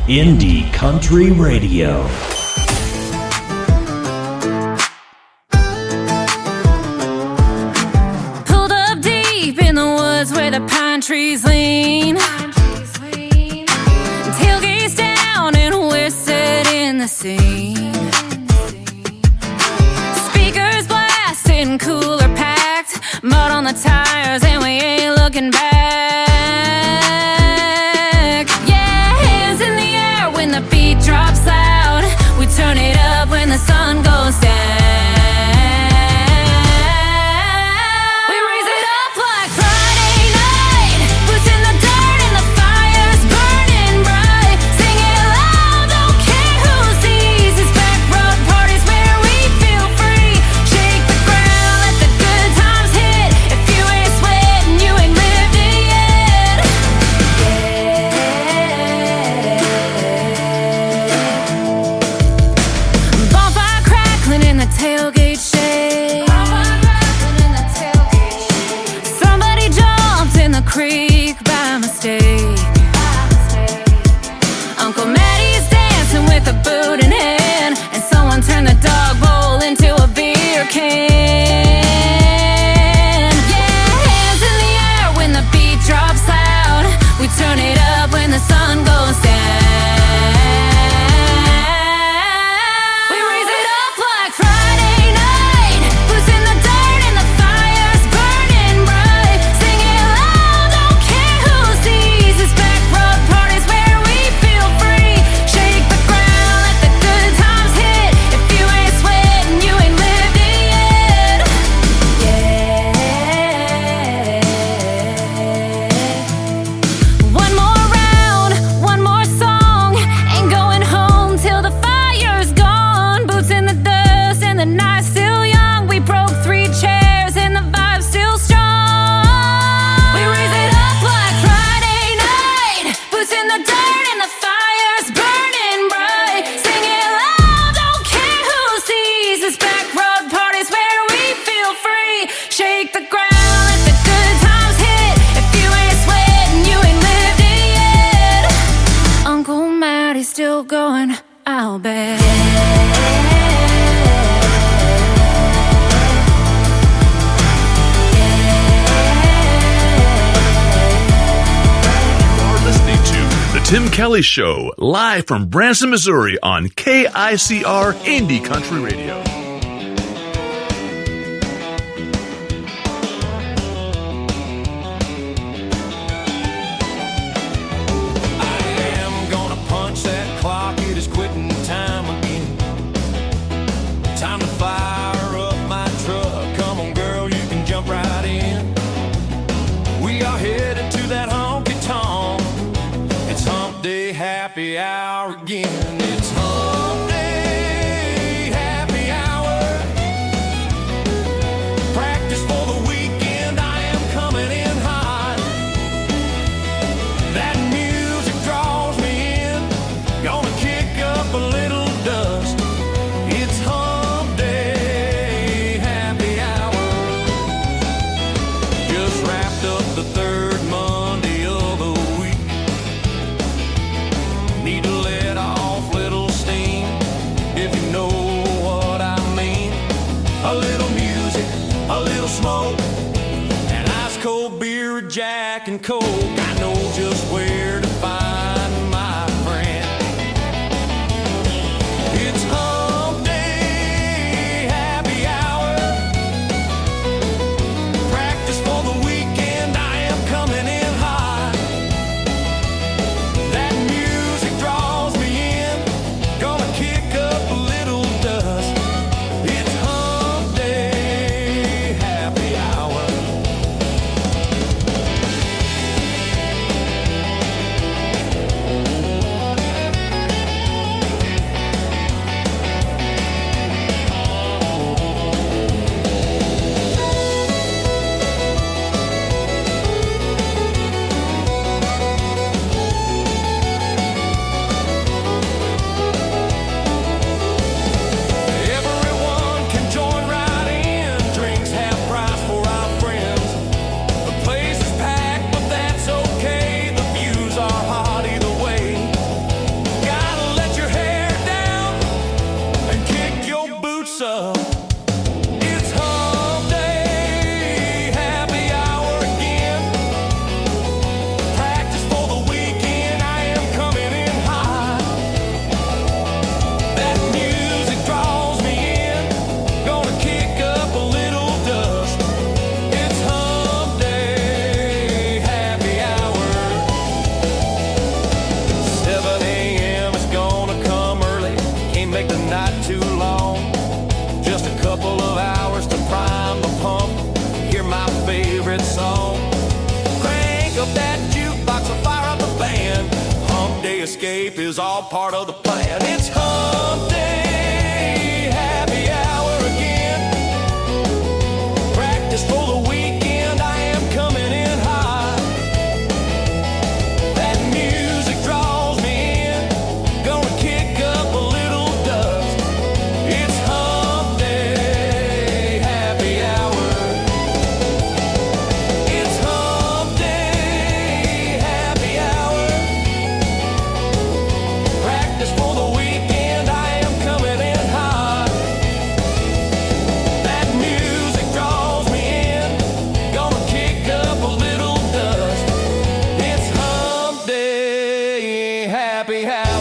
Indie Country Radio. Pulled up deep in the woods where the pine trees lean. Tailgates down and we're setting the scene. Speakers blasting, cooler packed, mud on the tires and we ain't looking back. Yeah, hands in the air when the beat drops loud. We turn it up when the sun goes down. We raise it up like Friday night. Boots in the dirt and the fire's burning bright. Sing it loud, don't care who sees. It's back road parties where we feel free. Shake the ground, let the good times hit. If you ain't sweating, you ain't lived it yet. Bonfire crackling in the tailgate shade. Somebody jumped in the creek by mistake. Uncle Maddie's dancing with a boot in hand, and someone turned the dog bowl into a beer can. Yeah, hands in the air when the beat drops loud. We turn it up when the sun goes down. We raise it up like Friday night. Boots in the dirt and the fire's burning bright. Sing it loud, don't care who sees. It's back road parties where we feel free. Shake the ground, let the good times hit. If you ain't sweating, you ain't lived it yet. One more round, one more song. Ain't going home till the fire's gone. Boots in the dust and the night's still young. We broke 3 chairs and the vibe's still strong. We raise it up like Friday night. Boots in the dirt and the fire's burning bright. Sing it loud, don't care who sees. It's back road parties where we feel free. Shake the ground, let the good times hit. If you ain't sweating, you ain't lived it yet. Uncle Maddie's still going, I'll bet. You're listening to The Tim Kelly Show, live from Branson, Missouri on KICR Indie Country Radio. I'm gonna punch that clock, it is quitting time again. Time to fire up my truck. Come on, girl, you can jump right in. We are headed to that honky tonk. It's hump day happy hour again. It's hump day happy hour. Practice for the weekend, I am coming in hot. That music draws me in. Gonna kick up a little dust. It's hump day happy hour. Just wrapped up the 3rd Monday of the week. Need to let off little steam, if you know what I mean. A little music, a little smoke, and ice cold beer, a Jack and Coke. I know just where to find my friend. It's hump day happy hour. escape is all part of the plan. It's hump day, happy hour again. Practice for the weekend, I am coming in hot. That music draws me in, gonna kick up a little dust. It's hump day, happy hour. It's hump day, happy hour. Practice for the weekend, I am coming in hot. That music draws me in, gonna kick up a little dust. It's hump day, happy hour.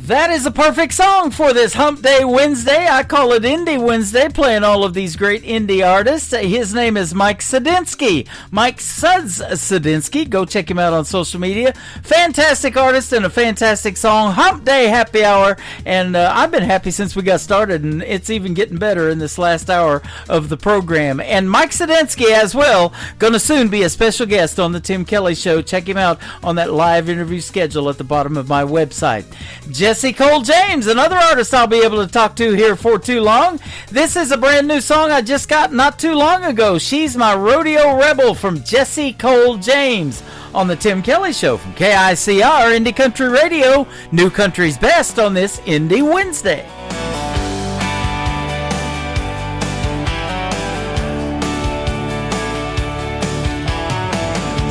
That is a perfect song for this Hump Day Wednesday. I call it Indie Wednesday, playing all of these great indie artists. His name is Mike Sadinsky. Mike Suds Sadinsky. Go check him out on social media. Fantastic artist and a fantastic song. Hump Day Happy Hour. And I've been happy since we got started, and it's even getting better in this last hour of the program. And Mike Sadinsky as well, going to soon be a special guest on the Tim Kelly Show. Check him out on that live interview schedule at the bottom of my website. Jesse Cole James, another artist I'll be able to talk to here for too long. This is a brand new song I just got not too long ago. She's My Rodeo Rebel from Jesse Cole James on the Tim Kelly Show from KICR Indie Country Radio, New Country's Best on this Indie Wednesday.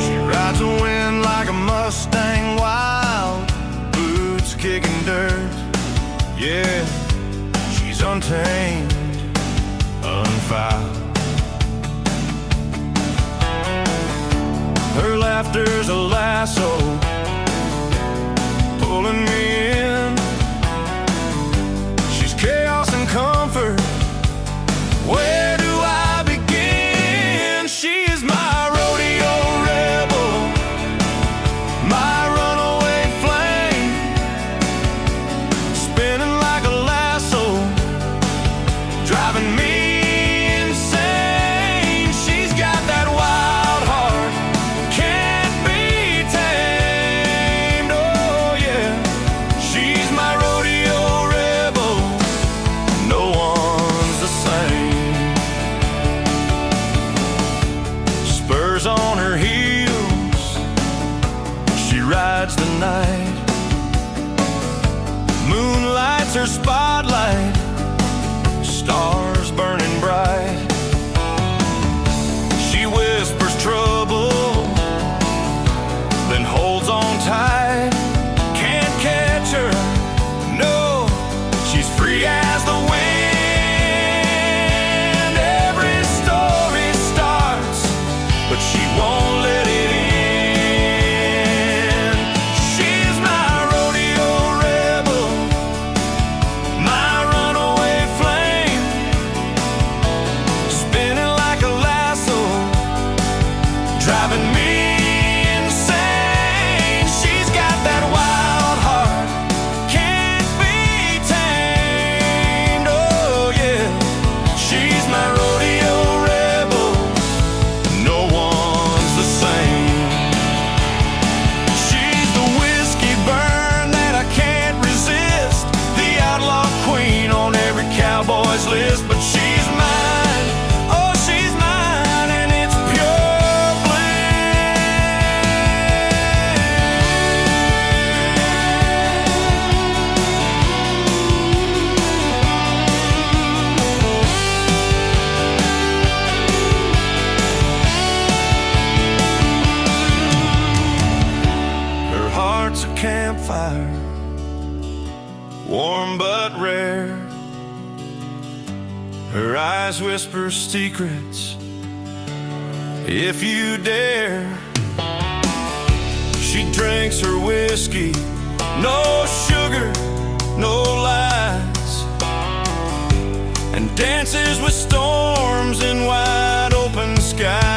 She rides the wind like a Mustang wild, boots kicking dirt. Yeah, she's untamed, unfouled. Her laughter's a lasso, pulling me in. She's chaos and comfort. Where do I begin? She is my rodeo rebel, my runaway flame, spinning like a lasso, driving me insane. She's got that wild heart, can't be tamed. Oh yeah, she's my rodeo rebel, no one's the same. Spurs on her heels, she rides the night. Moonlight's her spotlight, stars burning bright. She whispers trouble, then holds on tight. Can't catch her, no, she's free as the wind. Every story starts, but she won't let it end. She's my rodeo rebel, my runaway flame, spinning like a lasso, driving me insane. She's got that wild heart, can't be tamed. Oh yeah, she's my rodeo rebel, no one's the same. She's the whiskey burn that I can't resist, the outlaw queen on every cowboy's list. But she's mine, oh she's mine, and it's pure bliss. Her heart's a campfire, warm but rare. Her eyes whisper secrets, if you dare. She drinks her whiskey, no sugar, no lies, and dances with storms in wide open skies.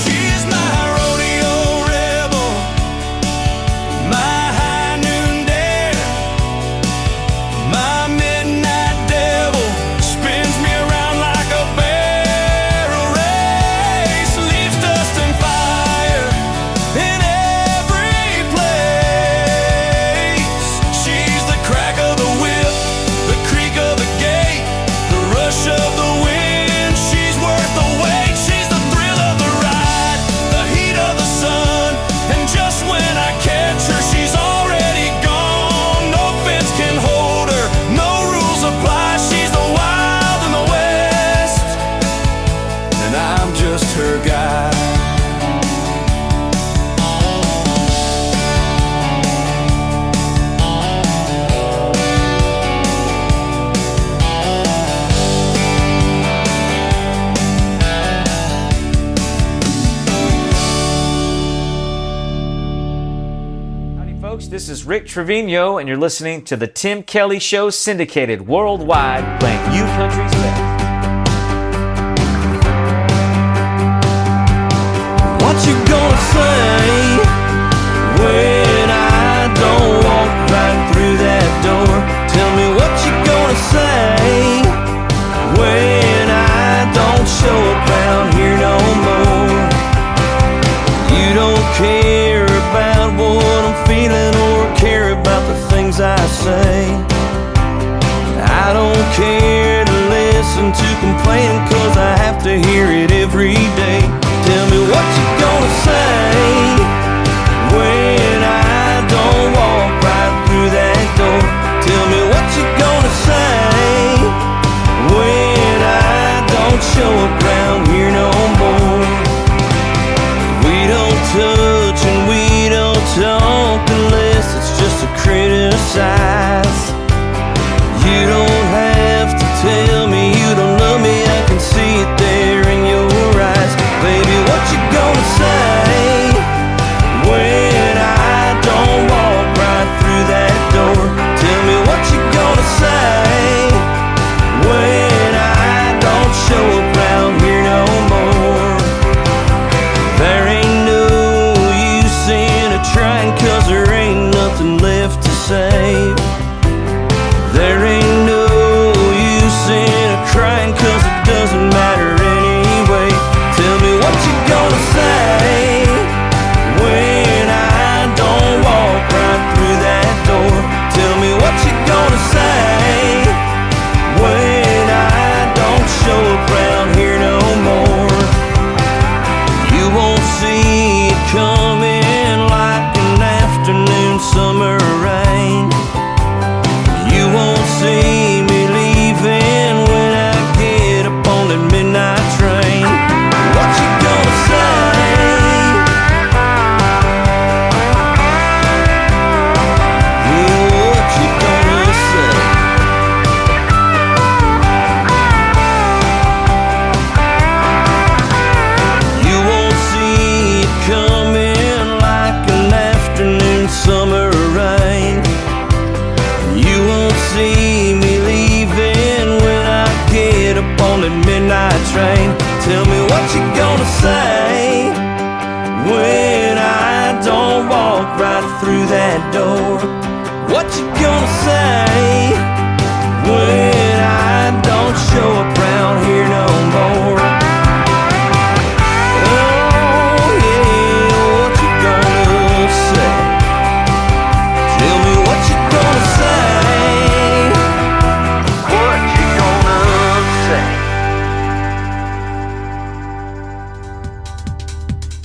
She's my rodeo rebel, This is Rick Trevino, and you're listening to the Tim Kelly Show, syndicated worldwide, playing you country's best. What you gonna say when I don't walk right through that door? Tell me what you gonna say when I don't show up around here no more. You don't care about what I'm feeling or care about the things I say. I don't care to listen to complaining, 'cause I have to hear it every day. Tell me what you gonna say when I don't walk right through that door. Tell me what you gonna say when I don't show up around here no more. We don't touch and we don't talk unless it's just to criticize. You don't have to tell me you don't love me, I can see it there in your eyes. Baby, what you gonna say when I don't walk right through that door? Tell me what you gonna say when I don't show up around here no more. There ain't no use in a trying, 'cause there ain't nothing left to save. There ain't no use in a crying, 'cause it doesn't matter anyway. Tell me what you gonna say when I don't walk right through that door. Tell me what you gonna say when I don't show up around here no more. You won't see it coming like an afternoon summer rain. You won't see me leaving when I get up on the midnight train. What you gonna say? Yeah, what you gonna say? You won't see it coming like an afternoon summer rain. You won't see me leaving when I get up on the midnight train. Tell me what you gonna say when I don't walk right through that door. What you gonna say when I don't show up around here no more? Oh yeah, what you gonna say? Tell me what you gonna say. What you gonna say?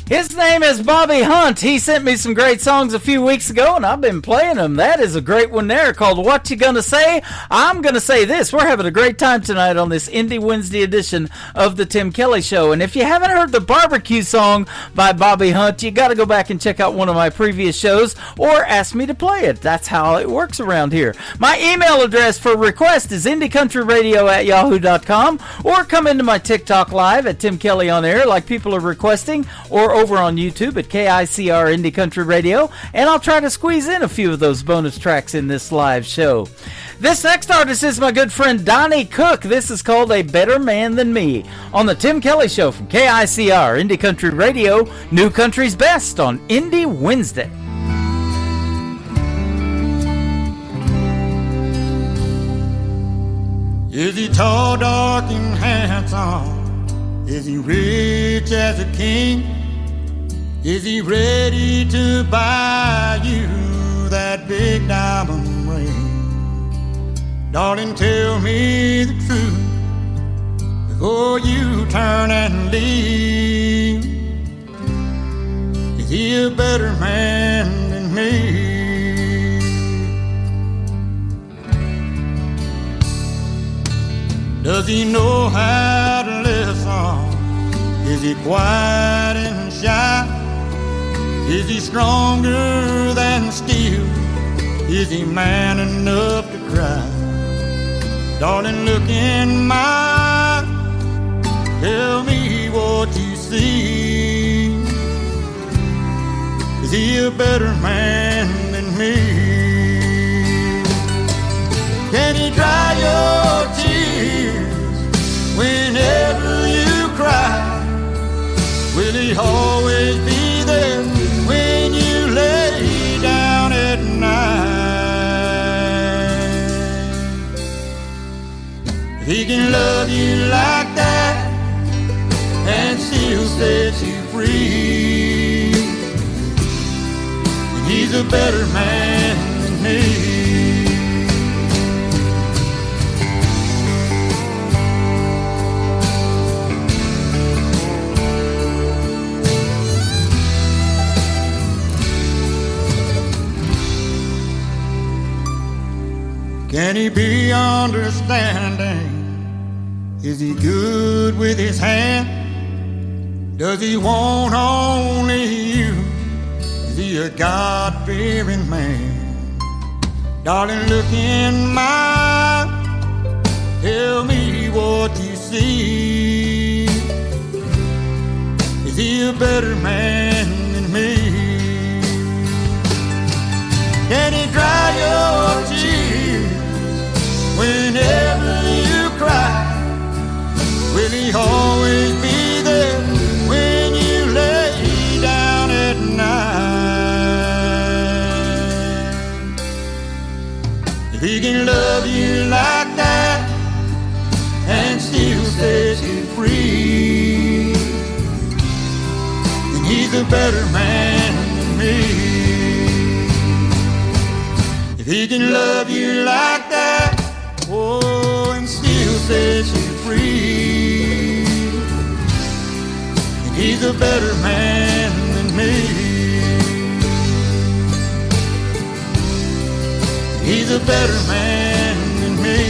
His name is Bobby Hunt. He sent me some great songs a few weeks ago, and I've been playing them. That is a great one there called What You Gonna Say? I'm going to say this. We're having a great time tonight on this Indie Wednesday edition of the Tim Kelly Show. And if you haven't heard the barbecue song by Bobby Hunt, you got to go back and check out one of my previous shows or ask me to play it. That's how it works around here. My email address for request is indiecountryradio@yahoo.com, or come into my TikTok live at Tim Kelly on Air like people are requesting, or over on YouTube at KICR Indie Country Radio, and I'll try to squeeze in a few of those bonus tracks in this live show. This next artist is my good friend Donnie Cook. This is called A Better Man Than Me on the Tim Kelly Show from KICR Indie Country Radio, New Country's Best on Indie Wednesday. Is he tall, dark, and handsome? Is he rich as a king? Is he ready to buy you that big diamond ring? Darling, tell me the truth before you turn and leave. Is he a better man than me? Does he know how to listen? Is he quiet and shy? Is he stronger than steel? Is he man enough to cry? Darling, look in my eyes. Tell me what you see. Is he a better man than me. Can he dry your tears whenever you cry? Will he always be there when you lay down at night? If he can love you like that and still set you free, and he's a better man than me. Can he be understanding? Is he good with his hand? Does he want only you? Is he a God-fearing man? Darling, look in my eyes. Tell me what you see. Is he a better man than me? Can he dry your tears whenever you cry? Will he always be there when you lay down at night? If he can love you like that and still set you free, then he's a better man than me. If he can love you like that, oh, and still set you free, and he's a better man than me. He's a better man than me.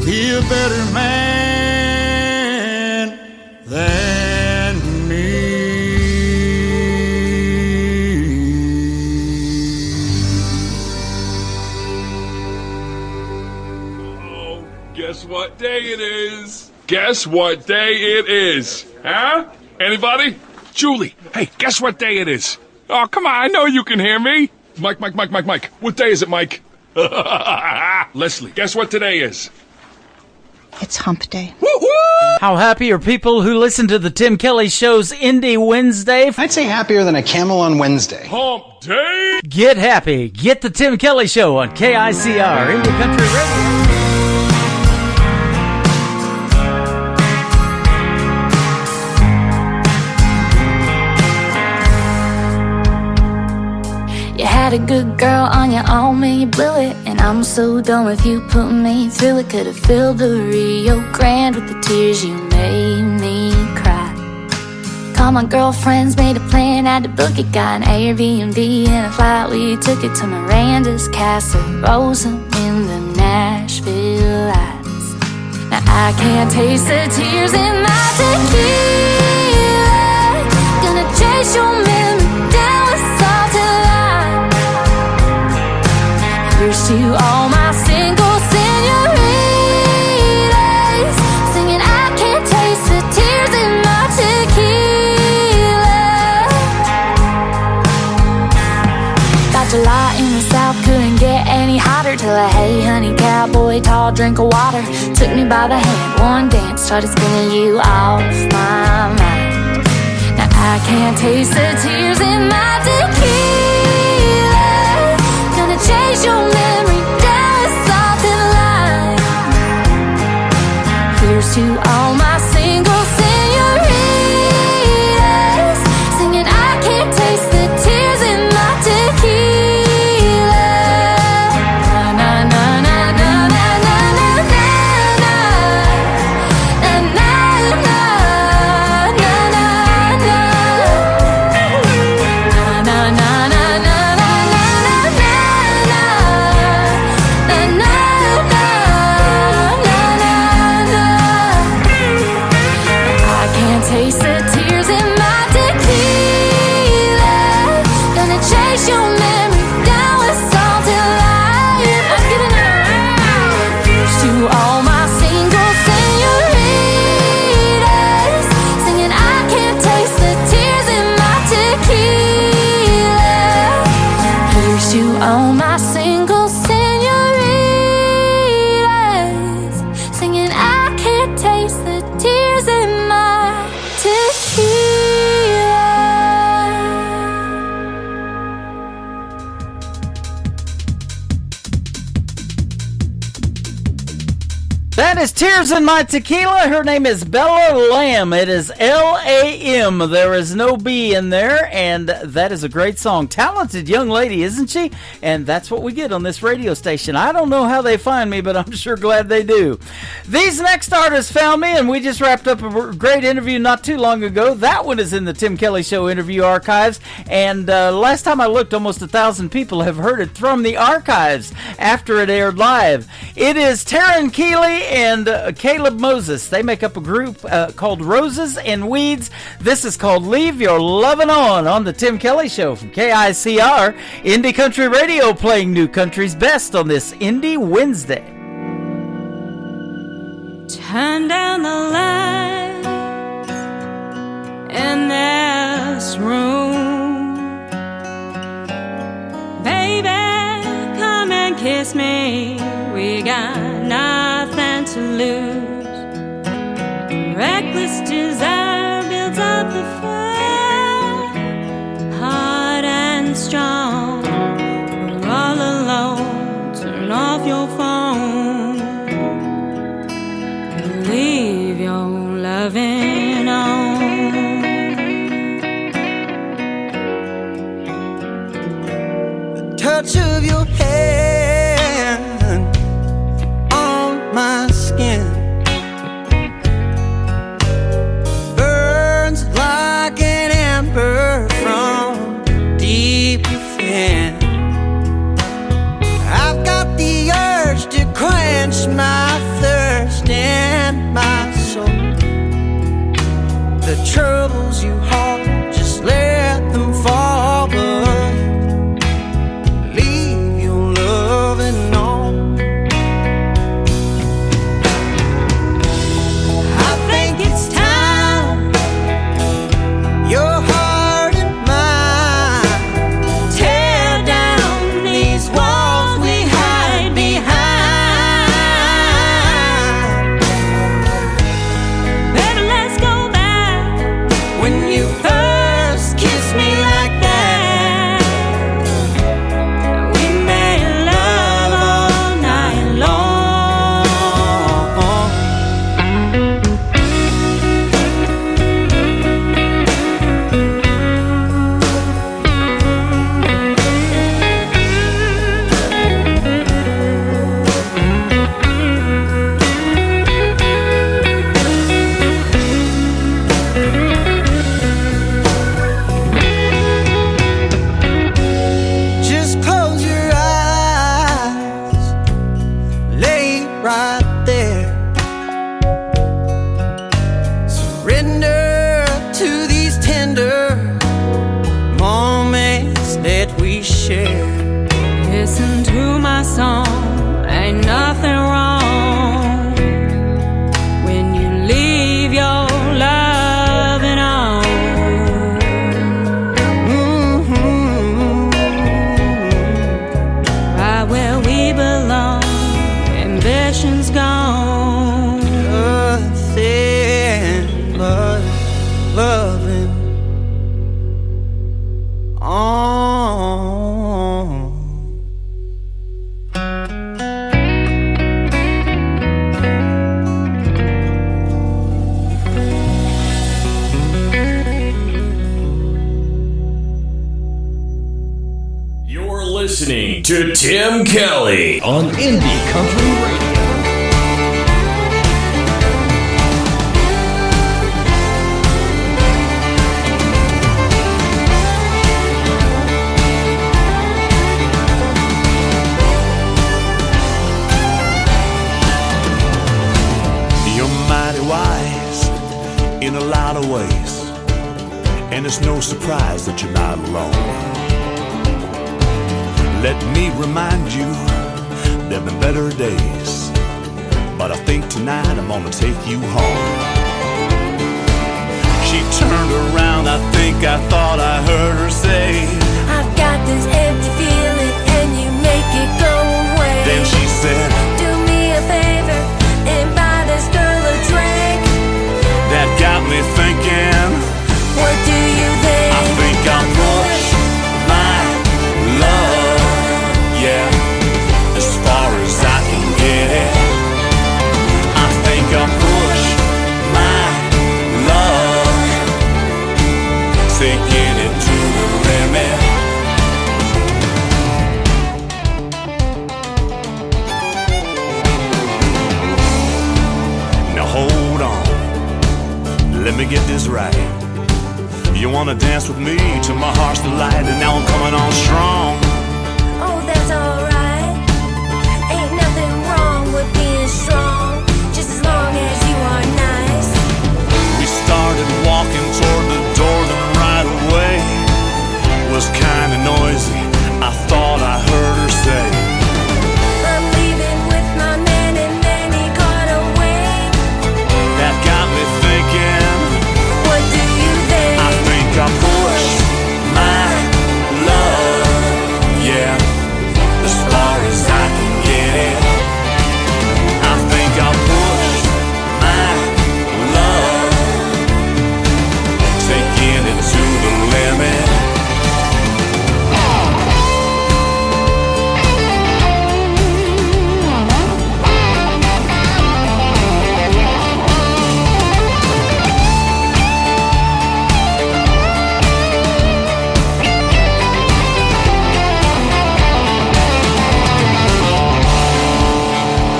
He's a better man than me. Guess what day it is? Guess what day it is? Huh? Anybody? Julie, hey, guess what day it is? Oh, come on, I know you can hear me. Mike. What day is it, Mike? Leslie, guess what today is? It's hump day. How happy are people who listen to the Tim Kelly Show's Indie Wednesday? I'd say happier than a camel on Wednesday. Hump day? Get happy. Get the Tim Kelly Show on KICR, Indie Country Radio. You had a good girl on your own and you blew it, and I'm so done with you putting me through it. Could've filled the Rio Grande with the tears you made me cry. Called my girlfriends, made a plan, had to book it. Got an Airbnb and a flight, we took it to Miranda's Casa Rosa in the Nashville lights. Now I can't taste the tears in my tequila. Gonna chase your memory down with salted lime. Here's to all my single senoritas, singing I can't taste the tears in my tequila. Got July in the South, couldn't get any hotter till a hey honey cowboy, tall drink of water took me by the hand. One dance started spinning you off my mind. Now I can't taste the tears in my tequila. Gonna chase your memory down with salt and lime. Here's to all my single senoritas, singing I can't taste the tears in my tequila. Na na na na na na na na na na na na na na na na na na. That is Tears in My Tequila. Her name is Bella Lamb. It is L-A-M. There is no B in there, and that is a great song. Talented young lady, isn't she? And that's what we get on this radio station. I don't know how they find me, but I'm sure glad they do. These next artists found me, and we just wrapped up a great interview not too long ago. That one is in the Tim Kelly Show interview archives, and last time I looked, almost 1,000 people have heard it from the archives after it aired live. It is Taryn Keeley and Caleb Moses. They make up a group called Roses and Weeds. This is called Leave Your Lovin' On the Tim Kelly Show from KICR, Indie Country Radio, playing new country's best on this Indie Wednesday. Turn down the lights in this room. Baby, come and kiss me. We got nothing to lose. Reckless desire builds up the fire, hard and strong. We're all alone. Turn off your phone. Leave your loving on. The touch of your hand on my skin burns like an ember from deep within. I've got the urge to quench my thirst and my soul. The troubles you hold, just let them fall, but leave your loving on. I think it's time your heart and mine tear down these walls we hide behind. Baby, let's go back When you first kissed me like that, we made love all night long. just close your eyes, lay right there. Surrender to these tender moments that we share. Listen to my song, ain't nothing wrong when you leave your loving on. Right where we belong, ambition's gone. Nothing but loving on. You're listening to Tim Kelly on Indie Country Radio. You're mighty wise in a lot of ways, and it's no surprise that you're not alone. Let me remind you, there've been better days, but I think tonight I'm gonna take you home. She turned around, I think I thought I heard her say, I've got this empty feeling and you make it go away. then she said, Do me a favor and buy this girl a drink. that got me thinking, What do you think? I think I'll push my love, yeah, as far as I can get it. let me get this right. You wanna dance with me to my heart's delight, and now I'm coming on strong. Oh, that's alright. Ain't nothing wrong with being strong, just as long as you are nice. We started walking toward the door, then right away was kinda noisy. I thought I heard her say, I'm leaving with my man, and then he got away. that got me thinking, What do you think? I think I pushed my love, yeah, as far as I can get it. I think I pushed my love, taking it to the limit.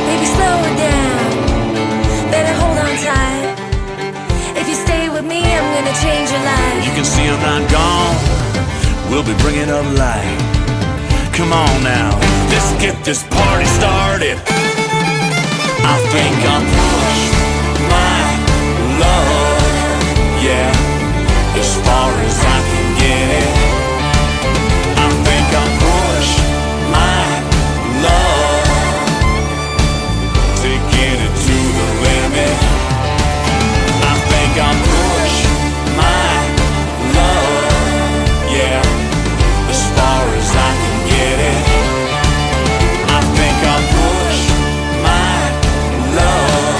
Baby, slow it down. Better hold on tight. If you stay with me, I'm gonna change your life. You can see I'm not gone. We'll be bringing up light. Come on now, let's get this party started. I think I pushed my love, yeah, as far as I can get it. I think I pushed my love, taking it to the limit. I think I pushed my love, yeah, as far as I can get it. I think I pushed my love.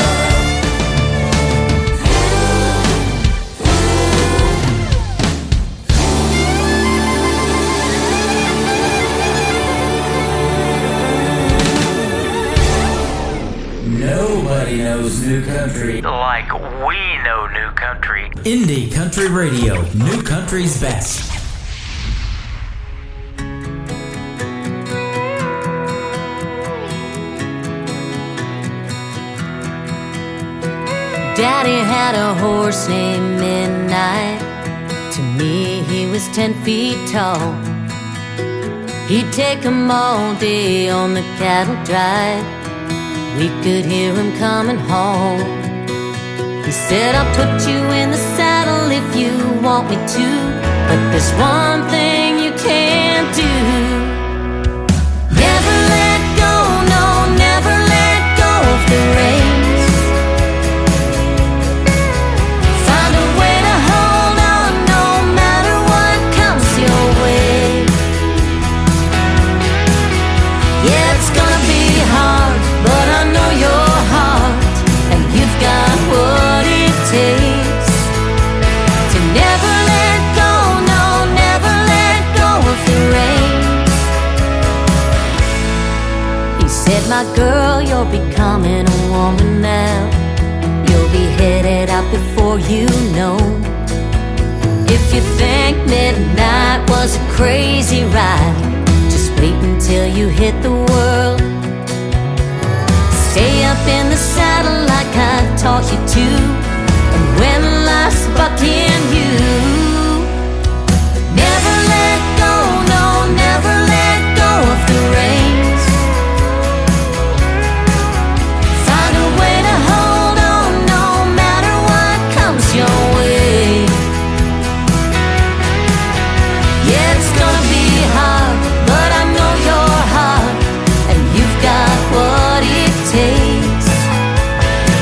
Nobody knows new country like we know new country. Indie Country Radio, new country's best. Daddy had a horse named Midnight. To me, he was 10 feet tall. He'd take him all day on the cattle drive. We could hear him coming home. He said, I'll put you in the saddle if you want me to, but there's one thing you can't do. Never let go, no, never let go of the reins. Find a way to hold on no matter what comes your way. Yeah, it's gonna be hard, but I know your heart, and you've got what it takes to never let go, no, never let go of the reins. He said, my girl, you're becoming a woman now. You'll be headed out before you know. If you think midnight was a crazy ride, just wait until you hit the world. Stay up in the saddle like I taught you to, and when life's bucking you, never let go, no, never let go of the reins. Find a way to hold on no matter what comes your way. Yeah, it's gonna be hard, but I know your heart, and you've got what it takes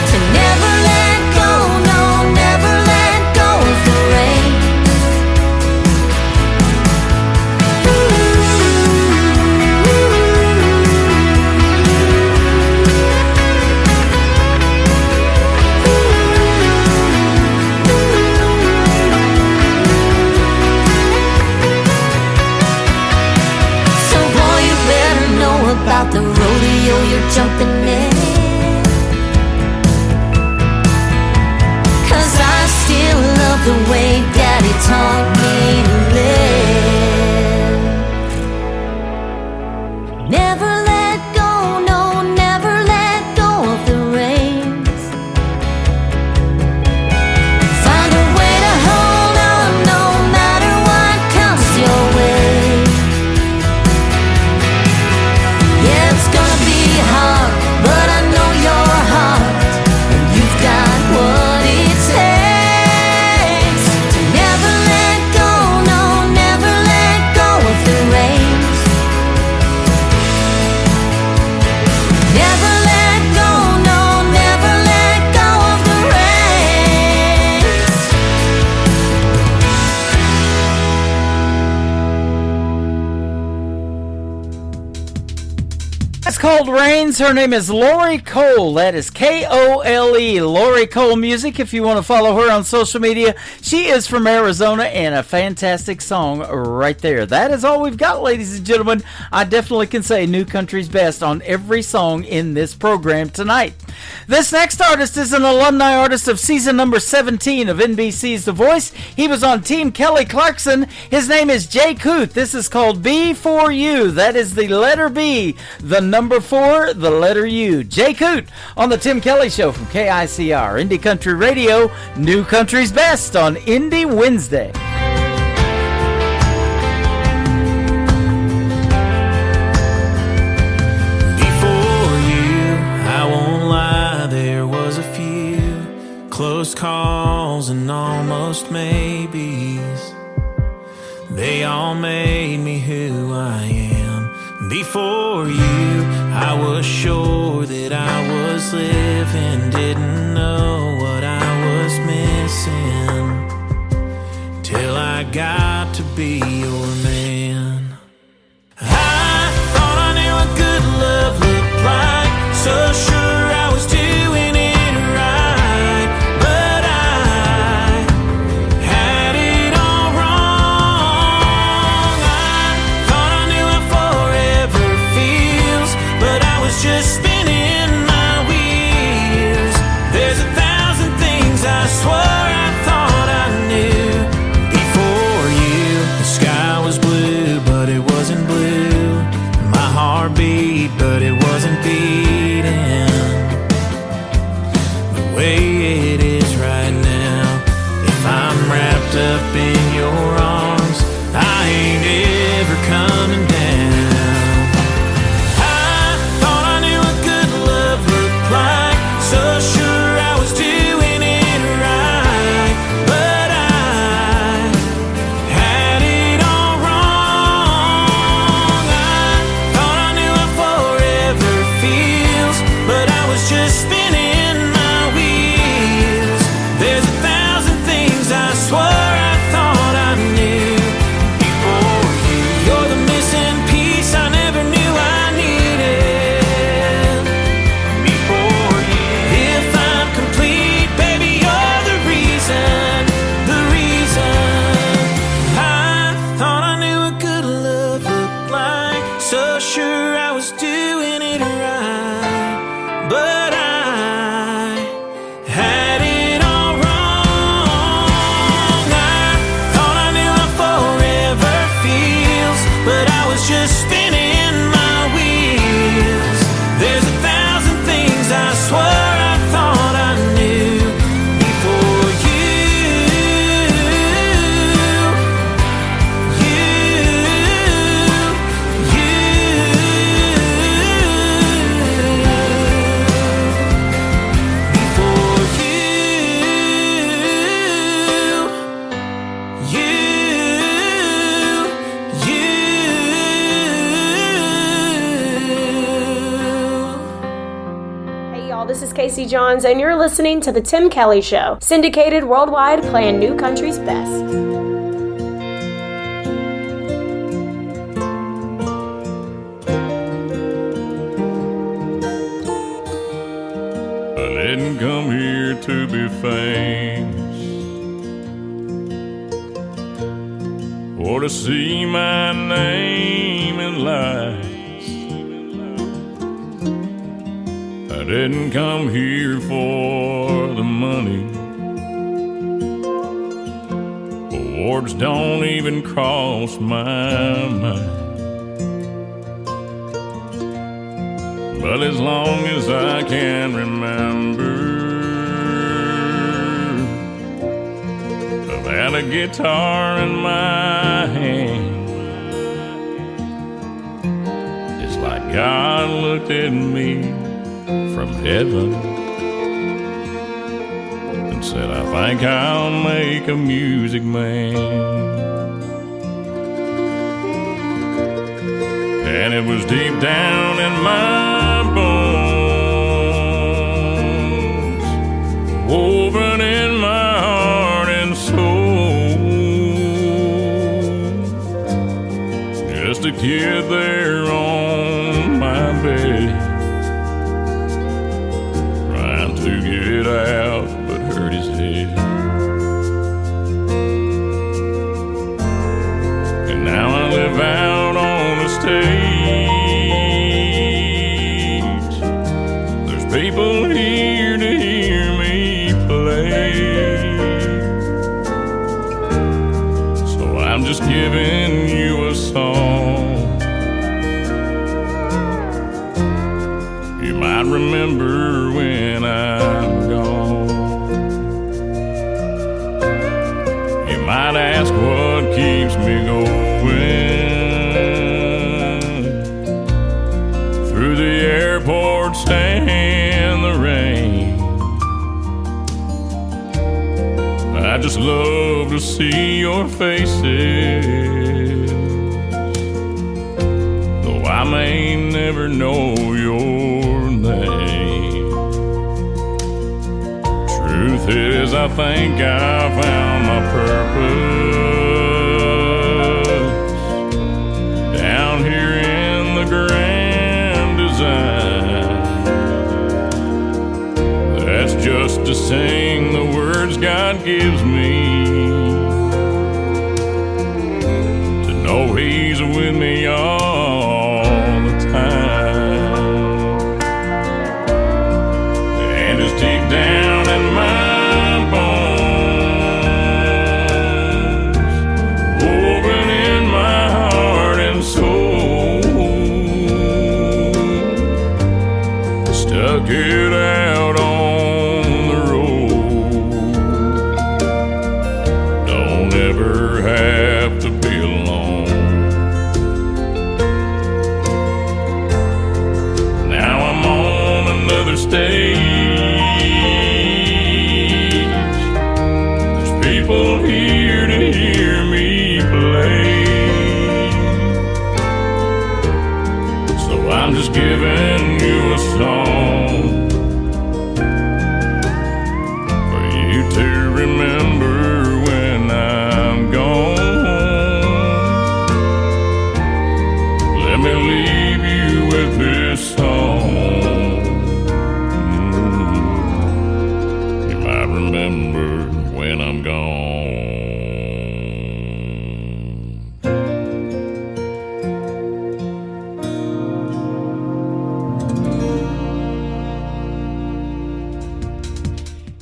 to never let go, no, never let go of the reins. So boy, you better know about the rodeo you're jumping in, 'cause I still love the way Daddy taught me to live. Never let go, no, never let go of the reins. Find called Rains. Her name is Lori Cole. That is K-O-L-E. Lori Cole Music, if you want to follow her on social media. She is from Arizona, and a fantastic song right there. That is all we've got, ladies and gentlemen. I definitely can say New Country's best on every song in this program tonight. This next artist is an alumni artist of season number 17 of NBC's The Voice. He was on Team Kelly Clarkson. His name is Jay Coote. This is called B for You. That is the letter B, the number 4, the letter U. Jay Coote on the Tim Kelly Show from KICR, Indie Country Radio, New Country's best on Indie Wednesday. Close calls and almost maybes, they all made me who I am. Before you, I was sure that I was living, didn't know what I was missing, till I got to be your man. I thought I knew what good love looked like, so sure I was doing it. Just spinning my wheels. There's 1,000 things I swore I thought I knew. Before you, the sky was blue, but it wasn't blue. My heart beat, but it wasn't beating the way it is right now. If I'm wrapped up in your arms, I ain't ever coming down. So sure I was doing it right, but I had it all wrong. I thought I knew how forever feels, but I was just spinning my wheels. There's 1,000 things I swore I thought I knew before you. You're the missing piece I never knew I needed. Just spinning my wheels. There's 1,000 things I swore I thought I knew before This is Casey Johns, and you're listening to The Tim Kelly Show, syndicated worldwide, playing New Country's best. I didn't come here to be famous or to see my name in lights. I didn't come here for the money. Awards don't even cross my mind. But as long as I can remember, I've had a guitar in my hand. It's like God looked at me from heaven and said, I think I'll make a music man. And it was deep down in my bones, woven in my heart and soul. Just a kid there on my bed, to get out, but hurt his head. And now I live out on the stage. There's people here to hear me play. So I'm just giving you a song. You might remember when I'm gone. You might ask what keeps me going through the airports and the rain. I just love to see your faces, though I may never know your name. Truth is, I think I found my purpose down here in the grand design. That's just to sing the words God gives me, to know He's with me all the time. And it's deep down in my bones, open in my heart and soul, stuck it out on the road. Don't ever have to be alone. Now I'm on another stage. There's people here to hear me play. So I'm just giving you a song for you to remember when I'm gone. Let me leave you with this song. You might remember when I'm gone.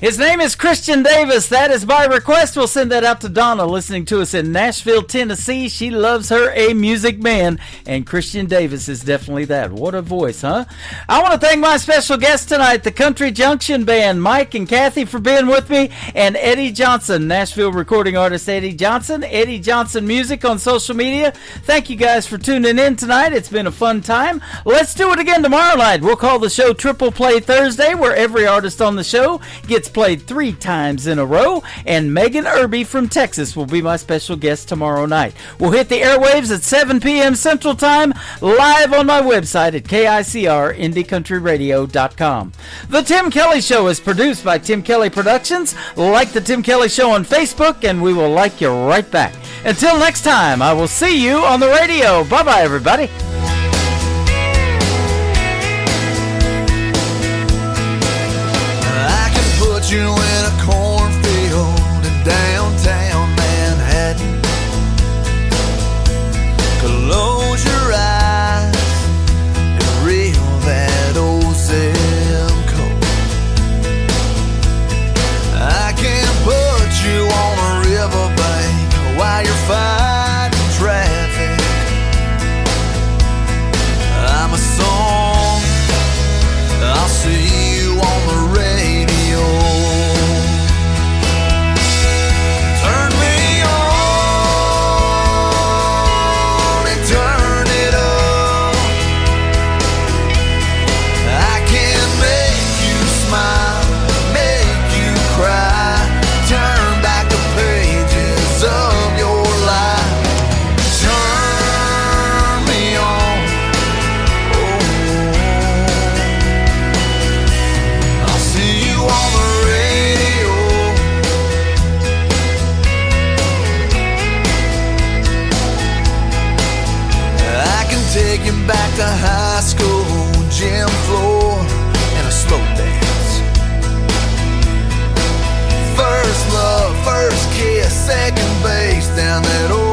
His name is Christian Davis. That is by request. We'll send that out to Donna, listening to us in Nashville, Tennessee. She loves her a music man, and Christian Davis is definitely that. What a voice, huh? I want to thank my special guests tonight, the Country Junction Band, Mike and Kathy, for being with me, and Eddie Johnson, Nashville recording artist Eddie Johnson, Eddie Johnson Music on social media. Thank you guys for tuning in tonight. It's been a fun time. Let's do it again tomorrow night. We'll call the show Triple Play Thursday, where every artist on the show gets played 3 times in a row, and Megan Irby from Texas will be my special guest tomorrow night. We'll hit the airwaves at 7 p.m. Central Time, live on my website at KICRIndieCountryRadio.com. The Tim Kelly Show is produced by Tim Kelly Productions. Like the Tim Kelly Show on Facebook, and we will like you right back. Until next time, I will see you on the radio. Bye-bye, everybody. You in a cornfield in downtown Manhattan. Close your eyes and reel that old zip code. I can put you on a riverbank while you're fighting traffic. second base down that old